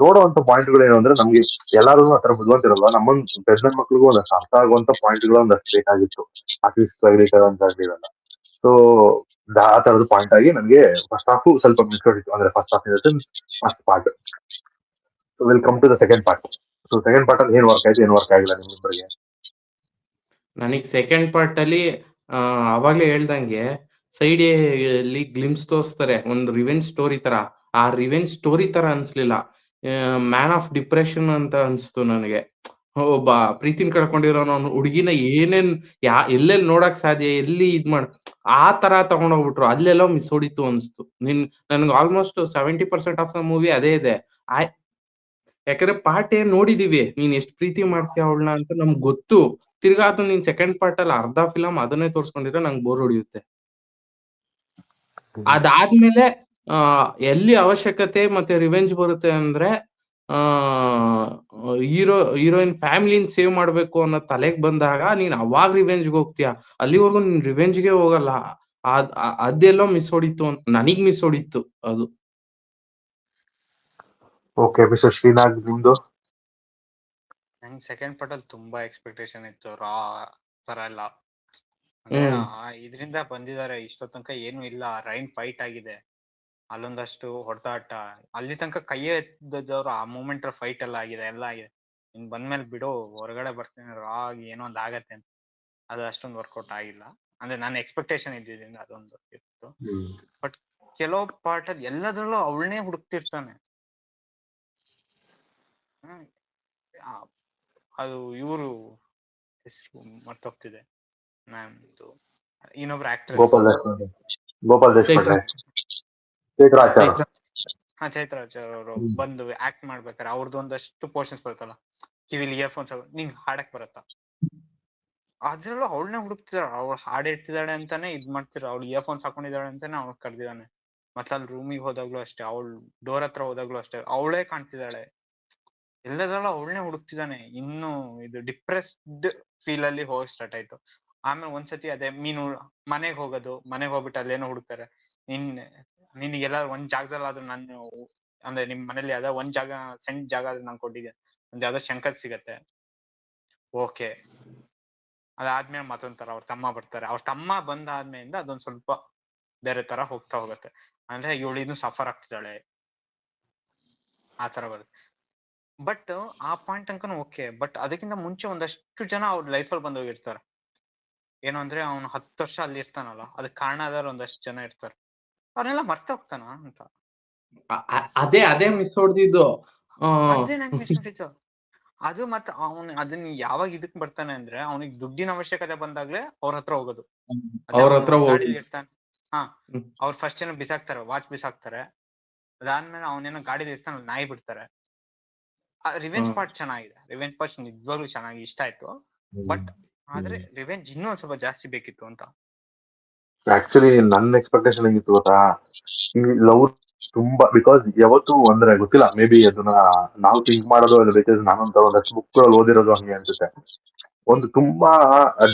ನೋಡುವಂತ ಪಾಯಿಂಟ್ ಗಳು ಏನು ಅಂದ್ರೆ ನಮ್ಗೆ ಎಲ್ಲಾರು ಆ ತರ ಬುದ್ಧಿವಂತಿರಲ್ವಾ, ನಮ್ಮೊಂದು ಪೆದ್ದ ಮಕ್ಳಿಗೂ ಒಂದಷ್ಟು ಅರ್ಥ ಆಗುವಂತ ಪಾಯಿಂಟ್ ಗಳು ಒಂದಷ್ಟು ಬೇಕಾಗಿತ್ತು. ಆರ್ಟಿಸ್ಟ್ ಇವೆಲ್ಲ. ಸೊ ಆ ತರದ ಪಾಯಿಂಟ್ ಆಗಿ ನನಗೆ ಫಸ್ಟ್ ಹಾಫ್ ಸ್ವಲ್ಪ ಮಿಸ್ ಹೊಡಿತು. ಅಂದ್ರೆ first half first part. Will come to the second part. So second part ಅಲ್ಲಿ ಏನ್ ವರ್ಕ್ ಆಯ್ತು, ಏನ್ ವರ್ಕ್ ಆಗಿಲ್ಲ ನಿಮ್ಮಿಬ್ಬರಿಗೆ? ನನಗೆ ಸೆಕೆಂಡ್ ಪಾರ್ಟ್ ಅಲ್ಲಿ ಅವಾಗ್ಲೇ ಹೇಳ್ದಂಗೆ ಸೈಡ್ ಅಲ್ಲಿ ಗ್ಲಿಮ್ಸ್ ತೋರಿಸ್ತಾರೆ ಒಂದು ರಿವೆಂಜ್ ಸ್ಟೋರಿ ತರ. ಆ ರಿವೆಂಜ್ ಸ್ಟೋರಿ ತರ ಅನ್ಸ್ಲಿಲ್ಲ, ಮ್ಯಾನ್ ಆಫ್ ಡಿಪ್ರೆಷನ್ ಅಂತ ಅನ್ಸ್ತು ನನಗೆ. ಒಬ್ಬ ಪ್ರೀತಿನ ಕಳ್ಕೊಂಡಿರೋನು ಅವ್ನು ಹುಡುಗಿನ ಏನೇನ್ ಎಲ್ಲೆಲ್ಲಿ ನೋಡಕ್ ಸಾಧ್ಯ, ಎಲ್ಲಿ ಇದ್ ಮಾಡ್ ಆ ತರ ತಗೊಂಡೋಗ್ಬಿಟ್ರು. ಅಲ್ಲೆಲ್ಲೋ ಮಿಸ್ ಹೊಡಿತು ಅನ್ಸ್ತು. ನನ್ಗೆ ಆಲ್ಮೋಸ್ಟ್ 70% ಆಫ್ ದ ಮೂವಿ ಅದೇ ಇದೆ. ಯಾಕಂದ್ರೆ ಪಾರ್ಟ್ ಏನ್ ನೋಡಿದೀವಿ, ನೀನ್ ಎಷ್ಟ್ ಪ್ರೀತಿ ಮಾಡ್ತೀಯ ಅವಳನ್ನ ಅಂತ ನಮ್ಗ್ ಗೊತ್ತು. ತಿರ್ಗಾ ಅದು ನೀನ್ ಸೆಕೆಂಡ್ ಪಾರ್ಟ್ ಅಲ್ಲಿ ಅರ್ಧ ಫಿಲಮ್ ಅದನ್ನೇ ತೋರ್ಸ್ಕೊಂಡಿದ್ರೆ ನಂಗೆ ಬೋರ್ ಹೊಡಿಯುತ್ತೆ. ಅದಾದ್ಮೇಲೆ ಎಲ್ಲಿ ಅವಶ್ಯಕತೆ ಮತ್ತೆ ರಿವೆಂಜ್ ಬರುತ್ತೆ ಅಂದ್ರೆ ಹೀರೋಯಿನ್ ಫ್ಯಾಮಿಲಿನ ಸೇವ್ ಮಾಡ್ಬೇಕು ಅನ್ನೋ ತಲೆಗ್ ಬಂದಾಗ ನೀನ್ ಅವಾಗ ರಿವೆಂಜ್ಗೆ ಹೋಗ್ತೀಯ. ಅಲ್ಲಿವರೆಗೂ ನೀನ್ ರಿವೆಂಜ್ಗೆ ಹೋಗಲ್ಲ. ಅದೆಲ್ಲೋ ಮಿಸ್ ಹೊಡಿತು ಅಂತ ನನಗ್ ಮಿಸ್ ಹೊಡಿತು ಅದು. ಓಕೆ, ಮಿಸ್ಟರ್ ಶ್ರೀನಾಗ್ ನಿಮ್ದು? ನಂಗೆ ಸೆಕೆಂಡ್ ಪಾರ್ಟ್ ಅಲ್ಲಿ ತುಂಬಾ ಎಕ್ಸ್ಪೆಕ್ಟೇಷನ್ ಇತ್ತು. ರಾ ತರ ಎಲ್ಲ ಅಂದ್ರೆ ಇದರಿಂದ ಬಂದಿದ್ದಾರೆ. ಇಷ್ಟೋ ತನಕ ಏನು ಇಲ್ಲ, ರೈನ್ ಫೈಟ್ ಆಗಿದೆ, ಅಲ್ಲೊಂದಷ್ಟು ಹೊಡೆದಾಟ, ಅಲ್ಲಿ ತನಕ ಕೈಯೇ ಎದ್ದವ್ರು ಆ ಮೂಮೆಂಟ್ ಫೈಟ್ ಎಲ್ಲ ಆಗಿದೆ, ಎಲ್ಲ ಆಗಿದೆ. ಇನ್ ಬಂದ್ಮೇಲೆ ಬಿಡು ಹೊರಗಡೆ ಬರ್ತೀನಿ ರಾ ಏನೋ ಒಂದ್ ಆಗತ್ತೆ ಅಂತ. ಅದು ಅಷ್ಟೊಂದು ವರ್ಕೌಟ್ ಆಗಿಲ್ಲ. ಅಂದ್ರೆ ನಾನು ಎಕ್ಸ್ಪೆಕ್ಟೇಷನ್ ಇದ್ದಿದ್ದರಿಂದ ಅದೊಂದು ಇತ್ತು. ಬಟ್ ಕೆಲವು ಪಾರ್ಟ್ ಅಲ್ಲಿ ಎಲ್ಲದ್ರಲ್ಲೂ ಅವಳನ್ನೇ ಹುಡುಕ್ತಿರ್ತಾನೆ. ಅದು ಇವರು ಹೆಸರು ಮರ್ತೋಗ್ತಿದೆ ಮ್ಯಾಮ್ದು, ಇನ್ನೊಬ್ರು ಆಕ್ಟ್ರೆಸ್ ಗೋಪಾಲ್ ದೇಶಪಾಂಡೆ, ಚೈತ್ರ ಆಚಾರ್. ಚೈತ್ರ ಆಚಾರ್ ಅವರು ಬಂದು ಆಕ್ಟ್ ಮಾಡ್ಬೇಕಾರೆ ಅವ್ರದ್ದು ಒಂದಷ್ಟು ಪೋರ್ಷನ್ಸ್ ಬರುತ್ತಲ್ಲ, ಕಿವಿಲಿ ಇಯರ್ಫೋನ್ಸ್ ನಿಂಗ್ ಹಾಡಕ್ ಬರುತ್ತಾ, ಅದ್ರಲ್ಲೂ ಅವಳನ್ನೇ ಹುಡುಕ್ತಿದಾಳೆ. ಅವಳು ಹಾಡ್ ಇಡ್ತಿದ್ದಾಳೆ ಅಂತಾನೆ ಇದ್ ಮಾಡ್ತಿರ, ಅವಳು ಇಯರ್ಫೋನ್ಸ್ ಹಾಕೊಂಡಿದ್ದಾಳೆ ಅಂತಾನೆ ಅವ್ಳು ಕರ್ದಿದ್ದಾನೆ. ಮತ್ತೆ ಅಲ್ಲಿ ರೂಮಿಗೆ ಹೋದಾಗ್ಲೂ ಅಷ್ಟೇ, ಅವಳು ಡೋರ್ ಹತ್ರ ಹೋದಾಗ್ಲೂ ಅಷ್ಟೇ ಅವಳೇ ಕಾಣ್ತಿದ್ದಾಳೆ. ಎಲ್ಲದರಲ್ಲೂ ಅವಳನ್ನೇ ಹುಡುಕ್ತಿದ್ದಾನೆ. ಇನ್ನು ಇದು ಡಿಪ್ರೆಸ್ಡ್ ಫೀಲ್ ಅಲ್ಲಿ ಹೋಗಕ್ ಸ್ಟಾರ್ಟ್ ಆಯ್ತು. ಆಮೇಲೆ ಒಂದ್ಸತಿ ಅದೇ ಮನೆಗ್ ಹೋಗೋದು, ಮನೆಗ್ ಹೋಗ್ಬಿಟ್ಟು ಅಲ್ಲೇನೋ ಹುಡುಕ್ತಾರೆ. ನಿನಗೆಲ್ಲ ಒಂದ್ ಜಾಗದಲ್ಲಿ ಆದ್ರೂ ನಾನು ಅಂದ್ರೆ ನಿಮ್ ಮನೇಲಿ ಯಾವ್ದೋ ಒಂದ್ ಜಾಗ ಸಣ್ಣ ಜಾಗ ಆದ್ರೂ ನಾನು ಕೊಟ್ಟಿದ್ದೆ, ಒಂದ್ ಯಾವ್ದೋ ಶಂಕರ್ ಸಿಗತ್ತೆ, ಓಕೆ. ಅದಾದ್ಮೇಲೆ ಮತ್ತೊಂದ್ ತರ ಅವ್ರ ತಮ್ಮ ಬರ್ತಾರೆ. ಅವ್ರ ತಮ್ಮ ಬಂದಾದ್ಮೇಲಿಂದ ಅದೊಂದ್ ಸ್ವಲ್ಪ ಬೇರೆ ತರ ಹೋಗ್ತಾ ಹೋಗುತ್ತೆ. ಅಂದ್ರೆ ಇವಳು ಇನ್ನು ಸಫರ್ ಆಗ್ತಿದ್ದಾಳೆ ಆ ತರ ಬರುತ್ತೆ. ಬಟ್ ಆ ಪಾಯಿಂಟ್ ತನಕ ಓಕೆ. ಬಟ್ ಅದಕ್ಕಿಂತ ಮುಂಚೆ ಒಂದಷ್ಟು ಜನ ಅವ್ರ ಲೈಫಲ್ಲಿ ಬಂದೋಗಿರ್ತಾರೆ. ಏನು ಅಂದ್ರೆ ಅವ್ನು 10 ವರ್ಷ ಅಲ್ಲಿ ಇರ್ತಾನಲ್ಲ, ಅದಕ್ಕೆ ಕಾರಣ ಆದವ್ರು ಒಂದಷ್ಟು ಜನ ಇರ್ತಾರೆ. ಅವ್ರನ್ನೆಲ್ಲ ಮರ್ತ ಹೋಗ್ತಾನ ಅಂತ. ಅದೇ ಮಿಸ್ ಹೊಡ್ದಿದ್ದು. ಅದೇ ನಂಗೆ ಮಿಸ್ ಮಾಡಿದ್ದು. ಅದು ಮತ್ತೆ ಅವನ್ ಅದನ್ನ ಯಾವಾಗ ಇದಕ್ ಬರ್ತಾನೆ ಅಂದ್ರೆ ಅವನಿಗೆ ದುಡ್ಡಿನ ಅವಶ್ಯಕತೆ ಬಂದಾಗ್ಲೇ ಅವ್ರ ಹತ್ರ ಹೋಗೋದು. ಅವ್ರ ಹತ್ರ ಗಾಡಿಲಿ ಇರ್ತಾನೆ. ಹಾ, ಅವ್ರು ಫಸ್ಟ್ ಏನೋ ಬಿಸಾಕ್ತಾರೆ, ವಾಚ್ ಬಿಸಾಕ್ತಾರೆ. ಅದಾದ್ಮೇಲೆ ಅವನೇನೋ ಗಾಡಿಲಿ ಇರ್ತಾನೆ, ನಾಯಿ ಬಿಡ್ತಾರೆ. ರಿವೆಂಜ್ ಪಾರ್ಟ್ ಚೆನ್ನಾಗಿದೆ. ರಿವೆಂಜ್ ಪಾರ್ಟ್ ನಿಜವಾಗ್ಲೂ ಚೆನ್ನಾಗಿ ಇಷ್ಟ ಆಯ್ತು. ಬಟ್ ಆದ್ರೆ ರಿವೆಂಜ್ ಇನ್ನೂ ಒಂದ್ ಸ್ವಲ್ಪ ಜಾಸ್ತಿ ಬೇಕಿತ್ತು ಅಂತ. ಆಕ್ಚುಲಿ ನನ್ನ ಎಕ್ಸ್ಪೆಕ್ಟೇಷನ್ ಹೆಂಗಿತ್ತು ಗೊತ್ತಾ, ಈ ಲವ್ ತುಂಬಾ, ಬಿಕಾಸ್ ಯಾವತ್ತು ಅಂದ್ರೆ ಗೊತ್ತಿಲ್ಲ, ಮೇ ಬಿ ಅದನ್ನ ನಾವು ಥಿಂಕ್ ಮಾಡೋದು ಅದು ಬಿಕಾಸ್ ನಾನೊಂದು ಒಂದಷ್ಟು ಬುಕ್ ಓದಿರೋದು ಹಂಗೆ ಅನ್ಸುತ್ತೆ. ಒಂದು ತುಂಬಾ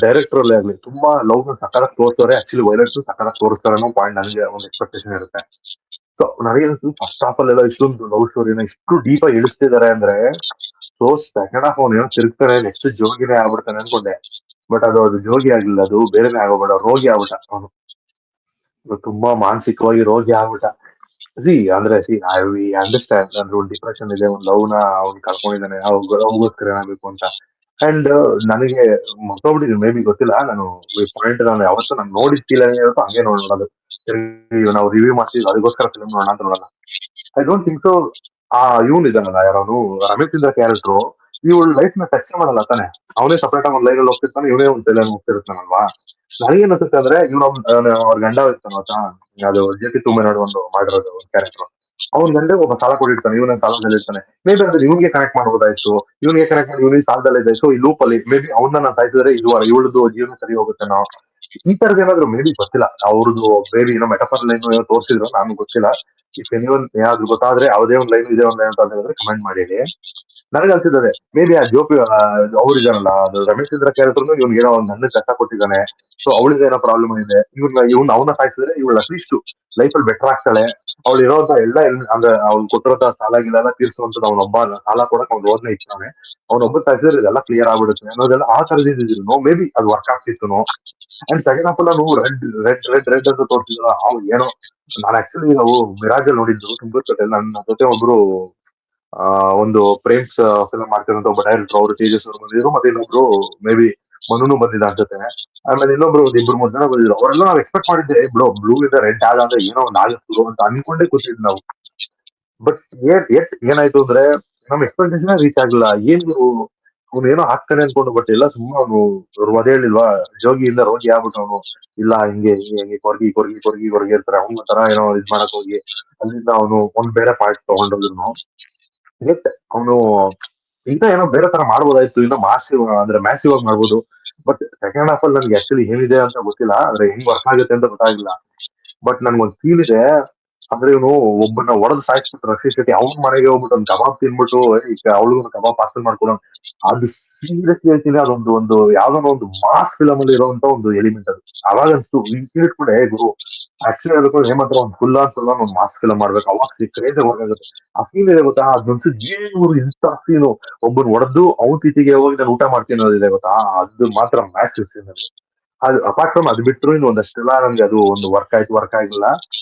ಡೈರೆಕ್ಟರ್ ಅಲ್ಲೇ ಆಗ್ಲಿ ತುಂಬಾ ಲವ್ ಸಕಾಲಕ್ಕೆ ತೋರಿಸ್ತಾರೆ, ಆಕ್ಚುಲಿ ವೈಲೆನ್ಸ್ ಸಕಾಲಕ್ಕೆ ತೋರಿಸ್ತಾರೆ ಅನ್ನೋ ಪಾಯಿಂಟ್ ನನಗೆ ಒಂದು ಎಕ್ಸ್ಪೆಕ್ಟೇಷನ್ ಇರುತ್ತೆ. ಸೊ ನನಗೆ ಫಸ್ಟ್ ಹಾಫ್ ಅಲ್ಲೆಲ್ಲ ಇಷ್ಟೊಂದು ಲವ್ ಸ್ಟೋರಿನ ಇಷ್ಟು ಡೀಪ್ ಆಗಿ ಇಳಿಸ್ತಿದ್ದಾರೆ ಅಂದ್ರೆ, ಸೊ ಸೆಕೆಂಡ್ ಹಾಫ್ ಅವ್ನು ಏನೋ ತಿರುಗ್ತಾನೆ, ನೆಕ್ಸ್ಟ್ ಜೋಗಿನೇ ಆಗ್ಬಿಡ್ತಾನೆ ಅನ್ಕೊಂಡೆ. ಬಟ್ ಅದು ಜೋಗಿ ಆಗಿಲ್ಲ, ಅದು ಬೇರೆನೆ ಆಗೋಗ್ಬೇಡ, ರೋಗಿ ಆಗ್ಬಿಟ್ಟ ಅವನು. ತುಂಬಾ ಮಾನಸಿಕವಾಗಿ ರೋಗಿ ಆಗ್ಬಿಟ್ಟ. ಅಂದ್ರೆ ಐ ಅಂಡರ್ಸ್ಟ್ಯಾಂಡ್, ಅಂದ್ರೆ ಒಂದು ಡಿಪ್ರೆಷನ್ ಇದೆ, ಒಂದು ಲವ್ ನ ಅವ್ನು ಕಳ್ಕೊಂಡಿದ್ದಾನೆ, ಅವ್ಗೋಸ್ಕರ ಏನಾಗಬೇಕು ಅಂತ. ಅಂಡ್ ನನಗೆ ಮತ್ತೊಬ್ಬಿಟ್ಟಿದ್ದೀನಿ, ಮೇ ಬಿ ಗೊತ್ತಿಲ್ಲ, ನಾನು ಪಾಯಿಂಟ್ ನಾನು ಯಾವತ್ತೂ ನಾನು ನೋಡಿದ ಫೀಲ್ ಏನಿರುತ್ತೋ ಹಂಗೆ ನೋಡೋದು. ನಾವು ರಿವ್ಯೂ ಮಾಡ್ತೀವಿ ಅದಕ್ಕೋಸ್ಕರ ಫಿಲ್ಮ್ ನೋಡೋಣ ಅಂತ ನೋಡಲ್ಲ. I don't think so. ಇವನ್ ಇದಾನಲ್ಲ ಯಾರು ರಮೇಶ್ ಚಂದ್ರ ಕ್ಯಾರೆಕ್ಟರ್, ಇವಳು ಲೈಫ್ ನ ಟಚ್ ಮಾಡಲ್ಲ ತಾನೆ. ಅವನೇ ಸಪರೇಟ್ ಆಗಿ ಒಂದು ಲೈನ್ ಅಲ್ಲಿ ಹೋಗ್ತಿರ್ತಾನೆ, ಇವನೇ ಒಂದು ಲೈನ್ ಹೋಗ್ತಿರ್ತಾನಲ್ವಾ. ನನಗೇನ್ ಅನ್ಸುತ್ತೆ ಅಂದ್ರೆ ಇವ್ನ ಅವ್ರ ಗಂಡ ಇರ್ತಾನ ಗೊತ್ತಾ, ಅದು ಜೆ.ಪಿ. ತುಮ್ಮನಾಡು ಒಂದು ಮಾಡಿರೋದು ಒಂದು ಕ್ಯಾರೆಕ್ಟರ್. ಅವ್ನ ಗಂಡ ಒಬ್ಬ ಸಾಲ ಕೊಟ್ಟಿರ್ತಾನೆ, ಇವನ ಸಾಲದಲ್ಲಿ ಇರ್ತಾನೆ. ಮೇ ಬಿ ಅಂದ್ರೆ ಇವನ್ಗೆ ಕನೆಕ್ಟ್ ಮಾಡ್ಬೋದಾಯ್ತು, ಇವನಿಗೆ ಕನೆಕ್ಟ್ ಮಾಡಿ ಇವನಿಗೆ ಸಾಲದಲ್ಲಿ ಇದೆ. ಸೊ ಈ ಲೂಪ್ ಅಲ್ಲಿ ಮೇ ಬಿ ಅವನ್ನ ನಾನು ಸಾಯಿಸಿದ್ರೆ ಇವಳದು ಜೀವನ ಸರಿ ಹೋಗುತ್ತೆ ನಾವು. ಈ ತರದ್ ಏನಾದ್ರು ಮೇ ಬಿ ಗೊತ್ತಿಲ್ಲ, ಅವ್ರದ್ದು ಬೇರೆ ಏನೋ ಮೆಟಫರ್ ಲೈನ್ ಏನೋ ತೋರಿಸಿದ್ರು, ನಾನು ಗೊತ್ತಿಲ್ಲ. ಇಫ್ ಎನಿವನ್ ಏನಾದ್ರು ಗೊತ್ತಾದ್ರೆ ಯಾವುದೇ ಒಂದು ಲೈನ್ ಇದೆ ಒಂದು ಲೈನ್ ಅಂತ ಹೇಳಿದ್ರೆ ಕಮೆಂಟ್ ಮಾಡಿ ಹೇಳಿ. ನನಗೆ ಅನ್ಸಿದ್ದಾರೆ ಮೇ ಬಿ ಆ ಜೋಪಿ ಅವ್ರು ಇದಾನಲ್ಲ, ಅದು ರಮೇಶ್ ಚಂದ್ರ ಕ್ಯಾರೆಕ್ಟರ್ ಇವ್ನಿಗೆ ಏನೋ ಒಂದು ನನ್ನ ಕಷ್ಟ ಕೊಟ್ಟಿದ್ದಾನೆ. ಸೊ ಅವಳಿಗೆ ಏನೋ ಪ್ರಾಬ್ಲಮ್ ಇದೆ, ಅವನ್ನ ಸಾಯಿಸಿದ್ರೆ ಇವಳು ಅಟ್ಲೀಸ್ಟ್ ಲೈಫಲ್ಲಿ ಬೆಟರ್ ಆಗ್ತಾಳೆ. ಅವಳು ಇರೋಂತ ಎಲ್ಲ ಅಂದ್ರೆ ಅವ್ನು ಕೊಟ್ಟಿರೋ ಸಾಲ ಗಿಲ್ಲ ತೀರ್ಸುವಂತದ್ದು ಅವನೊಬ್ಬ ಸಾಲ ಕೊಡಕ್ ಅವ್ನು ಓದ್ನೆ ಇರ್ತಾನೆ. ಅವನೊಬ್ಬ ಸಾಯಿಸಿದ್ರೆ ಇದೆಲ್ಲ ಕ್ಲಿಯರ್ ಆಗ್ಬಿಡುತ್ತೆ ಅನ್ನೋದೆಲ್ಲ ಆ ತರದಿದ್ರು. ಮೇ ಬಿ ಅದು ವರ್ಕ್ ಆಗ್ತಿತ್ತು. ಅಂಡ್ ಸೆಕೆಂಡ್ ಹಾಫ್ ಎಲ್ಲ ರೆಡ್ ರೆಡ್ ರೆಡ್ ರೆಡ್ ಅಂತ ತೋರಿಸಿದ್ರು. ಏನೋ ನಾನು ಆಕ್ಚುಲಿ ನಾವು ಮಿರಾಜ್ ಅಲ್ಲಿ ನೋಡಿದ್ದು ತುಂಬ ನನ್ನ ಜೊತೆ ಒಬ್ರು ಒಂದು ಪ್ರೇಮ್ಸ್ ಫಿಲ್ಮ್ ಮಾಡ್ತಿರೋಂತ ಒಬ್ಬ ಡೈರೆಕ್ಟರ್, ಅವರು ತೇಜಸ್ ಅವರು ಬಂದಿದ್ರು, ಮತ್ತೆ ಇನ್ನೊಬ್ರು ಮೇ ಬಿ ಮನುನು ಬಂದಿದ್ದ ಅನ್ಸುತ್ತೆ. ಆಮೇಲೆ ಇನ್ನೊಬ್ರು ಒಂದು 2-3 ಜನ ಬಂದಿದ್ರು. ಅವರೆಲ್ಲ ನಾವು ಎಕ್ಸ್ಪೆಕ್ಟ್ ಮಾಡಿದ್ದೆ ಬ್ಲೂ ಇಂದ ರೆಡ್ ಆದ್ರೆ ಏನೋ ಒಂದು ಆಗುತ್ತೆ ಅಂತ ಅನ್ಕೊಂಡೇ ಕೂತಿದ್ವಿ ನಾವು. ಬಟ್ ಏನಾಯ್ತು ಅಂದ್ರೆ ನಮ್ ಎಕ್ಸ್ಪೆಕ್ಟೇಷನ್ ರೀಚ್ ಆಗಿಲ್ಲ. ಅವ್ನು ಏನೋ ಆಗ್ತಾನೆ ಅನ್ಕೊಂಡು, ಬಟ್ ಎಲ್ಲ ಸುಮ್ಮನೆ ಅವ್ರು ಅದೇ ಹೇಳಿಲ್ವಾ, ಜೋಗಿಯಿಂದ ರೋಗಿ ಆಗ್ಬಿಟ್ಟು ಅವನು. ಇಲ್ಲ ಹಿಂಗೆ ಹಿಂಗೆ ಹಿಂಗೆ ಕೊರ್ಗಿ ಇರ್ತಾರೆ, ಅವ್ನ ತರ ಏನೋ ಇದ್ ಮಾಡಕ್ ಹೋಗಿ ಅಲ್ಲಿಂದ ಅವನು ಒಂದ್ ಬೇರೆ ಪಾರ್ಟ್ ತಗೊಂಡೋದ್ರು. ಬಟ್ ಅವನು ಇಂತ ಏನೋ ಬೇರೆ ತರ ಮಾಡ್ಬೋದಾಯ್ತು, ಇನ್ನ ಮ್ಯಾಸಿವ್ ಆಗಿ ಮಾಡ್ಬೋದು. ಬಟ್ ಸೆಕೆಂಡ್ ಹಾಫ್ ಅಲ್ಲಿ ನನ್ಗೆ ಆಕ್ಚುಲಿ ಏನಿದೆ ಅಂತ ಗೊತ್ತಿಲ್ಲ, ಅಂದ್ರೆ ಹೆಂಗ್ ವರ್ಕ್ ಆಗುತ್ತೆ ಅಂತ ಗೊತ್ತಾಗಿಲ್ಲ. ಬಟ್ ನನ್ಗೊಂದ್ ಫೀಲ್ ಇದೆ, ಅಂದ್ರೆ ಇವನು ಒಬ್ಬನ ಒಡೆದು ಸಾಯಿಸ್ಬಿಟ್ಟು ರಕ್ಷಿತ್ ಶೆಟ್ಟಿ ಅವ್ನ ಮನೆಗೆ ಹೋಗ್ಬಿಟ್ಟು ಒಂದು ಕಬಾಬ್ ತಿನ್ಬಿಟ್ಟು ಈಗ ಅವಳಿಗೊಂದು ಕಬಾಬ್ ಪಾರ್ಸಲ್ ಮಾಡ್ಕೊಡೋ, ಅದು ಸೀರಿಯಸ್ಲಿ ಹೇಳ್ತೀನಿ, ಅದೊಂದು ಯಾವ್ದೋ ಒಂದು ಮಾಸ್ ಫಿಲಮ್ ಅಲ್ಲಿ ಇರುವಂತ ಒಂದು ಎಲಿಮೆಂಟ್ ಅದು. ಅವಾಗ ಅನ್ಸ್ತು ಇಟ್ಬಿಟ್ಟೆ ಗುರು, ಆಕ್ಚುಲಿ ಅದಕ್ಕೂ ಹೇಮಂತ್ರ ಒಂದು ಫುಲ್ ಒಂದು ಮಾಸ್ ಫಿಲಮ್ ಮಾಡ್ಬೇಕು, ಅವಾಗ ಕ್ರೇಜ್ ಹೊರಗಾಗುತ್ತೆ. ಆ ಸೀನ್ ಇದೆ ಗೊತ್ತಾ, ಅದೊಂದ್ಸು ಏನು ಇಂಥ ಸೀನು, ಒಬ್ಬನ್ ಹೊಡೆದು ಅವ್ನ ಸ್ಥಿತಿಗೆ ಹೋಗಿ ನಾನು ಊಟ ಮಾಡ್ತೀನಿ ಅನ್ನೋದಿದೆ ಗೊತ್ತಾ, ಅದು ಮಾತ್ರ ಮ್ಯಾಸಿವ್ ಸೀನ್ ಅಲ್ಲಿ. ಅದು ಅಪಾರ್ಟ್ ಫ್ರಮ್ ಅದು ಬಿಟ್ಟರು ಇನ್ನು ಒಂದಷ್ಟೆಲ್ಲ ನನ್ಗೆ ಅದು ಒಂದು ವರ್ಕ್ ಆಗಿಲ್ಲ.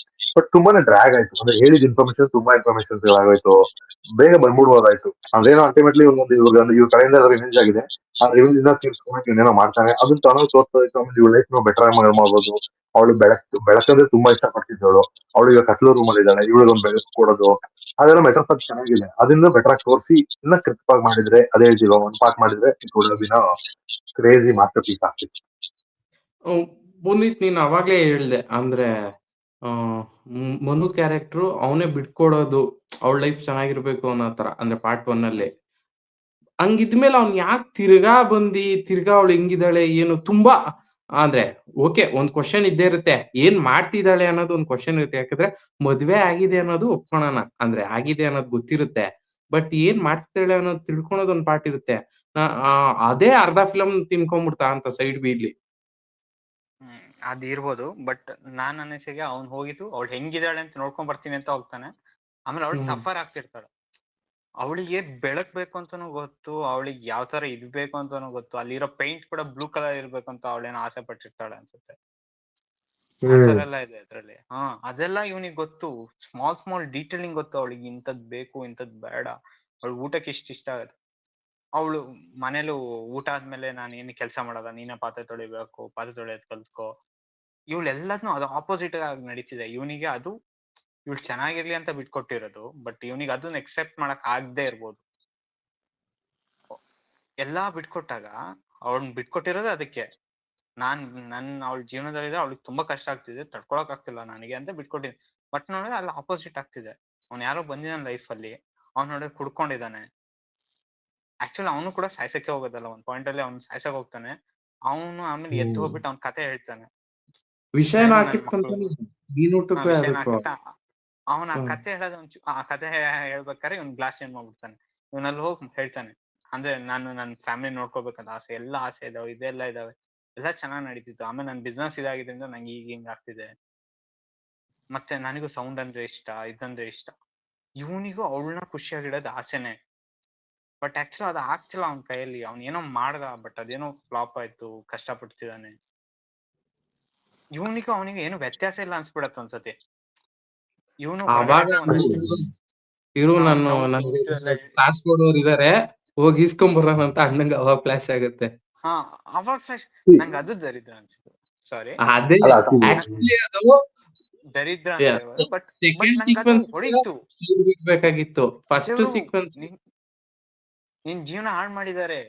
ಬಟ್ ತುಂಬಾನೇ ಡ್ರ್ಯಾಗ್ ಆಯ್ತು, ಅಂದ್ರೆ ಹೇಳಿದ ಇನ್ಫಾರ್ಮೇಶನ್ ತುಂಬಾ ಇನ್ಫಾರ್ಮೇಶನ್ ಆಗೋಯ್ತು, ಬೇಗ ಬಂದ್ಬಿಡ್ಬೋದಾಯ್ತು. ಅದೇನೋ ಅಲ್ಟಿಮೇಟ್ಲಿ ಇವ್ರ ಕಡೆಯಿಂದ ರಿವೆಂಜ್ ಆಗಿದೆ, ಆ ರಿವೆಂಜ್ ಇಂದ ತೀರ್ಸ್ಕೊಳಕ್ ಇನ್ನೇನೋ ಮಾಡ್ತಾನೆ, ಅದನ್ನ ಚೆನ್ನಾಗಿ ತೋರಿಸ್ತಾ ಆಮೇಲೆ ಇವ್ರ ಲೈಫ್ ನಾವು ಬೆಟರ್ ಮಾಡ್ಬೋದು. ಅವಳು ಬೆಳಕಂದ್ರೆ ತುಂಬಾ ಇಷ್ಟ ಪಡ್ತಿದ್ದವಳು, ಅವಳಿಗೆ ಕತ್ಲು ರೂಮ್ ಅಲ್ಲಿ ಇದ್ದಾಳೆ, ಇವಳಿಗೊಂದು ಬೆಳಕು ಕೊಡೋದು, ಅದೆಲ್ಲ ಮೆಟರ್ಫರ್ ಚೆನ್ನಾಗಿದೆ. ಅದನ್ನ ಬೆಟರ್ ಆಗಿ ತೋರಿಸಿ ಇನ್ನ ಕ್ರಿಸ್ಪ್ ಆಗಿ ಮಾಡಿದ್ರೆ, ಅದೇ ಹೇಳ್ತೀವ ಒಂದ್ ಪಾರ್ಟ್ ಮಾಡಿದ್ರೆ ಇನ್ನ ಕ್ರೇಜಿ ಮಾಸ್ಟರ್ ಪೀಸ್ ಆಗ್ತಿತ್ತು. ಪುನೀತ್, ನೀನ್ ಅವಾಗ್ಲೇ ಹೇಳ್ದೆ, ಅಂದ್ರೆ ಮನು ಕ್ಯಾರೆಕ್ಟರ್ ಅವನೇ ಬಿಟ್ಕೊಡೋದು, ಅವಳ ಲೈಫ್ ಚೆನ್ನಾಗಿರ್ಬೇಕು ಅನ್ನೋ ತರ, ಅಂದ್ರೆ ಪಾರ್ಟ್ 1 ಅಲ್ಲಿ ಹಂಗಿದ್ಮೇಲೆ ಅವ್ನ್ ಯಾಕೆ ತಿರ್ಗಾ ಅವಳು ಹೆಂಗಿದ್ದಾಳೆ ಏನು ತುಂಬಾ, ಅಂದ್ರೆ ಓಕೆ ಒಂದ್ ಕ್ವಶನ್ ಇದ್ದೇ ಇರುತ್ತೆ, ಏನ್ ಮಾಡ್ತಿದ್ದಾಳೆ ಅನ್ನೋದು ಒಂದ್ ಕ್ವಶನ್ ಇರುತ್ತೆ. ಯಾಕಂದ್ರೆ ಮದ್ವೆ ಆಗಿದೆ ಅನ್ನೋದು ಒಪ್ಕೊಳಣ, ಅಂದ್ರೆ ಆಗಿದೆ ಅನ್ನೋದು ಗೊತ್ತಿರುತ್ತೆ, ಬಟ್ ಏನ್ ಮಾಡ್ತಿದ್ದಾಳೆ ಅನ್ನೋದು ತಿಳ್ಕೊಳೋದ್ ಒಂದ್ ಪಾರ್ಟ್ ಇರುತ್ತೆ. ಅದೇ ಅರ್ಧ ಫಿಲಮ್ ತಿನ್ಕೊಂಡ್ಬಿಡ್ತಾ ಅಂತ ಸೈಡ್ ಬೀರ್ಲಿ. ಅದ್ ಇರ್ಬೋದು, ಬಟ್ ನಾನ್ ಅನಿಸಿಕೆ ಅವ್ನ್ ಹೋಗಿದ್ದು ಅವಳು ಹೆಂಗಿದ್ದಾಳೆ ಅಂತ ನೋಡ್ಕೊಂಡ್ ಬರ್ತೀನಿ ಅಂತ ಹೋಗ್ತಾನೆ. ಆಮೇಲೆ ಅವಳು ಸಫರ್ ಆಗ್ತಿರ್ತಾಳೆ, ಅವಳಿಗೆ ಬೆಳಕ್ ಬೇಕು ಅಂತಾನು ಗೊತ್ತು, ಅವಳಿಗೆ ಯಾವ ತರ ಇರ್ಬೇಕು ಅಂತಾನು ಗೊತ್ತು, ಅಲ್ಲಿರೋ ಪೇಂಟ್ ಕೂಡ ಬ್ಲೂ ಕಲರ್ ಇರ್ಬೇಕು ಅಂತ ಅವಳೇನೋ ಆಸೆ ಪಟ್ಟಿರ್ತಾಳೆ ಅನ್ಸುತ್ತೆ. ಆನ್ಸರ್ ಎಲ್ಲ ಇದೆ ಅದ್ರಲ್ಲಿ. ಅದೆಲ್ಲ ಇವನಿಗೆ ಗೊತ್ತು. ಸ್ಮಾಲ್ ಡೀಟೇಲಿಂಗ್ ಗೊತ್ತು ಅವಳಿಗೆ. ಇಂಥದ್ ಬೇಕು, ಇಂಥದ್ ಬೇಡ, ಅವಳು ಊಟಕ್ಕೆ ಇಷ್ಟ ಆಗುತ್ತೆ. ಅವಳು ಮನೇಲಿ ಊಟ ಆದ್ಮೇಲೆ ನಾನು ಏನು ಕೆಲಸ ಮಾಡಲ್ಲ, ನೀನೇ ಪಾತ್ರೆ ತೊಳಿಬೇಕು, ಪಾತ್ರೆ ತೊಳೆಯೋದ್ ಕಲ್ತ್ಕೋ. ಇವಳೆಲ್ಲದನ್ನು ಅದು ಆಪೋಸಿಟ್ ಆಗಿ ನಡೀತಿದೆ. ಇವನಿಗೆ ಅದು ಇವಳು ಚೆನ್ನಾಗಿರ್ಲಿ ಅಂತ ಬಿಟ್ಕೊಟ್ಟಿರೋದು, ಬಟ್ ಇವನಿಗೆ ಅದನ್ನ ಎಕ್ಸೆಪ್ಟ್ ಮಾಡಕ್ ಆಗದೆ ಇರ್ಬೋದು. ಎಲ್ಲಾ ಬಿಟ್ಕೊಟ್ಟಾಗ ಅವಳನ್ನ ಬಿಟ್ಕೊಟ್ಟಿರೋದು ಅದಕ್ಕೆ. ಅವಳ ಜೀವನದಲ್ಲಿ ಅವಳಿಗೆ ತುಂಬಾ ಕಷ್ಟ ಆಗ್ತಿದೆ, ತಡ್ಕೊಳಕ್ ಆಗ್ತಿಲ್ಲ ನನಗೆ ಅಂತ ಬಿಟ್ಕೊಟ್ಟಿದ್ದೆ. ಬಟ್ ನೋಡಿದ್ರೆ ಅಲ್ಲಿ ಆಪೋಸಿಟ್ ಆಗ್ತಿದೆ. ಅವ್ನು ಯಾರೋ ಬಂದಿದ್ದಾನೆ ಲೈಫ್ ಅಲ್ಲಿ, ಅವ್ನು ನೋಡಿದ್ರೆ ಕುಡ್ಕೊಂಡಿದ್ದಾನೆ. ಆಕ್ಚುಲಿ ಅವನು ಕೂಡ ಸಾಯ್ಸಕ್ಕೆ ಹೋಗೋದಲ್ಲ, ಒಂದ್ ಪಾಯಿಂಟ್ ಅಲ್ಲಿ ಅವ್ನು ಸಾಯ್ಸಕ್ ಹೋಗ್ತಾನೆ. ಅವನು ಆಮೇಲೆ ಎದ್ದು ಹೋಗ್ಬಿಟ್ಟು ಅವ್ನ ಕತೆ ಹೇಳ್ತಾನೆ. ವಿಷಯನ ನನಗೂ ನನ್ ಹಾಕಿಸ್ಕೊಂತಾನೆ ಮಕ್ಳು ಮೀನೂಟಕ್ಕೆ ವಿಷಯನ ಅದಕ್ಕೂ. ಹಾಕಿಸ್ತಾ ಅವನ ಆ ಕತೆ ಹೇಳೋದು ಆ ಕತೆ ಹೇಳ್ಬೇಕಾದ್ರೆ ಇವ್ನ್ ಗ್ಲಾಸ್ ಚೇಂಜ್ ಮಾಡ್ಬಿಡ್ತಾನೆ. ಇವನಲ್ಲಿ ಹೋಗಿ ಹೇಳ್ತಾನೆ, ಅಂದ್ರೆ ನಾನು ನನ್ನ ಫ್ಯಾಮಿಲಿ ನೋಡ್ಕೋಬೇಕಂತ ಆಸೆ, ಎಲ್ಲ ಆಸೆ ಇದಾವೆ, ಇದೆಲ್ಲ ಇದಾವೆ, ಎಲ್ಲ ಚೆನ್ನಾಗ್ ನಡೀತಿತ್ತು. ಆಮೇಲೆ ನನ್ ಬಿಸ್ನೆಸ್ ಇದಾಗಿದ್ರಿಂದ ನಂಗೆ ಈಗ ಹಿಂಗ್ ಆಗ್ತಿದೆ. ಮತ್ತೆ ನನಗೂ ಸೌಂಡ್ ಅಂದ್ರೆ ಇಷ್ಟ, ಇದಂದ್ರೆ ಇಷ್ಟ. ಇವನಿಗೂ ಅವಳನ್ನ ಖುಷಿಯಾಗಿಡೋದು ಆಸೆನೆ. ಬಟ್ ಆಕ್ಚುಲಿ ಅದು ಆಗ್ತಿಲ್ಲ ಅವನ ಕೈಯಲ್ಲಿ. ಅವ್ನ್ ಏನೋ ಮಾಡ್ದ, ಬಟ್ ಅದೇನೋ ಫ್ಲಾಪ್ ಆಯ್ತು, ಕಷ್ಟಪಡ್ತಿದ್ದಾನೆ. ಇವನಿಗೂ ಅವನಿಗೆ ಏನು ವ್ಯತ್ಯಾಸ ಇಲ್ಲ ಅನ್ಸ್ಬಿಡತ್ತೆ ಒಂದ್ಸತಿ. ಇವನು ಅವಾಗ ಹೊರಗಡೆ ಒಂದಷ್ಟು ಇರು ನಾನು ಸೌಂಡ್ ನನಗೆ ಇದೆಲ್ಲ ಕ್ಲಾಸ್ ಕೊಡೋರು ಇದಾರೆ, ಹೋಗಿ ಇಸ್ಕೊಂಬರೋಣ ಅಂತ ಅಣ್ಣಂಗೆ ಅವಾಗ ಫ್ಲಾಶ್ ಆಗುತ್ತೆ. ಅವಾಗ ನಂಗೆ ಅದು ದರಿದ್ರ ಅನ್ಸಿತ್ತು. ಸಾರಿ, ಅದೇ ಅಲ್ಲ ಆಕ್ಚುಲಿ ಅದು ದರಿದ್ರ ಅಂತ ಹೇಳ್ಬೋದು. ಬಟ್ ಸೆಕೆಂಡ್ ನಂಗೆ ಅದು ಸೀಕ್ವೆನ್ಸ್ ಹೊಡಿತು. ಬಿಡ್ಬೇಕಾಗಿತ್ತು. ಫಸ್ಟ್ ದೇವ್ರು ಸೀಕ್ವೆನ್ಸ್ ನಿನ್ ಜೀವನ ಹಾಳು ಮಾಡಿದ್ದಾರೆ.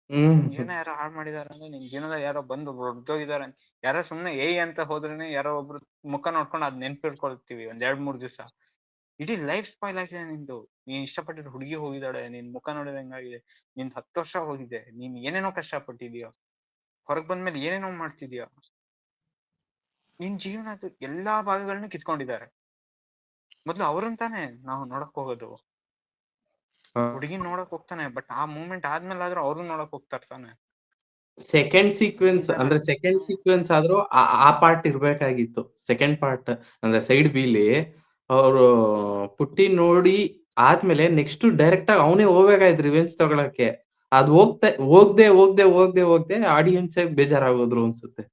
ಹ್ಮ್ ಜೀವನ ಯಾರೋ ಹಾಳು ಮಾಡಿದಾರೆ ಅಂದ್ರೆ ನಿನ್ ಜೀವನದಲ್ಲಿ ಯಾರೋ ಬಂದು ಹೊಡ್ದೋಗಿದಾರೆ. ಯಾರೋ ಸುಮ್ನೆ ಅಂತ ಹೋದ್ರೇನೆ ಯಾರೋ ಒಬ್ರು ಮುಖ ನೋಡ್ಕೊಂಡು ಅದ್ ನೆನ್ಪಿಡ್ಕೊಳ್ತೀವಿ ಒಂದ್ 2-3 ದಿವಸ. ಇಡೀ ಲೈಫ್ ಸ್ಪಾಯ್ಲ್ ಆಗಿದೆ ನಿಂದು. ನೀನ್ ಇಷ್ಟಪಟ್ಟಿರೋ ಹುಡುಗಿ ಹೋಗಿದ್ದಾಳೆ, ನಿನ್ ಮುಖ ನೋಡಿದ್ರೆ ಹೆಂಗಾಗಿದೆ, ನಿನ್ 10 ವರ್ಷ ಹೋಗಿದೆ, ನೀನ್ ಏನೇನೋ ಕಷ್ಟಪಟ್ಟಿದ್ಯಾ, ಹೊರಗ್ ಬಂದ್ಮೇಲೆ ಏನೇನೋ ಮಾಡ್ತಿದ್ಯಾ. ನಿನ್ ಜೀವನದ ಎಲ್ಲಾ ಭಾಗಗಳನ್ನ ಕಿತ್ಕೊಂಡಿದ್ದಾರೆ. ಮೊದ್ಲು ಅವ್ರಂತಾನೆ ನಾವು ನೋಡಕ್ ಹೋಗೋದು. ಹುಡುಗಿನ ನೋಡಕ್ ಹೋಗ್ತಾನೆ, ಬಟ್ ಆ ಮೂಮೆಂಟ್ ಆದ್ಮೇಲೆ ಆದ್ರೂ ಅವ್ರು ನೋಡಕ್ ಹೋಗ್ತಾ ಇರ್ತಾನೆ. ಸೆಕೆಂಡ್ ಸೀಕ್ವೆನ್ಸ್ ಅಂದ್ರೆ ಸೆಕೆಂಡ್ ಸೀಕ್ವೆನ್ಸ್ ಆದ್ರೂ ಆ ಪಾರ್ಟ್ ಇರ್ಬೇಕಾಗಿತ್ತು. ಸೆಕೆಂಡ್ ಪಾರ್ಟ್ ಅಂದ್ರೆ ಸೈಡ್ ಬಿಲಿ ಅವರು ಪುಟ್ಟಿ ನೋಡಿ ಆದ್ಮೇಲೆ ನೆಕ್ಸ್ಟ್ ಡೈರೆಕ್ಟ್ ಆಗಿ ಅವನೇ ಹೋಗ್ಬೇಕಾಯ್ತು ರಿವೆಂಜ್ ತಗೊಳಕ್ಕೆ. ಅದ್ ಹೋಗ್ದೆ ಆಡಿಯನ್ಸ್ ಬೇಜಾರಾಗೋದ್ರು ಅನ್ಸುತ್ತೆ.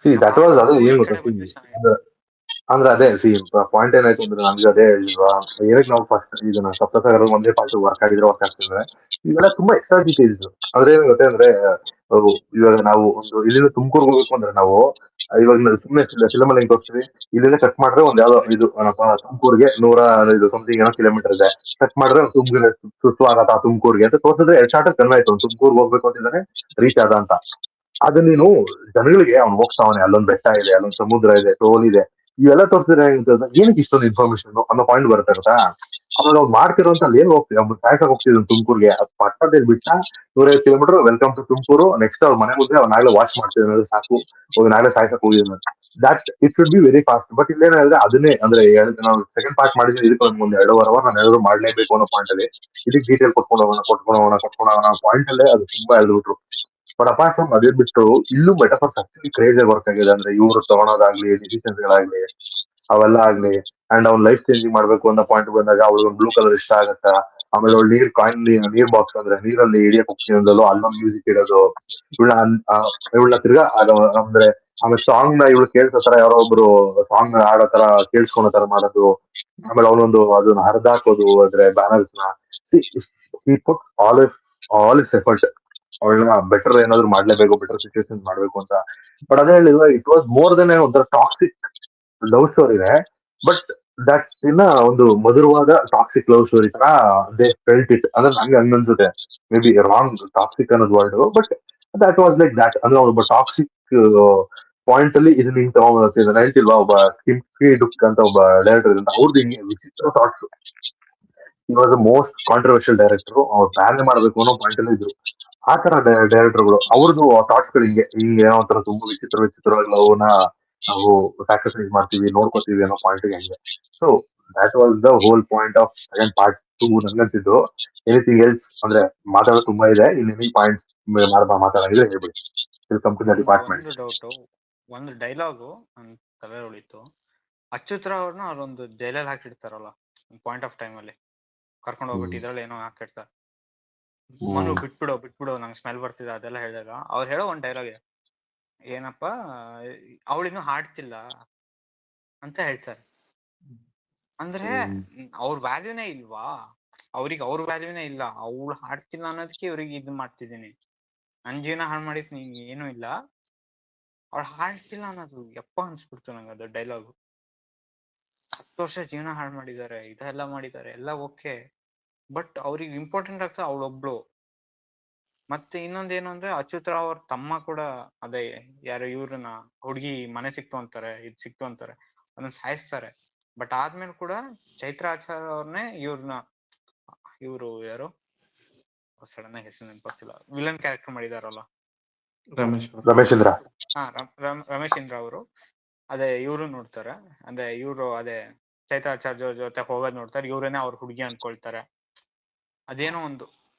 ದಟ್ ವಾಸ್ ಅದು ಏನ್ ಗೊತ್ತಾ, ಅಂದ್ರೆ ಅದೇ ಪಾಯಿಂಟ್ ಏನಾಯ್ತು ಅಂದ್ರೆ ನಮ್ಗೆ ಅದೇ ಹೇಳಿಲ್ವಾ, ಏನಕ್ಕೆ ನಾವು ಫಸ್ಟ್ ಇದನ್ನ ಸಪ್ತಸಾಗರ ಒಂದೇ ಪಾರ್ಟ್ ವರ್ಕ್ ಆಗ್ತಿದ್ರೆ ಇವೆಲ್ಲ ತುಂಬಾ ಎಕ್ಸ್ಟ್ರಾ ಡೀಟೇಲ್ಸ್. ಅಂದ್ರೆ ಏನ್ ಗೊತ್ತೆ ಅಂದ್ರೆ ಇವಾಗ ನಾವು ಒಂದು ಇಲ್ಲಿಂದ ತುಮಕೂರ್ಗೆ ಹೋಗ್ಬೇಕು ಅಂದ್ರೆ ನಾವು ಇವಾಗ ಸುಮ್ಮನೆ ಫಿಲಮ್ ಅಲ್ಲಿ ಹೆಂಗ್ ತೋರಿಸ್ತೀವಿ, ಇಲ್ಲಿಂದ ಕಟ್ ಮಾಡಿದ್ರೆ ಒಂದ್ ಯಾವ್ದೋ ಇದು ತುಮಕೂರ್ಗೆ 100 ಸಮಥಿಂಗ್ ಏನೋ ಕಿಲೋಮೀಟರ್ ಇದೆ, ಕಟ್ ಮಾಡಿದ್ರೆ ತುಮಕೂರಿಗೆ ಸುಸ್ವಾಗತ ತುಮಕೂರ್ಗೆ ಅಂತ ತೋರಿಸಿದ್ರೆ ಎರಡು ಶಾರ್ಟ್ ಕನ್ವಾಯ್ತು ತುಮಕೂರ್ಗೆ ಹೋಗ್ಬೇಕು ಅಂತಿದ್ದಾನೆ ರೀಚ್ ಆದ ಅಂತ. ಅದು ನೀನು ಜನಗಳಿಗೆ ಅವ್ನು ಹೋಗ್ತಾವನೆ, ಅಲ್ಲೊಂದ್ ಬೆಟ್ಟ ಇದೆ, ಅಲ್ಲೊಂದ್ ಸಮುದ್ರ ಇದೆ, ಟೋಲ್ ಇದೆ, ಇವೆಲ್ಲ ತೋರಿಸಿದ್ರೆ ಏನಕ್ಕೆ ಇಷ್ಟೊಂದು ಇನ್ಫಾರ್ಮೇಶನ್ ಅನ್ನೋ ಪಾಯಿಂಟ್ ಬರುತ್ತೆ ಗೊತ್ತಾ. ಅವಾಗ ಅವ್ನು ಮಾಡ್ತಿರೋಂತ ಅಲ್ಲಿ ಏನ್ ಹೋಗ್ತೀವಿ ಅವ್ನು ಸಾಯ್ಸಕ್ ಹೋಗ್ತಿದ್ರು ತುಮಕೂರ್ಗೆ, ಅದು ಪಟ್ಟದಲ್ಲಿ ಬಿಟ್ಟ 150 kilometre welcome to Tumakuru, next ಅವ್ರ ಮನೆ ಮುಂದೆ ಅವ್ನಾಗ್ಲೇ ವಾಶ್ ಮಾಡ್ತಿದ್ರು ಸಾಕು, ನಾಳೆ ಸಾಯ್ಸಕ್ ಹೋಗಿದ್ರು. That it should be very fast. But ಇಲ್ಲೇನಾದ್ರೆ ಅದನ್ನೇ ಅಂದ್ರೆ ನಾವು ಸೆಕೆಂಡ್ ಪಾರ್ಟ್ ಮಾಡಿದ್ರೆ ಇದಕ್ಕೆ ಒಂದು 2.5 hour ನಾನು ಏನಾದ್ರು ಮಾಡ್ಲೇಬೇಕು ಅನ್ನೋ ಪಾಯಿಂಟ್ ಅಲ್ಲಿ ಇದಕ್ಕೆ ಡೀಟೇಲ್ ಕೊಟ್ಕೊಂಡು ಪಾಯಿಂಟ್ ಅಲ್ಲೇ ಅದು ತುಂಬಾ ಎಳ್ದ್ಬಿಟ್ರು. ಬಟ್ ಅಪಾರ್ಟ್ ಫ್ರಮ್ ಅದೇ ಬಿಟ್ಟು ಇಲ್ಲೂ ಮೆಟಫರ್ಸ್ ಆಕ್ಚುಲಿ ಕ್ರೇಜ್ ಆಗಿ ವರ್ಕ್ ಆಗಿದೆ. ಅಂದ್ರೆ ಇವ್ರು ತಗೊಳೋದಾಗ್ಲಿ, ಡಿಸಿಷನ್ಸ್ ಗಳಾಗ್ಲಿ, ಅವೆಲ್ಲ ಆಗ್ಲಿ. ಅಂಡ್ ಅವ್ನ್ ಲೈಫ್ ಚೇಂಜಿಂಗ್ ಮಾಡ್ಬೇಕು ಅನ್ನೋ ಪಾಯಿಂಟ್ ಬಂದಾಗ ಅವ್ಳಿಗೆ ಒಂದು ಬ್ಲೂ ಕಲರ್ ಇಷ್ಟ ಆಗತ್ತ. ಆಮೇಲೆ ಅವ್ಳು ನೀರ್ ಬಾಕ್ಸ್ ಅಂದ್ರೆ ನೀರಲ್ಲಿ ಹಿಡಿಯಕ್ ಹೋಗ್ತೀನಿ ಅಂದಲ್ಲೋ ಅಲ್ಲೊಂದು ಮ್ಯೂಸಿಕ್ ಇಡೋದು, ಇವಳ ತಿರ್ಗಾ ಅಂದ್ರೆ ಆಮೇಲೆ ಸಾಂಗ್ ನ ಇವಳು ಕೇಳ್ಸೋ ತರ ಯಾರೋ ಒಬ್ರು ಸಾಂಗ್ ಆಡೋ ತರ ಕೇಳಿಸ್ಕೊಳೋ ತರ ಮಾಡೋದು. ಆಮೇಲೆ ಅವನೊಂದು ಅದನ್ನ ಹರಿದಾಕೋದು ಅಂದ್ರೆ ಬ್ಯಾನರ್ಸ್ ನ ಪುಟ್ ಆಲ್ ಇಸ್ ಎಫರ್ಟ್. ಅವಳನ್ನ ಬೆಟರ್ ಏನಾದ್ರು ಮಾಡ್ಲೇಬೇಕು, ಬೆಟರ್ ಸಿಚುವೇಶನ್ ಮಾಡ್ಬೇಕು ಅಂತ. ಬಟ್ ಅದೇ ಹೇಳಿಲ್ವಾ, ಇಟ್ ವಾಸ್ ಮೋರ್ ದೆನ್ ಒಂಥರ ಟಾಕ್ಸಿಕ್ ಲವ್ ಸ್ಟೋರಿ ಇದೆ. ಬಟ್ ದಟ್ ಇನ್ನ ಒಂದು ಮಧುರವಾದ ಟಾಕ್ಸಿಕ್ ಲವ್ ಸ್ಟೋರಿ ತರ ದೇ ಫೆಲ್ಟ್ ಇಟ್. ಅಂದ್ರೆ ನಂಗೆ ಹಂಗನ್ಸುತ್ತೆ, ಮೇ ಬಿ ರಾಂಗ್ ಟಾಕ್ಸಿಕ್ ಅನ್ನೋದು word, but that was like that. ಅಂದ್ರೆ ಒಬ್ಬ ಟಾಕ್ಸಿಕ್ ಪಾಯಿಂಟ್ ಅಲ್ಲಿ ಇದನ್ನ ಹಿಂಗ್ ತಗೊಂಡ್ಬರ್ತಿದ್ದಾನೆ ಹೇಳ್ತಿಲ್ವಾ, ಒಬ್ಬ ಕಿಮ್ಕಿ ಡುಕ್ ಅಂತ ಒಬ್ಬ ಡೈರೆಕ್ಟರ್ ಇದ್ದಂತ, ಅವ್ರದ್ದು ಹಿಂಗೆ ವಿಚಿತ್ರ ಥಾಟ್ಸ್. ಇವಾಗ ಮೋಸ್ಟ್ ಕಾಂಟ್ರವರ್ಷಿಯಲ್ ಡೈರೆಕ್ಟರ್, ಅವ್ರು ಬ್ಯಾನ್ ಮಾಡ್ಬೇಕು ಅನ್ನೋ ಪಾಯಿಂಟ್ ಅಲ್ಲಿ ಇದ್ರು. ಆ ತರ ಡೈರೆಕ್ಟರ್ಗಳು ಅವ್ರದ್ದು ಥಾಟ್ಸ್ ಗಳು ಹಿಂಗೆ ಏನೋ ಒಂಥರ ತುಂಬಾ ವಿಚಿತ್ರವಾಗಿ ಲವ್ನ ನಾವು ಸ್ಯಾಕ್ರಿಫೈಸ್ ಮಾಡ್ತೀವಿ, ನೋಡ್ಕೋತೀವಿ ಅನ್ನೋ ಪಾಯಿಂಟ್ ಹಂಗೆ. So that was the whole point of second part 2 ನನ್ಗನ್ಸಿದ್ದು. ಎನಿಥಿಂಗ್ ಎಲ್ಸ್ ಅಂದ್ರೆ ಮಾತಾಡೋದು ತುಂಬಾ ಇದೆ, ಇನ್ ಪಾಯಿಂಟ್ಸ್ ಮಾತಾಡಿದ್ರೆ ಹೇಳ್ಬಿಡಿ. Welcome to the department. ಒಂದು ಡೈಲಾಗು ನನ್ ತಲೆ ಉಳಿತು. ಅಚ್ಯುತರಾವ್ ಅವ್ರನ್ನ ಅವ್ರೊಂದು ಜೈಲಲ್ಲಿ ಹಾಕಿಡ್ತಾರಲ್ಲ ಪಾಯಿಂಟ್ ಆಫ್ ಟೈಮ್ ಅಲ್ಲಿ ಕರ್ಕೊಂಡು ಹೋಗ್ಬಿಟ್ಟು ಇದ್ರಲ್ಲಿ ಏನೋ ಹಾಕಿಡ್ತಾರೆ. ಮನು ಬಿಟ್ಬಿಡು ನಂಗೆ ಸ್ಮೆಲ್ ಬರ್ತಿದೆ ಅದೆಲ್ಲ ಹೇಳಿದಾಗ ಅವ್ರು ಹೇಳೋ ಒಂದ್ ಡೈಲಾಗ್ ಇದೆ, ಏನಪ್ಪಾ ಅವಳಿನ್ನು ಹಾಡ್ತಿಲ್ಲ ಅಂತ ಹೇಳ್ತಾರೆ. ಅಂದ್ರೆ ಅವ್ರ ವ್ಯಾಲ್ಯೂನೇ ಇಲ್ವಾ, ಅವ್ರಿಗೆ ಅವ್ರ ವ್ಯಾಲ್ಯೂನೇ ಇಲ್ಲ, ಅವಳು ಹಾಡ್ತಿಲ್ಲ ಅನ್ನೋದಕ್ಕೆ ಇವ್ರಿಗೆ ಇದು ಮಾಡ್ತಿದ್ದೀನಿ, ನನ್ ಜೀವನ ಹಾಳು ಮಾಡಿದ್ ನಿಂಗೆ ಏನೂ ಇಲ್ಲ, ಅವ್ಳು ಹಾಡ್ತಿಲ್ಲ ಅನ್ನೋದು ಯಪ್ಪ ಅನ್ಸ್ಬಿಡ್ತು ನಂಗೆ ಅದು ಡೈಲಾಗು. 10 ವರ್ಷ ಜೀವನ ಹಾಳು ಮಾಡಿದ್ದಾರೆ, ಇದೆಲ್ಲ ಮಾಡಿದ್ದಾರೆ, ಎಲ್ಲ ಓಕೆ, ಬಟ್ ಅವ್ರಿಗೆ ಇಂಪಾರ್ಟೆಂಟ್ ಆಗ್ತದೆ ಅವಳೊಬ್ಳು. ಮತ್ತೆ ಇನ್ನೊಂದೇನು ಅಂದ್ರೆ ಅಚ್ಯುತ್ ರಾವ್ ಅವ್ರ ತಮ್ಮ ಕೂಡ ಅದೇ ಯಾರು ಇವ್ರನ್ನ ಹುಡುಗಿ ಮನೆ ಸಿಕ್ತು ಅಂತಾರೆ, ಇದ್ ಸಿಕ್ತು ಅಂತಾರೆ, ಅದನ್ನ ಸಾಯಿಸ್ತಾರೆ. ಬಟ್ ಆದ್ಮೇಲೆ ಕೂಡ ಚೈತ್ರ ಆಚಾರ್ಯ ಅವ್ರನ್ನೇ ಇವ್ರು ಯಾರು ಸಡನ್ ಆಗಿ ಹೆಸರು ನೆನಪಾಗ್ತಿಲ್ಲ, ವಿಲನ್ ಕ್ಯಾರೆಕ್ಟರ್ ಮಾಡಿದಾರಲ್ಲ ರಮೇಶ್ ಇಂದ್ರ. ಹಾ ರಮೇಶ್ ಇಂದ್ರ ಅವರು ಅದೇ ಇವ್ರು ನೋಡ್ತಾರೆ, ಅಂದ್ರೆ ಇವ್ರು ಅದೇ ಚೈತ್ರ ಆಚಾರ್ಯ ಜೊತೆ ಹೋಗೋದ್ ನೋಡ್ತಾರೆ, ಇವ್ರೇನೆ ಅವ್ರ ಹುಡುಗಿ ಅನ್ಕೊಳ್ತಾರೆ. ಅದೇನೋ ಒಂದು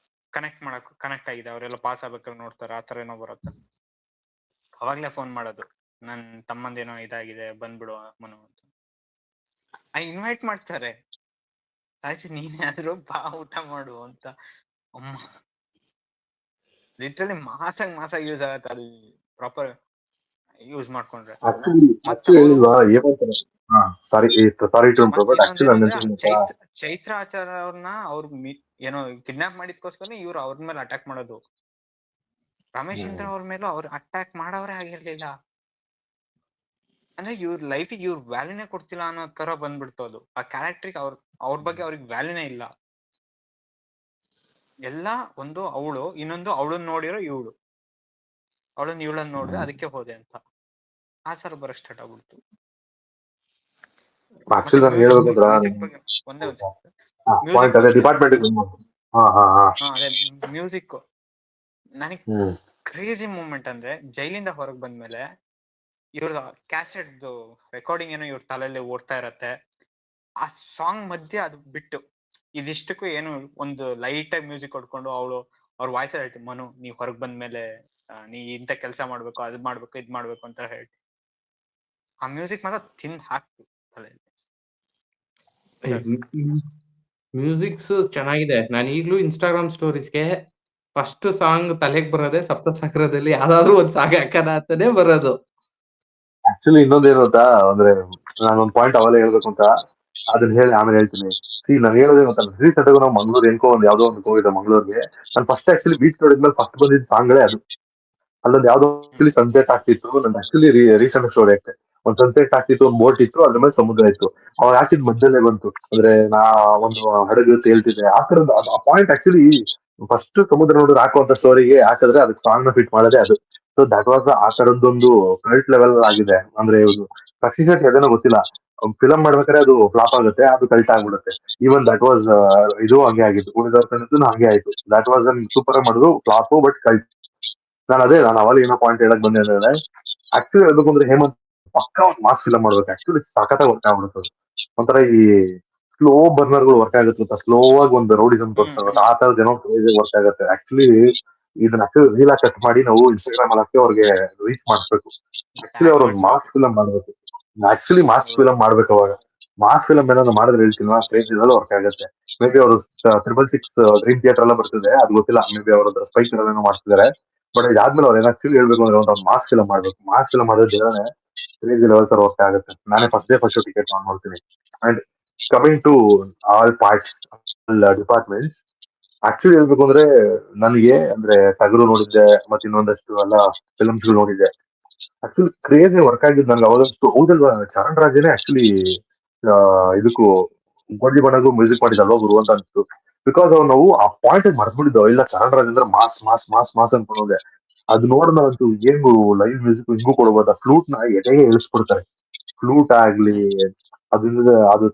ಕನೆಕ್ಟ್ ಆಗಿದೆ, ಅವರೆಲ್ಲ ಪಾಸ್ ಆಗ್ಬೇಕಾದ್ರೆ ನೋಡ್ತಾರೆ, ಆತರ ಏನೋ ಬರುತ್ತೆ. ಅವಾಗ್ಲೇ ಫೋನ್ ಮಾಡೋದು, ನನ್ ತಮ್ಮಂದೇನೋ ಇದಾಗಿದೆ ಬಂದ್ಬಿಡು ಮನು ಅಂತ. ಇನ್ವೈಟ್ ಮಾಡ್ತಾರೆ, ಆಯ್ತು ನೀನೇ ಆದ್ರೂ ಬಾ ಊಟ ಮಾಡು ಅಂತ. ಅಮ್ಮ ಲಿಟ್ರಲಿ ಮಾಸಾಗಿ ಯೂಸ್ ಆಗತ್ತೆ ಅಲ್ಲಿ, ಪ್ರಾಪರ್ ಯೂಸ್ ಮಾಡ್ಕೊಂಡ್ರೆ. ಚೈತ್ರ ಆಚಾರ್ಯ ಅವ್ರನ್ನ ಏನೋ ಕಿಡ್ನಾಪ್ ಮಾಡಿದ್ಕೋಸ್ಕರ ಇವ್ರು ಅವ್ರ ಮೇಲೆ ಅಟ್ಯಾಕ್ ಮಾಡೋದು. ರಮೇಶ್ ಇಂದ್ರ ಅವ್ರ ಮೇಲೂ ಅವ್ರು ಅಟ್ಯಾಕ್ ಮಾಡವ್ರೆ ಆಗಿರ್ಲಿಲ್ಲ. ಅಂದ್ರೆ ಇವ್ರ ಲೈಫಿಗೆ ಇವ್ರ ವ್ಯಾಲ್ಯೂನೇ ಕೊಡ್ತಿಲ್ಲ ಅನ್ನೋ ತರ ಬಂದ್ಬಿಡ್ತು ಅದು. ಆ ಕ್ಯಾರೆಕ್ಟರ್ಗೆ ಅವ್ರ ಬಗ್ಗೆ ಅವ್ರಿಗೆ ವ್ಯಾಲ್ಯೂನೇ ಇಲ್ಲ. ಎಲ್ಲ ಒಂದು ಅವಳು, ಇನ್ನೊಂದು ಅವಳನ್ನ ನೋಡಿರೋ ಇವಳು, ಇವಳನ್ನ ನೋಡಿದ್ರೆ ಅದಕ್ಕೆ ಹೋದೆ ಅಂತ ಆ ಸಲ ಬರಕ್ ಸ್ಟಾರ್ಟ್ ಆಗ್ಬಿಡ್ತು. ಅದೇ ಮ್ಯೂಸಿಕ್ ನನಗೆ ಕ್ರೇಜಿ ಮೂಮೆಂಟ್ ಅಂದ್ರೆ, ಜೈಲಿಂದ ಹೊರಗ್ ಬಂದ್ಮೇಲೆ ಇವ್ರ ಕ್ಯಾಸೆಟ್ ರೆಕಾರ್ಡಿಂಗ್ ಏನೋ ಇವ್ರ ತಲೆಯಲ್ಲಿ ಓಡ್ತಾ ಇರತ್ತೆ, ಆ ಸಾಂಗ್ ಮಧ್ಯೆ ಅದು ಬಿಟ್ಟು ಇದಿಷ್ಟಕ್ಕೂ ಏನು ಒಂದು ಲೈಟ್ ಆಗಿ ಮ್ಯೂಸಿಕ್ ಹೊಡ್ಕೊಂಡು ಅವ್ರ ವಾಯ್ಸ್ ಹೇಳ್ತಿ, ಮನು ನೀವ್ ಹೊರಗ್ ಬಂದ್ಮೇಲೆ ನೀ ಇಂಥ ಕೆಲಸ ಮಾಡ್ಬೇಕು, ಅದ್ ಮಾಡ್ಬೇಕು, ಇದ್ ಮಾಡ್ಬೇಕು ಅಂತ ಹೇಳಿ ಆ ಮ್ಯೂಸಿಕ್ ಮಾತ್ರ ತಿಂದ್ ಹಾಕ್ತು ತಲೆಯಲ್ಲಿ. ಮ್ಯೂಸಿಕ್ಸ್ ಚೆನ್ನಾಗಿದೆ. ನಾನು ಈಗ್ಲೂ ಇನ್ಸ್ಟಾಗ್ರಾಮ್ ಸ್ಟೋರೀಸ್ಗೆ ಫಸ್ಟ್ ಸಾಂಗ್ ತಲೆಗೆ ಬರೋದೇ ಸಪ್ತಸಾಗರದಲ್ಲಿ ಯಾವ್ದಾದ್ರು ಒಂದ್ ಸಾಂಗ್ ಹಾಕದ ಅಂತಾನೆ ಬರೋದು. ಆಕ್ಚುಲಿ ಇನ್ನೊಂದೇನು ಅಂತ ಅಂದ್ರೆ, ನಾನೊಂದ್ ಪಾಯಿಂಟ್ ಅವಾಗಲೇ ಹೇಳ್ಬೇಕು ಅಂತ ಅದನ್ನ ಹೇಳಿ ಆಮೇಲೆ ಹೇಳ್ತೀನಿ. ನಾನು ಹೇಳೋದೇನು ಅಂತ, ರೀಸೆಂಟ್ ನಾವು ಮಂಗ್ಳೂರ್ ಯಾವ್ದೋ ಒಂದು ಹೋಗಿದ್ದೆ ಮಂಗ್ಳೂರ್ಗೆ. ನಾನು ಫಸ್ಟ್ ಆಕ್ಚುಲಿ ಬೀಚ್ ನೋಡಿದ್ಮೇಲೆ ಫಸ್ಟ್ ಬಂದಿದ್ದ ಸಾಂಗ್ಗಳೇ ಅದು. ಅಲ್ಲೊಂದು ಯಾವ್ದೋ ಆಕ್ಚುಲಿ ಸನ್ಸೆಟ್ ಆಗ್ತಿತ್ತು, ನಂದು ಆಕ್ಚುಲಿ ರೀಸೆಂಟ್ ಸ್ಟೋರಿ ಆಗ್ತದೆ. ಒಂದ್ ಸನ್ಸೆಟ್ ಆಗ್ತಿತ್ತು, ಒಂದ್ ಬೋಟ್ ಇತ್ತು, ಅದ್ರ ಮೇಲೆ ಸಮುದ್ರ ಇತ್ತು, ಅವಾಗ ಹಾಕಿದ್ ಮಧ್ಯದಲ್ಲೇ ಬಂತು. ಅಂದ್ರೆ ನಾ ಒಂದು ಹಡಗು ತೇಲ್ತಿದ್ದೆ, ಆ ತರದ ಆ ಪಾಯಿಂಟ್ ಆಕ್ಚುಲಿ ಫಸ್ಟ್ ಸಮುದ್ರ ನೋಡಿದ್ರೆ ಹಾಕುವಂತ ಸ್ಟೋರಿಗೆ ಹಾಕಿದ್ರೆ ಅದಕ್ಕೆ ಸಾಂಗ್ ನ ಫಿಟ್ ಮಾಡೋದೇ ಅದು. ಸೊ ದಟ್ ವಾಸ್ ಆ ತರದ್ದೊಂದು ಕಲ್ಟ್ ಲೆವೆಲ್ ಆಗಿದೆ. ಅಂದ್ರೆ ರಕ್ಷಿ ಶೆಟ್ಟಿ ಅದೇನೋ ಗೊತ್ತಿಲ್ಲ, ಫಿಲಂ ಮಾಡ್ಬೇಕಾದ್ರೆ ಅದು ಫ್ಲಾಪ್ ಆಗುತ್ತೆ, ಅದು ಕಲ್ಟ್ ಆಗ್ಬಿಡುತ್ತೆ. ಈವನ್ ದಟ್ ವಾಸ್ ಇದು ಹಂಗೆ ಆಗಿತ್ತು, ಉಳಿದವ್ರ ಕಣ್ಣದ್ದು ಹಂಗೆ ಆಯ್ತು. ದಟ್ ವಾಸ್ ಅನ್ ಸೂಪರ್ ಮಾಡುದು ಫ್ಲಾಪ್ ಬಟ್ ಕಲ್ಟ್. ನಾನು ಅವಾಗ ಏನೋ ಪಾಯಿಂಟ್ ಹೇಳಕ್ ಬಂದೆ ಅಂದ್ರೆ, ಆಕ್ಚುಲಿ ಹೇಳ್ಬೇಕು ಅಂದ್ರೆ ಹೇಮಂತ್ ಪಕ್ಕ ಒಂದು ಮಾಸ್ ಫಿಲಂ ಮಾಡ್ಬೇಕು. ಆಕ್ಚುಲಿ ಸಖತ್ತಾಗಿ ವರ್ಕ್ ಆಗ್ಬಿಡುತ್ತೆ. ಒಂಥರ ಈ ಸ್ಲೋ ಬರ್ನರ್ಗಳು ವರ್ಕ್ ಆಗುತ್ತೆ, ಸ್ಲೋ ಆಗಿ ಒಂದು ರೌಡಿಸಮ್ ತೋರಿಸ್ತಾ ಆ ತರದ ಏನೋ ವರ್ಕ್ ಆಗುತ್ತೆ. ಆಕ್ಚುಲಿ ಇದನ್ನ ಆಕ್ಚುಲಿ ರೀಲ್ ಕಟ್ ಮಾಡಿ ನಾವು ಇನ್ಸ್ಟಾಗ್ರಾಮ್ ಅಲ್ಲಿ ಹಾಕಿ ಅವ್ರಿಗೆ ರೀಚ್ ಮಾಡಿಸ್ಬೇಕು. ಆಕ್ಚುಲಿ ಅವ್ರ ಒಂದು ಮಾಸ್ ಫಿಲಂ ಮಾಡ್ಬೇಕು. ಆಕ್ಚುಲಿ ಮಾಸ್ ಫಿಲಂ ಮಾಡ್ಬೇಕು. ಅವಾಗ ಮಾಸ್ ಫಿಲಂ ಏನಾದ್ರು ಮಾಡಿದ್ರೆ ಹೇಳ್ತೀನಿ, ಸ್ಟೇಜ್ ವರ್ಕ್ ಆಗುತ್ತೆ. ಮೇ ಬಿ ಅವರು 666 ಡ್ರೀಮ್ ಥಿಯೇಟರ್ ಎಲ್ಲ ಬರ್ತಿದೆ, ಅದು ಗೊತ್ತಿಲ್ಲ. ಮೇ ಬಿ ಅವ್ರ ಸ್ಪೈಕ್ ಏನೋ ಮಾಡ್ತಿದ್ದಾರೆ. ಬಟ್ ಇದಾದ್ಮೇಲೆ ಅವ್ರು ಏನ್ ಆಕ್ಚುಲಿ ಹೇಳ್ಬೇಕು ಅಂದ್ರೆ ಒಂದು ಮಾಸ್ ಫಿಲಂ ಮಾಡ್ಬೇಕು. ಮಾಸ್ ಫಿಲಂ ಮಾಡಿದ್ರೆ ಕ್ರೇಜಿ ಲೆವೆಲ್ಸ್ ವರ್ಕ್ ಆಗುತ್ತೆ. ನಾನೇ ಫಸ್ಟ್ ಟಿಕೆಟ್ ಆನ್ ಮಾಡ್ತೀನಿ. And coming to all parts, all departments, actually ಹೇಳ್ಬೇಕು ಅಂದ್ರೆ ನನಗೆ ಅಂದ್ರೆ ಟಗರು ನೋಡಿದ್ದೆ, ಮತ್ತೆ ಇನ್ನೊಂದಷ್ಟು ಎಲ್ಲ ಫಿಲಮ್ಸ್ ನೋಡಿದ್ದೆ. ಆಕ್ಚುಲಿ ಕ್ರೇಜಿ ವರ್ಕ್ ಆಗಿದ್ದು ನಂಗೆ ಅವಾಗಷ್ಟು. ಹೌದಲ್ವಾ, ಚರಣ್ ರಾಜನೇ ಆಕ್ಚುಲಿ ಇದಕ್ಕೂ ಗೋಡ್ಲಿ ಬಣ್ಣಗೂ ಮ್ಯೂಸಿಕ್ ಮಾಡಿದಲ್ವ ಗುರು ಅಂತ ಅನ್ಸ್ತು. ಬಿಕಾಸ್ ನಾವು ಆ ಪಾಯಿಂಟ್ ಮರ್ತ್ಬಿಟ್ಟಿದ್ದೋ, ಇಲ್ಲ ಚರಣ್ ರಾಜ್ ಅಂದ್ರೆ ಮಾಸ್ ಮಾಸ್ ಮಾಸ್ ಮಾಸ್ ಅನ್ಕೊಂಡೋದೆ. ಅದು ನೋಡಿದ್ರಂತೂ ಏನ್ ಲೈವ್ ಮ್ಯೂಸಿಕ್ ಹಿಂಗೂ ಕೊಡ್ಬೋದು. ಆ ಫ್ಲೂಟ್ ನ ಎದೆಗೆ ಇಳಿಸ್ಬಿಡ್ತಾರೆ. ಫ್ಲೂಟ್ ಆಗ್ಲಿ, ಅದ್ರಿಂದ ಅದು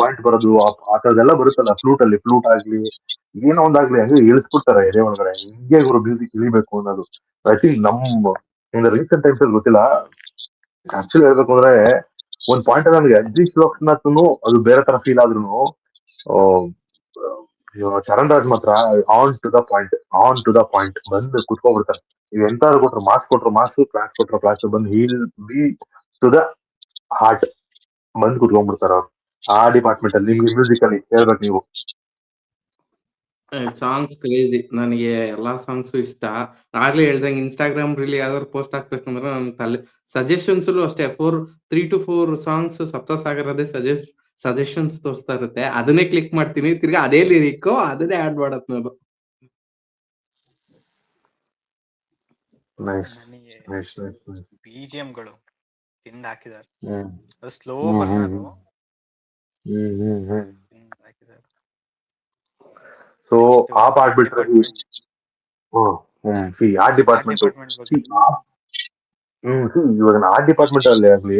ಪಾಯಿಂಟ್ ಬರೋದು, ಆ ತರದೆಲ್ಲ ಬರುತ್ತಲ್ಲ ಫ್ಲೂಟ್ ಅಲ್ಲಿ. ಫ್ಲೂಟ್ ಆಗ್ಲಿ ಏನೋ ಒಂದಾಗ್ಲಿ ಹಂಗೆ ಇಳಿಸ್ಬಿಡ್ತಾರೆ ಎದೆ ಒಳಗಡೆ. ಹಿಂಗೆ ಗುರು ಮ್ಯೂಸಿಕ್ ಇಳಿಬೇಕು ಅನ್ನೋದು. ಐ ಥಿಂಕ್ ನಮ್ಮ ರೀಸೆಂಟ್ ಟೈಮ್ಸ್ ಅಲ್ಲಿ ಗೊತ್ತಿಲ್ಲ. ಆಕ್ಚುಲಿ ಹೇಳ್ಬೇಕು ಅಂದ್ರೆ ಒಂದ್ ಪಾಯಿಂಟ್ ನಮ್ಗೆ ಅಜೀಶ್ ಲೋಕನಾಥ್ನು ಅದು ಬೇರೆ ತರ ಫೀಲ್ ಆದ್ರೂ, ಚರಣ್ ರಾಜ್ ಮಾತ್ರ ಆನ್ ಟು ದ ಪಾಯಿಂಟ್ ಬಂದು ಕುತ್ಕೊಂಡ್ಬಿಡ್ತಾರೆ. ನೀವು ಎಂತಾದ್ರು ಕೊಟ್ರು ಮಾಸು, ಕ್ಲಾಸ್ ಕೊಟ್ರು ಕ್ಲಾಸ್, ಬಂದು heal be to the heart ಬಂದು ಕುತ್ಕೊಂಡ್ಬಿಡ್ತಾರ ಅವ್ರು. ಆ ಡಿಪಾರ್ಟ್ಮೆಂಟ್ ಅಲ್ಲಿ ನಿಮ್ಗೆ ಮ್ಯೂಸಿಕ್ ಅಲ್ಲಿ ಹೇಳ್ಬೇಕು ನೀವು. Songs crazy. ನನಗೆ ಎಲ್ಲಾ ಸಾಂಗ್ಸು ಇಷ್ಟ. ಆಗ್ಲೇ ಹೇಳ್ದಂಗೆ ಇನ್‌ಸ್ಟಾಗ್ರಾಮ್ ರೀಲ್ ಯಾವ್ದಾದ್ರು ಪೋಸ್ಟ್ ಹಾಕ್ಬೇಕಂದ್ರೆ ನನ್ ತಲೆ ಸಜೆಷನ್ಸಲ್ಲೂ ಅಷ್ಟೇ 3 ಟು 4 ಸಾಂಗ್ಸ್ ಸಪ್ತಸಾಗರದೇ ಸಜೆಷನ್ಸ್ ತೋರಿಸ್ತಾ ಇರುತ್ತೆ. ಅದನ್ನೇ ಕ್ಲಿಕ್ ಮಾಡ್ತೀನಿ. ತಿರ್ಗಾ ಅದೇ ಲಿರಿಕ್ಕು ಅದನ್ನೇ ಆಡ್ ಮಾಡೋದು ನಾನು. ನೈಸ್ ನನಗೆ ನೈಸ್ ನೈಸ್ ನೈಸ್. BGMಗಳು ತಿಂದು ಹಾಕಿದ್ದಾರೆ. ಹ್ಮ್ ಅದು ಸ್ಲೋ ಹ್ಮ್ ಬರ್ನರು ಹ್ಮ್ ಹ್ಮ್. ತಿಂದು ಹಾಕಿದ್ದಾರೆ. ಸೊ ನೆಕ್ಸ್ಟ್ ಆ ಪಾರ್ಟ್ ಆರ್ಟ್ ಬಿಟ್ರೆ department C art department C ಬಗ್ಗೆ ಇವಾಗ ಆರ್ಟ್ ಡಿಪಾರ್ಟ್ಮೆಂಟ್ ಅಲ್ಲಿ ಆಗ್ಲಿ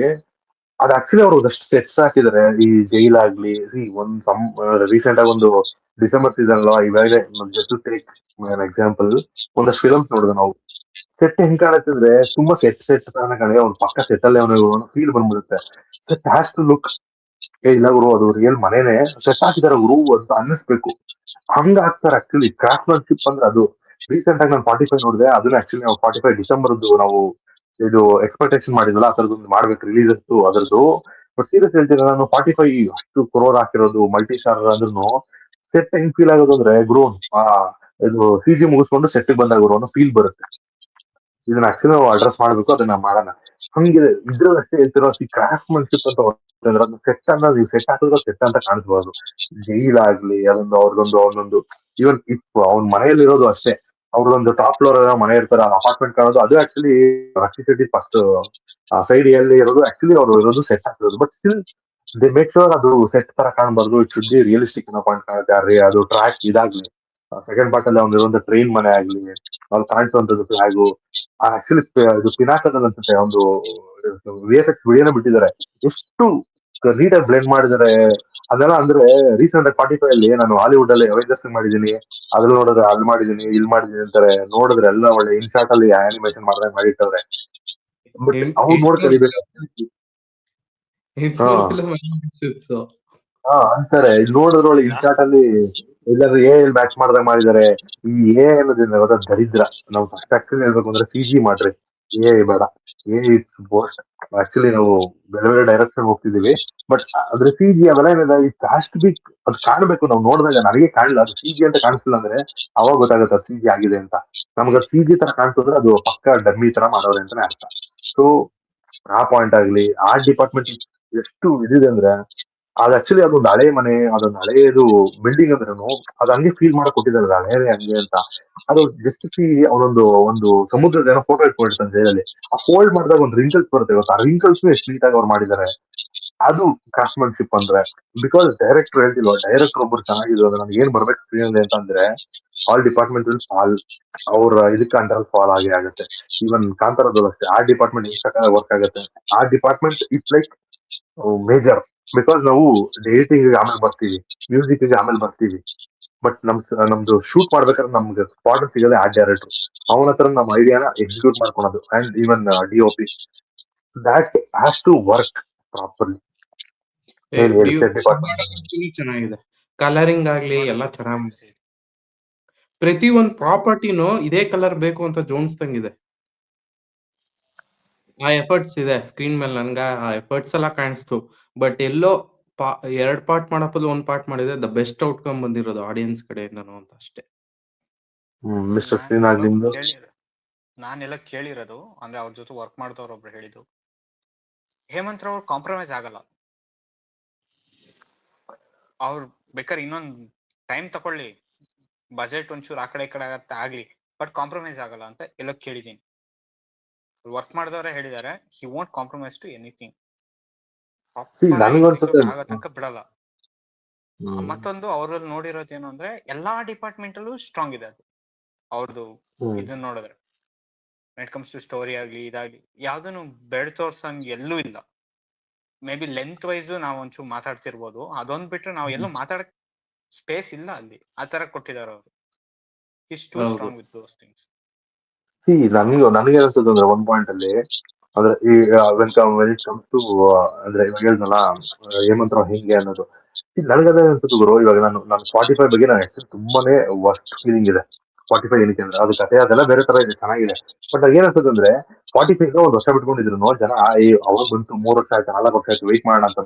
ಅದು ಆಕ್ಚುಲಿ ಅವರು ಒಂದಷ್ಟು ಸೆಟ್ಸ್ ಹಾಕಿದ್ದಾರೆ. ಈ ಜೈಲ್ ಆಗ್ಲಿ ಒಂದ್ ರೀಸೆಂಟ್ ಆಗಿ ಒಂದು ಡಿಸೆಂಬರ್ ಸೀಸನ್ ಅಲ್ವಾ, ಇವಾಗಲೇ ಜಸ್ಟ್ ಟೇಕ್ ಎಕ್ಸಾಂಪಲ್ ಒಂದಷ್ಟು ಫಿಲಮ್ಸ್ ನೋಡಿದ್ವಿ ನಾವು. ಸೆಟ್ ಹೆಂಗ್ ಕಾಣುತ್ತಿದ್ರೆ ತುಂಬಾ ಸೆಟ್ ಕಾಣೆ ಅವ್ನು ಪಕ್ಕ ಸೆಟ್ ಅಲ್ಲೇ ಅವನು ಫೀಲ್ ಬಂದ್ಬಿಡುತ್ತೆ. ಸೆಟ್ ಹ್ಯಾಸ್ ಟು ಲುಕ್ ಇಲ್ಲ ಗುರು ಅದು ರಿಯಲ್ ಮನೇನೆ ಸೆಟ್ ಹಾಕಿದಾರೆ ಗುರು ಅಂತ ಅನ್ನಿಸ್ಬೇಕು. ಹಂಗ ಆಗ್ತಾರೆ ಆಕ್ಚುಲಿ ಕ್ರಾಫ್ಟ್ಮನ್ಶಿಪ್ ಅಂದ್ರೆ ಅದು. ರೀಸೆಂಟ್ ಆಗಿ ನಾನು 45 ನೋಡಿದೆ. ಅದನ್ನ ಆಕ್ಚುಲಿ ನಾವು 45 ಡಿಸೆಂಬರ್ದು ನಾವು ಇದು ಎಕ್ಸ್ಪೆಕ್ಟೇಷನ್ ಮಾಡಿದ್ವಲ್ಲ ಆ ಥರದ್ದು ಮಾಡ್ಬೇಕು ರಿಲೀಸಸ್ ಅದರದ್ದು. ಬಟ್ ಸೀರಿಯಸ್ ಹೇಳ್ತೀನಿ, ನಾನು 45 ಅಷ್ಟು ಕ್ರೋರ್ ಹಾಕಿರೋದು ಮಲ್ಟಿ ಸ್ಟಾರ್ ಅಂದ್ರೂ ಸೆಟ್ ಹೆಂಗ್ ಫೀಲ್ ಆಗೋದು ಅಂದ್ರೆ ಗುರು ಇದು CG ಮುಗಿಸ್ಕೊಂಡು ಸೆಟ್ ಬಂದಾಗ ಗುರು ಅನ್ನೋ ಫೀಲ್ ಬರುತ್ತೆ. ಇದನ್ನ ಆಕ್ಚುಲಿ ನಾವು ಅಡ್ರೆಸ್ ಮಾಡ್ಬೇಕು, ಅದನ್ನ ಮಾಡೋಣ. ಹಂಗೆ ಇದ್ರಲ್ಲಿ ಅಷ್ಟೇ ಹೇಳ್ತಿರೋ ಕ್ರಾಫ್ಟ್ಮನ್ಶಿಪ್ ಅಂತ ಸೆಟ್ ಅನ್ನ ನೀವು ಸೆಟ್ ಹಾಕಿದ್ರೆ ಸೆಟ್ ಅಂತ ಕಾಣಿಸ್ಬಾರ್ದು. ಜೈಲ್ ಆಗ್ಲಿ ಅವನೊಂದು ಈವನ್ ಇಫ್ ಅವ್ನ ಮನೆಯಲ್ಲಿರೋದು ಅಷ್ಟೇ, ಅವ್ರದೊಂದು ಟಾಪ್ ಫ್ಲೋರ್ ಮನೆ ಇರ್ತಾರೆ, ಅಪಾರ್ಟ್ಮೆಂಟ್ ಕಾಣೋದು ಅದು ಆಕ್ಚುಲಿ ರಕ್ಷಿ ಶೆಟ್ಟಿ ಫಸ್ಟ್ ಸೈಡ್ ಅಲ್ಲಿ ಇರೋದು ಆಕ್ಚುಲಿ ಅವ್ರು ಇರೋದು ಸೆಟ್ ಹಾಕಿರೋದು. But still they make sure ಅದು ಸೆಟ್ ತರ ಕಾಣಬಾರ್ದು. ಇಟ್ ಶುಡ್ ಬಿ ರಿಯಲಿಸ್ಟಿಕ್ ಅನ್ನೋ ಪಾಯಿಂಟ್ ಕಾಣುತ್ತೆ. ಅದು ಟ್ರ್ಯಾಕ್ ಇದಾಗ್ಲಿ ಸೆಕೆಂಡ್ ಪಾರ್ಟ್ ಅಲ್ಲಿ ಅವ್ನಿರೋಂಥ ಟ್ರೈನ್ ಮನೆ ಆಗ್ಲಿ ಅಲ್ಲಿ ಕಾಣಿಸುವಂತದ್ದು ಫ್ಲಾಗು ಆಕ್ಚುಲಿ ಇದು ಪಿನಾಕದಲ್ಲಿ ಅನ್ಸುತ್ತೆ ಒಂದು VFX ವಿಡಿಯೋನ ಬಿಟ್ಟಿದ್ದಾರೆ. ಎಷ್ಟು ನೀಟಾಗಿ ಬ್ಲೆಂಡ್ ಮಾಡಿದ್ದಾರೆ ಅದೆಲ್ಲ. ಅಂದ್ರೆ ರೀಸೆಂಟ್ ಆಗಿ 45 ಅಲ್ಲಿ ನಾನು ಹಾಲಿವುಡ್ ಅಲ್ಲಿ ಅವೆಂಜರ್ಸ್ ಮಾಡಿದೀನಿ, ಅದ್ರಲ್ಲಿ ನೋಡಿದ್ರೆ ಅಲ್ಲಿ ಮಾಡಿದೀನಿ ಇಲ್ಲಿ ಮಾಡಿದೀನಿ ಅಂತಾರೆ. ನೋಡಿದ್ರೆ ಎಲ್ಲ ಒಳ್ಳೆ ಇನ್ಶಾಟ್ ಅಲ್ಲಿ ಆನಿಮೇಷನ್ ಮಾಡ್ದಂಗ್ ಮಾಡಿರ್ತಾರೆ. ಬಟ್ ಅವ್ರು ನೋಡಿ ಕಲಿಬೇಕು. ಹಾ ಅಂತಾರೆ ಇಲ್ಲಿ ನೋಡಿದ್ರೆ ಒಳ್ಳೆ ಇನ್ಶಾಟ್ ಅಲ್ಲಿ ಎಲ್ಲಾದ್ರೂ ಮ್ಯಾಚ್ ಮಾಡ್ದಾಗ ಮಾಡಿದ್ದಾರೆ. ಈ ಅನ್ನೋದಿಲ್ಲ ದರಿದ್ರ. ನಾವು ಫಸ್ಟ್ ಆಕ್ಚುಲಿ ಹೇಳ್ಬೇಕು ಅಂದ್ರೆ CG ಮಾಡ್ರಿ, ಬೇಡ. It's boast. ಆಕ್ಚುಲಿ ನಾವು ಬೇರೆ ಬೇರೆ ಡೈರೆಕ್ಷನ್ ಹೋಗ್ತಿದೀವಿ. ಬಟ್ ಅದ್ರ CG ಅವೆಲ್ಲ ಏನಿದೆ ಕಾಸ್ಟ್ ಬಿ ಅದು ಕಾಣ್ಬೇಕು. ನಾವು ನೋಡಿದಾಗ ನನಗೆ ಕಾಣಲ್ಲ ಅದು CG ಅಂತ ಕಾಣಿಸ್ತಿಲ್ಲ ಅಂದ್ರೆ ಅವಾಗ ಗೊತ್ತಾಗುತ್ತೆ CG ಆಗಿದೆ ಅಂತ. ನಮ್ಗೆ ಅದು CG ತರ ಕಾಣಿಸಿದ್ರೆ ಅದು ಪಕ್ಕ ಡಮ್ಮಿ ತರ ಮಾಡೋರೆ ಅಂತಾನೆ ಅರ್ಥ. ಸೊ ಆ ಪಾಯಿಂಟ್ ಆಗ್ಲಿ ಆರ್ಟ್ ಡಿಪಾರ್ಟ್ಮೆಂಟ್ ಎಷ್ಟು ಇದಿದೆ ಅಂದ್ರೆ ಅದು ಆಕ್ಚುಲಿ ಅದೊಂದು ಹಳೆ ಮನೆ, ಅದೊಂದು ಹಳೆಯದು ಬಿಲ್ಡಿಂಗ್ ಅಂದ್ರೂ ಅದು ಹಂಗೆ ಫೀಲ್ ಮಾಡಕ್ ಕೊಟ್ಟಿದ್ದಾರೆ ಹಳೆಯದೇ ಹಂಗೆ ಅಂತ. ಅದು ಜಸ್ಟ್ ಒಂದು ಸಮುದ್ರದ ಏನೋ ಫೋಟೋ ಇಟ್ಕೊಂಡಿರ್ತಾನೆ ಜೈಲಲ್ಲಿ. ಆ ಫೋಲ್ಡ್ ಮಾಡಿದಾಗ ಒಂದು ರಿಂಕಲ್ಸ್ ಬರುತ್ತೆ ಗೊತ್ತಾ, ಆ ರಿಂಕಲ್ಸ್ ಎಷ್ಟು ನೀಟಾಗಿ ಅವ್ರು ಮಾಡಿದ್ದಾರೆ. ಅದು ಕ್ರಾಫ್ಟ್ಮನ್ಶಿಪ್ ಅಂದ್ರೆ. ಬಿಕಾಸ್ ಡೈರೆಕ್ಟರ್ ಹೇಳ್ತಿಲ್ವ, ಡೈರೆಕ್ಟರ್ ಒಬ್ರು ಚೆನ್ನಾಗಿದ್ರು ಅಂದ್ರೆ ನಮ್ಗೆ ಏನ್ ಬರ್ಬೇಕು ಸ್ಕ್ರೀನ್ ಅಂತಂದ್ರೆ ಆಲ್ ಡಿಪಾರ್ಟ್ಮೆಂಟ್ ವಿಲ್ ಫಾಲ್. ಅವ್ರ ಇದಕ್ಕೆ ಅಂಡರ್ ಫಾಲ್ ಆಗಿ ಆಗುತ್ತೆ. ಈವನ್ ಕಾಂತಾರದಲ್ಲೂ ಅಷ್ಟೇ ಆ ಡಿಪಾರ್ಟ್ಮೆಂಟ್ ಇನ್ಸ್ಟಾಗ್ರಾಮ್ ವರ್ಕ್ ಆಗುತ್ತೆ. ಆ department it's like major. Because ನಾವು ಎಡಿಟಿಂಗ್ ಆಮೇಲೆ ಬರ್ತೀವಿ, ಮ್ಯೂಸಿಕ್ ಆಮೇಲೆ ಬರ್ತೀವಿ. ಬಟ್ ನಮ್ದು ಶೂಟ್ ಮಾಡ್ಬೇಕಾದ್ರೆ ನಮ್ಗೆ ಸ್ಪಾಟ್ ಸಿಗದೆ ಆರ್ಟ್ ಡೈರೆಕ್ಟರ್. ಅವನ ಹತ್ರ ನಮ್ಮ ಐಡಿಯಾನ ಎಕ್ಸಿಕ್ಯೂಟ್ ಮಾಡ್ಕೊಳೋದು. And even DOP that has to work properly. ಚೆನ್ನಾಗಿದೆ. ಕಲರಿಂಗ್ ಆಗ್ಲಿ ಎಲ್ಲ ಚೆನ್ನಾಗಿ. ಪ್ರತಿ ಒಂದ್ ಪ್ರಾಪರ್ಟಿನೂ ಇದೇ ಕಲರ್ ಬೇಕು ಅಂತ ಜೋಡಿಸ್ದಂಗಿದೆ. ಆ ಎಫರ್ಟ್ಸ್ ಇದೆ ಸ್ಕ್ರೀನ್ ಮೇಲೆ. ನನ್ಗ ಆ ಎಫರ್ಟ್ಸ್ ಎಲ್ಲ ಕಾಣಿಸ್ತು. ಬಟ್ ಎಲ್ಲೋ 2 ಪಾರ್ಟ್ ಮಾಡಪ್ಪಲ್ಲಿ 1 ಪಾರ್ಟ್ ಮಾಡಿದ್ರೆ ದ ಬೆಸ್ಟ್ ಔಟ್ಕಮ್ ಬಂದಿರೋದು ಆಡಿಯನ್ಸ್ ಕಡೆಯಿಂದನೂ ಅಂತ ಅಷ್ಟೇ. ಮಿಸ್ಟರ್ ಶ್ರೀನಾಥ್ ನಿಮ್ದು ನಾನೆಲ್ಲ ಕೇಳಿರೋದು ಅಂದ್ರೆ ಅವ್ರ ಜೊತೆ ವರ್ಕ್ ಮಾಡಿದವ್ರು ಒಬ್ರು ಹೇಳಿದ್ದು, ಹೇಮಂತ್ ರಾವ್ ಕಾಂಪ್ರಮೈಸ್ ಆಗಲ್ಲ. ಅವ್ರು ಬೇಕಾದ್ರೆ ಇನ್ನೊಂದ್ ಟೈಮ್ ತಕೊಳ್ಳಿ, ಬಜೆಟ್ ಒಂಚೂರು ಆ ಕಡೆ ಈ ಕಡೆ ಆಗತ್ತೆ ಆಗ್ಲಿ, ಬಟ್ ಕಾಂಪ್ರಮೈಸ್ ಆಗಲ್ಲ ಅಂತ ಎಲ್ಲ ಕೇಳಿದೀನಿ. ವರ್ಕ್ ಮಾಡಿದವರೇ ಹೇಳಿದ್ದಾರೆ, he won't compromise to anything. ಆಗೋ ತನಕ ಬಿಡಲ್ಲ. ಮತ್ತೊಂದು ಅವ್ರಲ್ಲಿ ನೋಡಿರೋದು ಏನು ಅಂದ್ರೆ ಎಲ್ಲಾ ಡಿಪಾರ್ಟ್ಮೆಂಟ್ ಅಲ್ಲೂ ಸ್ಟ್ರಾಂಗ್ ಇದೆ ಅದು ಅವ್ರದ್ದು. ಇದನ್ನ ನೋಡಿದ್ರೆ ಇಟ್ ಕಮ್ಸ್ ಟು ಸ್ಟೋರಿ ಆಗ್ಲಿ ಇದಾಗ್ಲಿ ಯಾವ್ದನ್ನು ಬೆಡ್ ತೋರ್ಸಂಗ್ ಎಲ್ಲೂ ಇಲ್ಲ. ಮೇ ಬಿ ಲೆಂತ್ ವೈಸ್ ನಾವ್ ಒಂಚೂರು ಮಾತಾಡ್ತಿರ್ಬೋದು, ಅದೊಂದ್ ಬಿಟ್ರೆ ನಾವ್ ಎಲ್ಲೂ ಮಾತಾಡಕ್ ಸ್ಪೇಸ್ ಇಲ್ಲ ಅಲ್ಲಿ. ಆ ತರ ಕೊಟ್ಟಿದ್ದಾರೆ ಅವರು. Is too strong with those things. ನನಗೆ ಅನ್ಸುತ್ತೆ ಅಂದ್ರೆ ಒಂದ್ ಪಾಯಿಂಟ್ ಅಲ್ಲಿ ಅಂದ್ರೆ ಈ ವೆನ್ ಇಟ್ ಕಮ್ಸ್ ಟು ಅಂದ್ರೆ ಇವಾಗ ಹೇಳಿದ್ನಲ್ಲ ಹೇಮಂತ್ ರಾವ್ ಹಿಂಗೆ ಅನ್ನೋದು. ನನಗದೇ ಅನ್ಸುತ್ತೆ ಗುರು. ಇವಾಗ ನಾನು 45 ಬಗ್ಗೆ ನಾನು ಆಕ್ಚುಲಿ ತುಂಬಾನೇ ವರ್ಸ್ಟ್ ಫೀಲಿಂಗ್ ಇದೆ. 45 ಏನಕ್ಕೆ ಅಂದ್ರೆ ಅದು ಕಥೆ ಅದೆಲ್ಲ ಬೇರೆ ತರ ಇದೆ, ಚೆನ್ನಾಗಿದೆ. ಬಟ್ ಏನ್ ಅನ್ಸುತ್ತೆ ಅಂದ್ರೆ 45 1 ವರ್ಷ ಬಿಟ್ಕೊಂಡಿದ್ರು ಜನ ಅವಾಗ ಬಂತು 3 ವರ್ಷ ಆಯ್ತು 4 ವರ್ಷ ಆಯ್ತು ವೆಯ್ಟ್ ಮಾಡೋಣ ಅಂತ.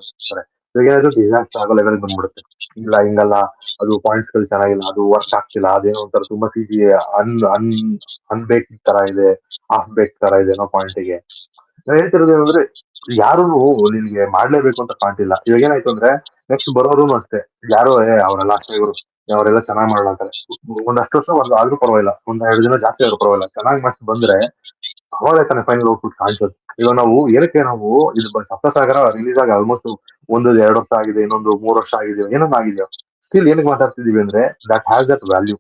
ಇವಾಗ ಏನಾದ್ರು ಡಿಸಾಸ್ಟರ್ ಆಗೋ ಲೆವೆಲ್ ಬಂದ್ಬಿಡುತ್ತೆ. ಇಲ್ಲ ಹಿಂಗಲ್ಲ, ಅದು ಪಾಯಿಂಟ್ಸ್ ಗಳು ಚೆನ್ನಾಗಿಲ್ಲ, ಅದು ವರ್ಕ್ ಆಗ್ತಿಲ್ಲ, ಅದೇನೋ ಒಂಥರ ತುಂಬಾ ಸಿಜಿ ಅನ್ ಅನ್ ಅನ್ಬೇಕ್ ತರ ಇದೆ, ಹಾಫ್ ಬೇಕ್ ತರ ಇದೆ ಅನ್ನೋ ಪಾಯಿಂಟಿಗೆ. ನಾನ್ ಹೇಳ್ತಿರೋದು ಏನಂದ್ರೆ ಯಾರು ನಿನ್ಗೆ ಮಾಡ್ಲೇಬೇಕು ಅಂತ ಕಾಣ್ತಿಲ್ಲ. ಇವಾಗ ಏನಾಯ್ತು ಅಂದ್ರೆ ನೆಕ್ಸ್ಟ್ ಬರೋರು ಅಷ್ಟೇ, ಯಾರು ಅವರೆಲ್ಲ ಅಷ್ಟೇ ಇವರು, ಅವರೆಲ್ಲ ಚೆನ್ನಾಗಿ ಮಾಡಲ್ಲ ಅಂತಾರೆ. ಒಂದಷ್ಟು ವರ್ಷ ಆದ್ರೂ ಪರವಾಗಿಲ್ಲ, ಒಂದ್ 2 ದಿನ ಜಾಸ್ತಿ ಆದ್ರೂ ಪರವಾಗಿಲ್ಲ, ಚೆನ್ನಾಗಿ ಮಸ್ತ್ ಬಂದ್ರೆ ಅವಾಗ ತಾನೆ ಫೈನಲ್ ಔಟ್ಪುಟ್ ಕಾಣಿಸೋದು. ಇವಾಗ ನಾವು ಏನಕ್ಕೆ ನಾವು ಇದು ಸಪ್ತಸಾಗರ ರಿಲೀಸ್ ಆಗಿ ಆಲ್ಮೋಸ್ಟ್ 1-2 ವರ್ಷ ಆಗಿದೆ, ಇನ್ನೊಂದು 3 ವರ್ಷ ಆಗಿದೆ, ಏನೊಂದು ಆಗಿದೆಯೋ, ಸ್ಟಿಲ್ ಏನಕ್ಕೆ ಮಾತಾಡ್ತಿದೀವಿ ಅಂದ್ರೆ that has that value.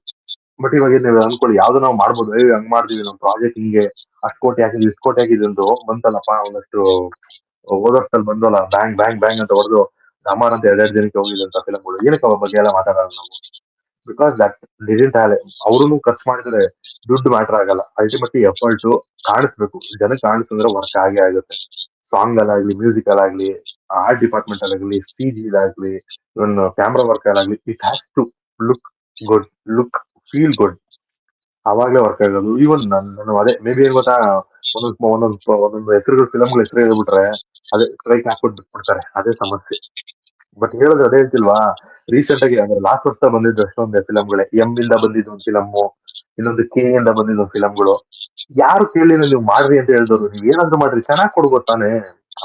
But ಇವಾಗ ನೀವು ಅನ್ಕೊಳ್ಳಿ, ಯಾವ್ದು ನಾವು ಮಾಡ್ಬೋದು, ಹಂಗ್ ಮಾಡ್ತೀವಿ ನಮ್ ಪ್ರಾಜೆಕ್ಟ್ ಹಿಂಗೆ ಅಷ್ಟು ಕೋಟಿ ಹಾಕಿದ್ವಿ, ಇಷ್ಟು ಕೋಟಿ ಹಾಕಿದ್ವಿ ಅಂತ ಬಂತಲ್ಲಪ್ಪ ಒಂದಷ್ಟು ಹೋದ ವರ್ಷದಲ್ಲಿ ಬಂದಲ್ಲ, ಬ್ಯಾಂಗ್ ಬ್ಯಾಂಗ್ ಬ್ಯಾಂಗ್ ಅಂತ ಹೊಡೆದು ಡಮಾರ್ ಅಂತ 2 ಜನಕ್ಕೆ ಹೋಗಿದೆ ಅಂತ ಫಿಲಮ್ಗಳು, ಏನಕ್ಕೆ ಅವ್ರ ಬಗ್ಗೆ ಎಲ್ಲ ಮಾತಾಡೋದು ನಾವು? ಬಿಕಾಸ್ ದಟ್ ಡಿಡೆಂಟ್ ಹ್ಯಾವ್, ಅವ್ರು ಖರ್ಚು ಮಾಡಿದ್ರೆ ದುಡ್ಡು ಮ್ಯಾಟರ್ ಆಗಲ್ಲ, ಅಲ್ಟಿಮೇಟ್ಲಿ ಎಫರ್ಟ್ ಕಾಣಿಸ್ಬೇಕು, ಜನಕ್ಕೆ ಕಾಣಿಸಿದ್ರೆ ವರ್ಕ್ ಆಗೇ ಆಗುತ್ತೆ. ಸಾಂಗ್ ಅಲ್ಲಾಗ್ಲಿ, ಮ್ಯೂಸಿಕ್ ಅಲ್ಲಾಗ್ಲಿ, ಆರ್ಟ್ ಡಿಪಾರ್ಟ್ಮೆಂಟ್ ಅಲ್ಲಾಗ್ಲಿ, CG ಅಲ್ಲಾಗ್ಲಿ, ಇವನ್ ಕ್ಯಾಮ್ರಾ ವರ್ಕ್ ಅಲ್ಲಾಗ್ಲಿ, it has to look good, look feel good, ಅವಾಗ್ಲೇ ವರ್ಕ್ ಆಗೋದು. ಈವನ್ ನಾನು ಅದೇ ಮೇ ಬಿ ಏನ್ ಗೊತ್ತಾ, ಒಂದೊಂದು ಹೆಸರುಗಳು ಫಿಲಮ್ಗಳ ಹೆಸರು ಹೇಳ್ಬಿಟ್ರೆ ಅದೇ ಸ್ಟ್ರೈಕ್ ಹಾಕ್ಬಿಟ್ಟು ಬಿಟ್ಬಿಡ್ತಾರೆ, ಅದೇ ಸಮಸ್ಯೆ. ಬಟ್ ಹೇಳೋದು ಅದೇ ಹೇಳ್ತಿಲ್ವಾ, ರೀಸೆಂಟ್ ಆಗಿ ಅಂದ್ರೆ ಲಾಸ್ಟ್ ವರ್ಷ ಬಂದಿದ್ದು ಎಷ್ಟೊಂದು ಫಿಲಮ್ಗಳೇ, ಎಂ ಇಂದ ಬಂದಿದ್ದು ಒಂದು ಫಿಲಮ್ಮು, ಇನ್ನೊಂದು ಕೆ ಇಂದ ಬಂದಿದ್ದು ಒಂದು ಫಿಲಮ್ಗಳು. ಯಾರು ಕೇಳಿಲ್ಲ ನೀವು ಮಾಡ್ರಿ ಅಂತ ಹೇಳ್ದವ್ರು, ನೀವ್ ಏನಾದ್ರು ಮಾಡ್ರಿ, ಚೆನ್ನಾಗ್ ಕೊಡ್ಬೋದು ತಾನೆ.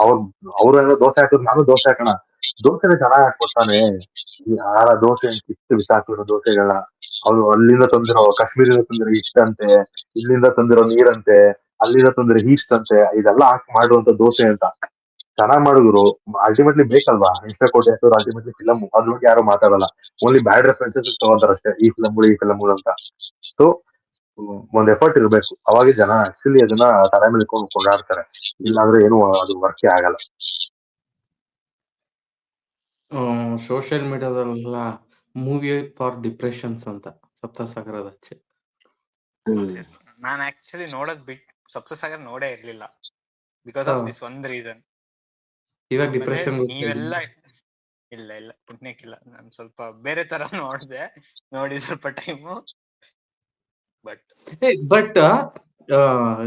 ಅವ್ರು ಅವ್ರೆಲ್ಲ ದೋಸೆ ಹಾಕಿದ್ರು, ನಾನು ದೋಸೆ ಹಾಕೋಣ, ದೋಸೆನ ಚೆನ್ನಾಗ್ ಹಾಕ್ಕೊಡ್ತಾನೆ. ಯಾರ ದೋಸೆ ಕಿತ್ತು ಬಿಸಾಕಿರೋ ದೋಸೆಗಳನ್ನ, ಅವ್ರು ಅಲ್ಲಿಂದ ತಂದಿರೋ ಕಾಶ್ಮೀರಿಂದ ತಂದಿರೋ ಹಿಟ್ಟಂತೆ, ಇಲ್ಲಿಂದ ತಂದಿರೋ ನೀರಂತೆ, ಅಲ್ಲಿಂದ ತಂದಿರೋ ಈಸ್ಟ್ ಅಂತೆ, ಇದೆಲ್ಲ ಹಾಕಿ ಮಾಡುವಂತ ದೋಸೆ ಅಂತ. ಚೆನ್ನಾಗ್ ಮಾಡಿದ್ರು ಅಲ್ಟಿಮೇಟ್ಲಿ ಬೇಕಲ್ವಾ, ಇಷ್ಟ ಕೋಟಿ ಹಾಕಿದ್ರು ಅಲ್ಟಿಮೇಟ್ಲಿ ಫಿಲಮ್ ಅದ್ರ ಬಗ್ಗೆ ಯಾರು ಮಾತಾಡಲ್ಲ, ಓನ್ಲಿ ಬ್ಯಾಡ್ ರೆಫರೆನ್ಸಸ್ ತಗೊಂತಾರೆ ಅಷ್ಟೇ, ಈ ಫಿಲಮ್ಗಳು ಅಂತ. ಸೊ ಒಂದ್ ಎಫರ್ಟ್ ಇರ್ಬೇಕು, ಅವಾಗ ಜನ ಆಕ್ಚುಲಿ ಅದನ್ನ ತಲೆ ಮೇಲೆ ಇಟ್ಕೊಂಡು ಕೊಂಡಾಡ್ತಾರೆ, ಇಲ್ಲಾಂದ್ರೆ ಏನು ಅದು ವರ್ಕೇ ಆಗಲ್ಲ. ಸೋಷಿಯಲ್ ಮೀಡಿಯಾದಲ್ಲೆಲ್ಲ ಮೂವಿ ಫಾರ್ ಡಿಪ್ರೆಷನ್ಸ್ ಅಂತ ಸಪ್ತಸಾಗರದ ಆಚೆ. ನಾನು ಆಕ್ಚುಲಿ ನೋಡೋದ್ ಬಿಟ್ಟು ಸಪ್ತಸಾಗರ್ ನೋಡೇ ಇರ್ಲಿಲ್ಲ, ಬಿಕಾಸ್ ಆಫ್ ದಿಸ್ ಒಂದ್ ರೀಸನ್. ಇವಾಗ ಡಿಪ್ರೆಷನ್ ನೀವೆಲ್ಲ ಇಲ್ಲ ಪುಣ್ಯಕ್ಕಿಲ್ಲ, ನಾನು ಸ್ವಲ್ಪ ಬೇರೆ ತರ ನೋಡಿ ಸ್ವಲ್ಪ ಟೈಮು. ಬಟ್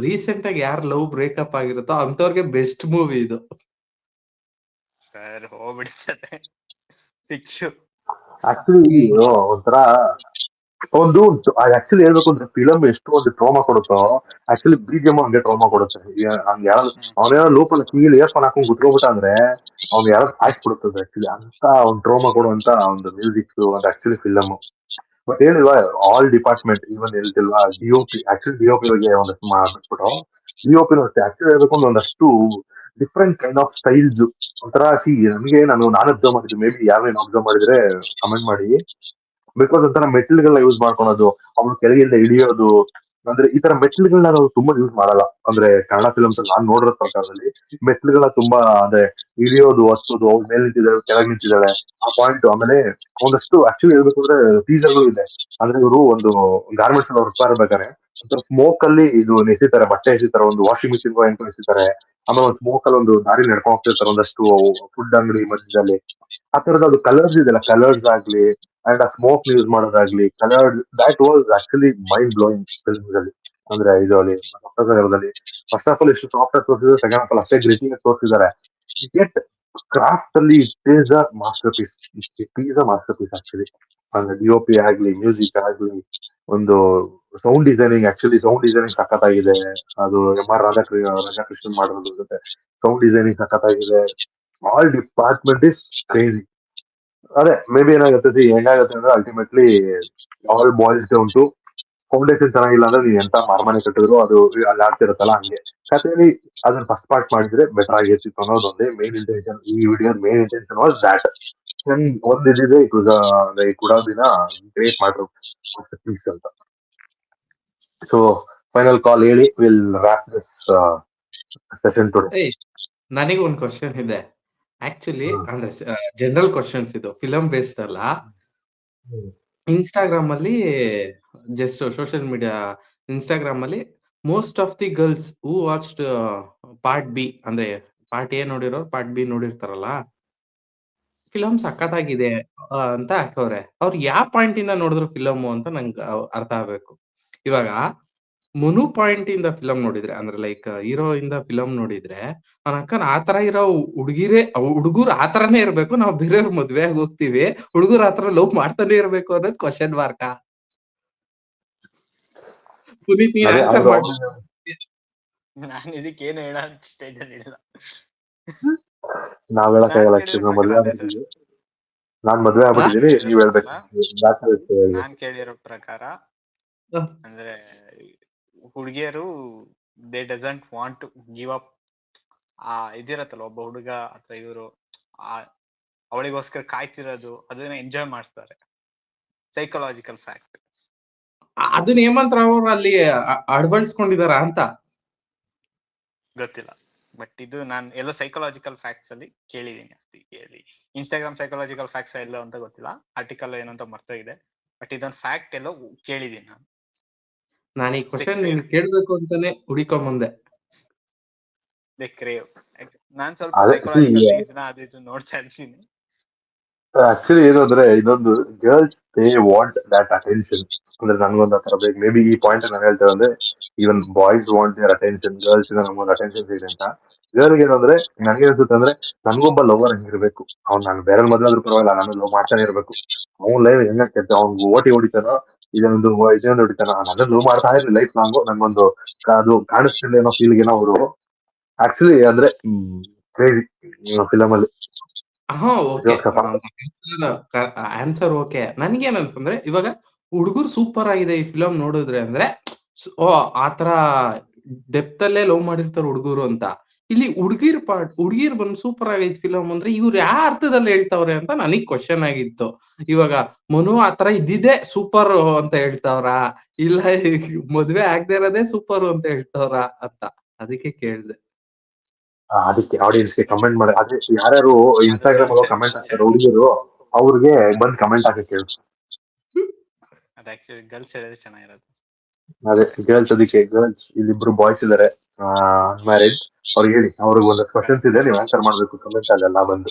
ರೀಸೆಂಟ್ ಆಗಿ ಯಾರು ಲವ್ ಬ್ರೇಕಪ್ ಆಗಿರುತ್ತೋ ಅಂತವ್ರಿಗೆ ಬೆಸ್ಟ್ ಮೂವಿ ಇದು. ಸರ್ ಹೋಗ್ಬಿಡ್ತದೆ ಫಿಕ್ಸ್. ಆಕ್ಚುಲಿ ಒಂಥರ ಒಂದು ಆಕ್ಚುಲಿ ಹೇಳ್ಬೇಕು ಅಂದ್ರೆ ಫಿಲಮ್ ಎಷ್ಟು ಒಂದು ಟ್ರೋಮಾ ಕೊಡುತ್ತೋ, ಆಕ್ಚುಲಿ BGM ಹಂಗೆ ಟ್ರೋಮಾ ಕೊಡುತ್ತೆ. ಹಂಗೆ ಯಾರು ಅವನೇನೋ ಲೋಪಲ್ ಕಿವಿಲಿ ಇಯರ್ಫೋನ್ ಹಾಕೊಂಡು ಕುತ್ಕೊಬಿಟ್ಟ ಅಂದ್ರೆ ಅವ್ನು ಯಾರು ಸಾಯಿಸ್ಬಿಡುತ್ತದೆ ಆಕ್ಚುಲಿ, ಅಂತ ಒಂದು ಟ್ರೋಮಾ ಕೊಡುವಂತ ಒಂದು ಮ್ಯೂಸಿಕ್ ಒಂದು ಆಕ್ಚುಲಿ ಫಿಲಮ್. ಬಟ್ ಏನಿಲ್ವಾ, ಆಲ್ ಡಿಪಾರ್ಟ್ಮೆಂಟ್ ಈವನ್ ಹೇಳ್ತಿಲ್ವಾ, DOP ಆಕ್ಚುಲಿ DOP ಬಗ್ಗೆ ಒಂದಷ್ಟು ಮಾಡ್ಬಿಟ್ಬಿಟ್ಟು, DOP ಅಷ್ಟೇ ಆಕ್ಚುಲಿ ಹೇಳ್ಬೇಕು ಅಂದ್ರೆ ಒಂದಷ್ಟು ಡಿಫ್ರೆಂಟ್ ಕೈಂಡ್ ಆಫ್ ಸ್ಟೈಲ್ಸ್ ಒಂಥರ. ನಮಗೆ ನಾನು ಅಬ್ಸರ್ವ್ ಮಾಡಿದ್ದು, ಮೇ ಬಿ ಯಾರೇನು ಅಬ್ಸರ್ವ್ ಮಾಡಿದ್ರೆ ಕಮೆಂಟ್ ಮಾಡಿ. ಬಿಕಾಸ್ ಒಂಥರ ಮೆಟ್ಲ್ಗಳನ್ನ ಯೂಸ್ ಮಾಡ್ಕೊಳೋದು, ಅವ್ನು ಕೆಳಗಿಂದ ಇಳಿಯೋದು, ಅಂದ್ರೆ ಈ ತರ ಮೆಟ್ಲ್ಗಳನ್ನ ನಾವು ತುಂಬಾ ಯೂಸ್ ಮಾಡಲ್ಲ. ಅಂದ್ರೆ ಕನ್ನಡ ಫಿಲಮ್ಸ್ ನಾನ್ ನೋಡಿರೋ ಪ್ರಕಾರದಲ್ಲಿ ಮೆಟ್ಲುಗಳನ್ನ ತುಂಬಾ ಅಂದ್ರೆ ಇಳಿಯೋದು, ಹತ್ತೋದು, ಅವ್ರ ಮೇಲೆ ನಿಂತಿದ್ದಾಳೆ, ಕೆಳಗೆ ನಿಂತಿದ್ದಾಳೆ, ಆ ಪಾಯಿಂಟ್. ಆಮೇಲೆ ಒಂದಷ್ಟು ಆಕ್ಚುಲಿ ಹೇಳ್ಬೇಕು ಅಂದ್ರೆ ಟೀಸರ್ಗಳು ಇದೆ. ಅಂದ್ರೆ ಇವರು ಒಂದು ಗಾರ್ಮೆಂಟ್ಸ್ ಅವ್ರು ಹೋಗ್ತಾ ಇರ್ಬೇಕಾದ್ರೆ ಒಂಥರ ಸ್ಮೋಕ್ ಅಲ್ಲಿ ಇದು ಎಸಿತಾರೆ, ಬಟ್ಟೆ ಎಸಿತಾರೆ, ಒಂದು ವಾಷಿಂಗ್ ಮಿಷಿನ್ ಎಂಟು ಎಸಿತಾರೆ. ಆಮೇಲೆ ಒಂದು ಸ್ಮೋಕ್ ಅಲ್ಲಿ ಒಂದು ದಾರಿ ನಡ್ಕೊಂಡು ಹೋಗ್ತಿರ್ತಾರೆ ಒಂದಷ್ಟು ಫುಡ್ ಅಂಗಡಿ ಮಧ್ಯದಲ್ಲಿ. ಆ ತರದ ಅದು ಕಲರ್ಸ್ ಇದೆಯಲ್ಲ, ಕಲರ್ಸ್ ಆಗ್ಲಿ ಅಂಡ್ ಆ ಸ್ಮೋಕ್ ಯೂಸ್ ಮಾಡೋದಾಗ್ಲಿ, colours that was actually mind blowing films ಅಲ್ಲಿ. ಅಂದ್ರೆ ಇದರಲ್ಲಿ ಫಸ್ಟ್ ಆಫ್ ಆಲ್ ಎಷ್ಟು ಸಾಫ್ಟ್ ಆಗಿ ತೋರಿಸಿದ್ರೆ, ಸೆಕೆಂಡ್ ಆಫ್ ಆಲ್ ಅಷ್ಟೇ ಗ್ರಿಟಿಂಗ್ ತೋರಿಸಿದ್ದಾರೆ. ಯೆಟ್ ಕ್ರಾಫ್ಟ್ ಅಲ್ಲಿ it is a masterpiece, it is a masterpiece actually. ಅಂದ್ರೆ DOP ಆಗ್ಲಿ, ಮ್ಯೂಸಿಕ್ ಆಗ್ಲಿ, ಒಂದು sound designing, actually sound designing ಸಖತ್ತಾಗಿದೆ. ಅದು MR ರಾಧಾಕೃಷ್ಣನ್ ಮಾಡೋದ್ರ ಜೊತೆ ಸೌಂಡ್ ಡಿಸೈನಿಂಗ್ ಸಖತ್ತಾಗಿದೆ. All department is crazy. ಅದೇ ಮೇ ಬಿ ಏನಾಗುತ್ತೆ, ಹೆಂಗಾಗುತ್ತೆ ಅಂದ್ರೆ ultimately all boils down to foundation ಚೆನ್ನಾಗಿಲ್ಲ ಅಂದ್ರೆ ನೀವು ಎಂತ ಮನೆ ಕಟ್ಟಿದ್ರು ಅದು ಅಲ್ಲಿ ಆಗ್ತಿರುತ್ತಲ್ಲ, ಹಂಗೆ ಕಥೆಯಲ್ಲಿ ಅದನ್ನ ಫಸ್ಟ್ ಪಾರ್ಟ್ ಮಾಡಿದ್ರೆ ಬೆಟರ್ ಆಗಿರ್ತಿತ್ತು ಅನ್ನೋದೊಂದೇ ಮೇನ್ ಇಂಟೆನ್ಷನ್. ಈ video main intention was that. ಒಂದ್ ಇದಿದೆ, it could have been a great matter piece ಅಂತ. ಸೊ ಫೈನಲ್ ಕಾಲ್ ಹೇಳಿ, will wrap this session today. ನನಗೆ ಒಂದು ಕ್ವಶನ್ ಇದೆ ಆಕ್ಚುಲಿ, ಅಂದ್ರೆ ಜನರಲ್ ಕ್ವಶನ್ಸ್ ಇದು, ಫಿಲಂ ಬೇಸ್ಡ್ ಅಲ್ಲ. ಇನ್ಸ್ಟಾಗ್ರಾಮ್ ಅಲ್ಲಿ ಜಸ್ಟ್ ಸೋಷಿಯಲ್ ಮೀಡಿಯಾ ಇನ್ಸ್ಟಾಗ್ರಾಮ್ ಅಲ್ಲಿ most of the girls who watched part B, ಅಂದ್ರೆ ಪಾರ್ಟ್ ಎ ನೋಡಿರೋ ಪಾರ್ಟ್ ಬಿ ನೋಡಿರ್ತಾರಲ್ಲ, ಫಿಲಂ ಸಖತ್ತಾಗಿದೆ ಅಂತ ಹಾಕವ್ರೆ. ಅವ್ರು ಯಾವ ಪಾಯಿಂಟ್ ಇಂದ ನೋಡಿದ್ರು ಫಿಲಮು ಅಂತ ನಂಗೆ ಅರ್ಥ ಆಗ್ಬೇಕು. ಇವಾಗ ಮೊನು ಪಾಯಿಂಟ್ ಇಂದ ಫಿಲಂ ನೋಡಿದ್ರೆ ಅಂದ್ರೆ ಲೈಕ್ ಹೀರೋ ಇಂದ ಫಿಲಂ ನೋಡಿದ್ರೆ ನನ್ನ ಅಕ್ಕನ ಆತರ ಇರೋ ಹುಡುಗರು ಆತರನೇ ಇರ್ಬೇಕು, ನಾವು ಬೇರೆಯವ್ರ ಮದ್ವೆ ಆಗಿ ಹೋಗ್ತಿವಿ, ಹುಡುಗರು ಆತರ ಲವ್ ಮಾಡ್ತಾನೆ ಇರ್ಬೇಕು ಅನ್ನೋದು ಕ್ವಶನ್ ಮಾರ್ಕ. ಪುನೀತ್ ನೀನ್ ಅದೇ ಆನ್ಸರ್ ಅವ್ರು ಮಾಡಿ. ನಾನು ಇದಕ್ಕೆ ಏನು ಹೇಳೋ ಸ್ಟೇಜ್ ಅಲ್ಲಿ ಇಲ್ಲ. ನಾವ್ ಹೇಳಕ್ಕಾಗಲ್ಲ ನಾನ್ ಆಕ್ಚುಲಿ. ಕೇಳಿರೋ ನಾವ್ ಮದ್ವೆ ಪ್ರಕಾರ ಅದೇ ಆಗ್ಬಿಟ್ಟಿದೀವಿ, ನಾನ್ ಮದ್ವೆ ಆಗ್ಬಿಟ್ಟಿದೀನಿ, ನೀವ್ ಹೇಳ್ಬೇಕು. ನಾನ್ ಕೇಳಿರೋ ಪ್ರಕಾರ ಅಂದ್ರೆ ಹುಡುಗಿಯರು they doesn't want to give up. ಇದಿರತ್ತಲ್ಲ ಒಬ್ಬ ಹುಡುಗ ಅಥವಾ ಇವರು ಅವಳಿಗೋಸ್ಕರ ಕಾಯ್ತಿರೋದು, ಅದನ್ನ ಎಂಜಾಯ್ ಮಾಡ್ತಾರೆ. Psychological fact. ಅದನ್ನ ಹೇಮಂತ್ ಅವ್ರು ಅಲ್ಲಿ ಅಳವಡಿಸ್ಕೊಂಡಿದಾರ ಅಂತ ಗೊತ್ತಿಲ್ಲ, ಬಟ್ ಇದು ನಾನು ಎಲ್ಲೋ ಸೈಕಲಾಜಿಕಲ್ ಫ್ಯಾಕ್ಟ್ಸ್ ಅಲ್ಲಿ ಕೇಳಿದೀನಿ. ಇನ್ಸ್ಟಾಗ್ರಾಮ್ ಸೈಕಲಾಜಿಕಲ್ ಫ್ಯಾಕ್ಟ್ಸ್ ಎಲ್ಲೋ ಅಂತ ಗೊತ್ತಿಲ್ಲ, ಆರ್ಟಿಕಲ್ ಏನು ಅಂತ ಮರ್ತೋಗಿದೆ, ಬಟ್ ಇದೊಂದು ಫ್ಯಾಕ್ಟ್ ಎಲ್ಲೋ ಕೇಳಿದೀನಿ ನಾನು ಈ ಕ್ವಶನ್ ನಿನ್ ಕೇಳ್ಬೇಕು ಅಂತಾನೆ ಹುಡಿಕೊಂಬಂದೆ. ನಾನ್ ಸ್ವಲ್ಪ ಸೈಕಲಾಜಿಕಲ್ ಥಿಂಗ್ಸ್ ಅದು ಇದು ನೋಡ್ತಾ ಇರ್ತೀನಿ. ಆಕ್ಚುಲಿ ಏನು ಅಂದ್ರೆ ಇನ್ನೊಂದು, girls they want that attention. ಅಂದ್ರೆ ನನ್ಗೊಂದು ಆತರ ಬೇಕು. ಮೇ ಬಿ ಈ ಪಾಯಿಂಟ್ ನಾನು ಹೇಳ್ತೇವೆ ಅಂದ್ರೆ even boys want there attention, girls ನಮ್ಗೊಂದು ಅಟೆನ್ಷನ್ ಸಿಗುತ್ತೆ ಅಂತ. ಗರ್ಲ್ಗೆ ಏನಂದ್ರೆ ನನ್ಗೆ ಅನ್ಸುತ್ತೆ ಅಂದ್ರೆ ನನ್ಗೊಬ್ಬ ಲವರ್ ಹಂಗಿರ್ಬೇಕು. ಅವ್ನು ನಾನು ಬೇರೆ ಮದ್ವೆ ಆದ್ರೂ ಪರವಾಗಿಲ್ಲ, ನಾನು ಲವ್ ಮಾಡ್ತಾನೆ ಇರ್ಬೇಕು. ಅವ್ನ್ ಲೈಫ್ ಹೆಂಗಾಗ್ತೈತೆ, ಅವ್ನು ಓಟಿ ಹೊಡಿತಾನೋ ಇದೊಂದು ಹೊಡಿತಾನೋ, ನನ್ನ ಲವ್ ಮಾಡ್ತಾ ಇರ್ಲಿ ಲೈಫ್ ಲಾಂಗು, ನನ್ಗೊಂದು ಅದು ಕಾಣಿಸ್ತಿಲ್ಲ ಅನ್ನೋ ಫೀಲ್ಗೆನೋ ಅವರು ಆಕ್ಚುಲಿ ಅಂದ್ರೆ ಕ್ರೇಜಿ ಫಿಲಮ್ ಅಲ್ಲಿ. Okay, answer okay. ನನ್ಗೇನ್ ಅನ್ಸಂದ್ರೆ ಇವಾಗ ಹುಡುಗರು ಸೂಪರ್ ಆಗಿದೆ ಈ ಫಿಲಂ ನೋಡಿದ್ರೆ ಅಂದ್ರೆ ಆತರ ಡೆಪ್ತ್ ಅಲ್ಲೇ ಲವ್ ಮಾಡಿರ್ತಾರೆ ಹುಡುಗರು ಅಂತ. ಇಲ್ಲಿ ಹುಡುಗಿರ್ ಬಂದು ಸೂಪರ್ ಆಗೈತ್ ಫಿಲಂ ಅಂದ್ರೆ ಇವ್ರು ಯಾವ ಅರ್ಥದಲ್ಲಿ ಹೇಳ್ತಾವ್ರೆ ಅಂತ ನನಗ್ ಕ್ವಶನ್ ಆಗಿತ್ತು. ಇವಾಗ ಮನು ಆತರ ಇದ್ದಿದ್ದೆ ಸೂಪರ್ ಅಂತ ಹೇಳ್ತಾವ್ರ, ಇಲ್ಲ ಮದ್ವೆ ಆಗದೆ ಇರೋದೇ ಸೂಪರ್ ಅಂತ ಹೇಳ್ತಾವ್ರ ಅಂತ, ಅದಕ್ಕೆ ಕೇಳ್ದೆ. ಅದಕ್ಕೆ ಆಡಿಯನ್ಸ್ಗೆ ಕಮೆಂಟ್ ಮಾಡಿ, ಅದೇ ಯಾರ್ಯಾರು ಇನ್ಸ್ಟಾಗ್ರಾಮ್ ಅಲ್ಲಿ ಕಮೆಂಟ್ ಹಾಕ್ತಾರೆ ಹುಡುಗಿರು, ಅವ್ರಿಗೆ ಬಂದ್ ಕಮೆಂಟ್ ಹಾಕಕ್ಕೆ ಹೇಳು. ಗರ್ಲ್ಸ್ ಹೇಳಿದ್ರೆ ಚೆನ್ನಾಗಿರೋದು. ಅದೇ ಗರ್ಲ್ಸ್, ಅದಕ್ಕೆ ಗರ್ಲ್ಸ್ ಇಲ್ಲಿಬ್ರು ಬಾಯ್ಸ್ ಇದಾರೆ ಅನ್ಮ್ಯಾರಿಡ್, ಅವ್ರಿಗೆ ಹೇಳಿ, ಅವ್ರಿಗೆ ಒಂದು ಕ್ವಶನ್ಸ್ ಇದೆ, ನೀವು ಆನ್ಸರ್ ಮಾಡ್ಬೇಕು ಕಮೆಂಟ್ ಅಲ್ಲೆಲ್ಲ ಬಂದು.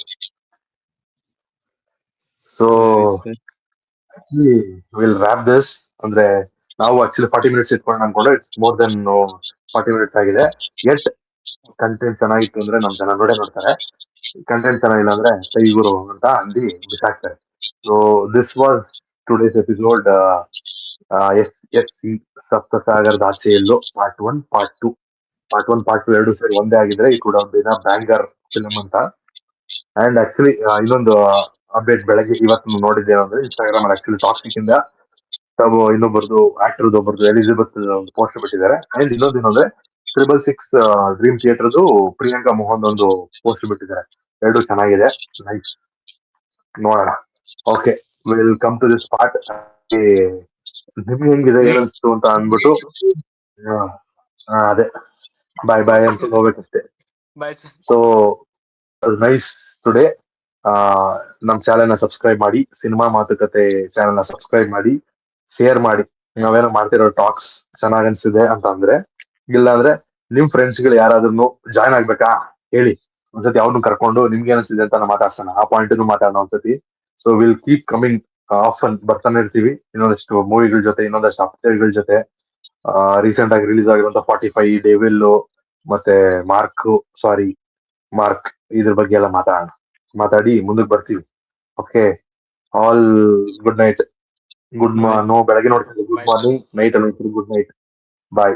So will wrap this. ಅಂದ್ರೆ ನಾವು ಆಕ್ಚುಲಿ 40 ಮಿನಿಟ್ಸ್ ಇಟ್ಕೊಂಡು ಅನ್ಕೊಂಡು ಇಟ್ಸ್ ಮೋರ್ ದೆನ್ 40 ಮಿನಿಟ್ಸ್ ಆಗಿದೆ. ಎಟ್ ಕಂಟೆಂಟ್ ಚೆನ್ನಾಗಿತ್ತು ಅಂದ್ರೆ ನಮ್ ಜನ ನೋಡ್ತಾರೆ, ಕಂಟೆಂಟ್ ಚೆನ್ನಾಗಿಲ್ಲ ಅಂದ್ರೆ ಕೈಗುರು ಅಂತ ಅಂದಿ ಬಿಸಾಕ್ತಾರೆ. So this was today's episode SSC ಸಪ್ತಸಾಗರದ ಆಚೆಯಲ್ಲೂ ಪಾರ್ಟ್ 1 ಪಾರ್ಟ್ 2. ಪಾರ್ಟ್ 1 ಪಾರ್ಟ್ 2 ಎರಡು ಸೇರಿ ಒಂದೇ ಆಗಿದ್ರೆ ಈ ಕೂಡ ಒಂದಿನ ಬ್ಯಾಂಗರ್ ಫಿಲ್ಮ್ ಅಂತ. ಅಂಡ್ ಆಕ್ಚುಲಿ ಇನ್ನೊಂದು ಅಪ್ಡೇಟ್ ಬೆಳಗ್ಗೆ ಇವತ್ತು ನೋಡಿದ್ದೇನೆ ಅಂದ್ರೆ ಇನ್ಸ್ಟಾಗ್ರಾಮ್ ಅಲ್ಲಿ ಆಕ್ಚುಲಿ ಟಾಕ್ಸಿಕ್ ಇಂದ ತಾವು ಇನ್ನೊಬ್ಬರದು ಆಕ್ಟರ್ ಒಬ್ಬರದು ಎಲಿಜಬೆತ್ ಒಂದು ಪೋಸ್ಟ್ ಬಿಟ್ಟಿದ್ದಾರೆ. ಅಂಡ್ ಇನ್ನೊಂದು ಏನಂದ್ರೆ 666 ಡ್ರೀಮ್ ಥಿಯೇಟರ್ದು ಪ್ರಿಯಾಂಕಾ ಮೋಹನ್ ಒಂದು ಪೋಸ್ಟ್ ಬಿಟ್ಟಿದ್ದಾರೆ. ಎರಡು ಚೆನ್ನಾಗಿದೆ, ನೈಸ್, ನೋಡೋಣ. Okay, will come to this part. ನಿಮ್ಗೆ ಹೆಂಗಿದೆ ಏನಿಸ್ತು ಅಂತ ಅಂದ್ಬಿಟ್ಟು ಅದೇ ಬಾಯ್ ಬಾಯ್ ಅಂತ ಹೋಗ್ಬೇಕಷ್ಟೇ. So nice today. ನಮ್ ಚಾನೆಲ್ ನ ಸಬ್ಸ್ಕ್ರೈಬ್ ಮಾಡಿ, ಸಿನಿಮಾ ಮಾತುಕತೆ ಚಾನೆಲ್ ನ ಸಬ್ಸ್ಕ್ರೈಬ್ ಮಾಡಿ, ಶೇರ್ ಮಾಡಿ. ನಾವೇನೋ ಮಾಡ್ತಿರೋ ಟಾಕ್ಸ್ ಚೆನ್ನಾಗ್ ಅನ್ಸಿದೆ ಅಂತ ಅಂದ್ರೆ, ಇಲ್ಲ ಅಂದ್ರೆ ನಿಮ್ ಫ್ರೆಂಡ್ಸ್ ಗಳು ಯಾರಾದ್ರೂ ಜಾಯ್ನ್ ಆಗ್ಬೇಕಾ ಹೇಳಿ, ಒಂದ್ಸತಿ ಅವ್ರನ್ನು ಕರ್ಕೊಂಡು ನಿಮ್ಗೆ ಅನಿಸ್ತಿದೆ ಅಂತ ನಾವು ಮಾತಾಡ್ಸೋಣ, ಆ ಪಾಯಿಂಟ್ ಮಾತಾಡೋಣ ಒಂದ್ಸತಿ. So will keep coming, often ಬರ್ತಾನೆ ಇರ್ತೀವಿ ಇನ್ನೊಂದಷ್ಟು ಮೂವಿಗಳ ಜೊತೆ, ಇನ್ನೊಂದಷ್ಟು ಅಪ್ಡೇಟ್ಗಳ ಜೊತೆ. ರೀಸೆಂಟ್ ಆಗಿ ರಿಲೀಸ್ ಆಗಿರುವಂತ 45 ಡೆವಿಲ್ ಮತ್ತೆ ಮಾರ್ಕ್ ಇದ್ರ ಬಗ್ಗೆ ಎಲ್ಲ ಮಾತಾಡಿ ಮುಂದಕ್ಕೆ ಬರ್ತೀವಿ. Okay, all good night. ಬೆಳಗ್ಗೆ ನೋಡ್ತೀವಿ ಗುಡ್ ಮಾರ್ನಿಂಗ್, ನೈಟ್ ಅಲ್ಲಿ ಗುಡ್ ನೈಟ್, ಬಾಯ್.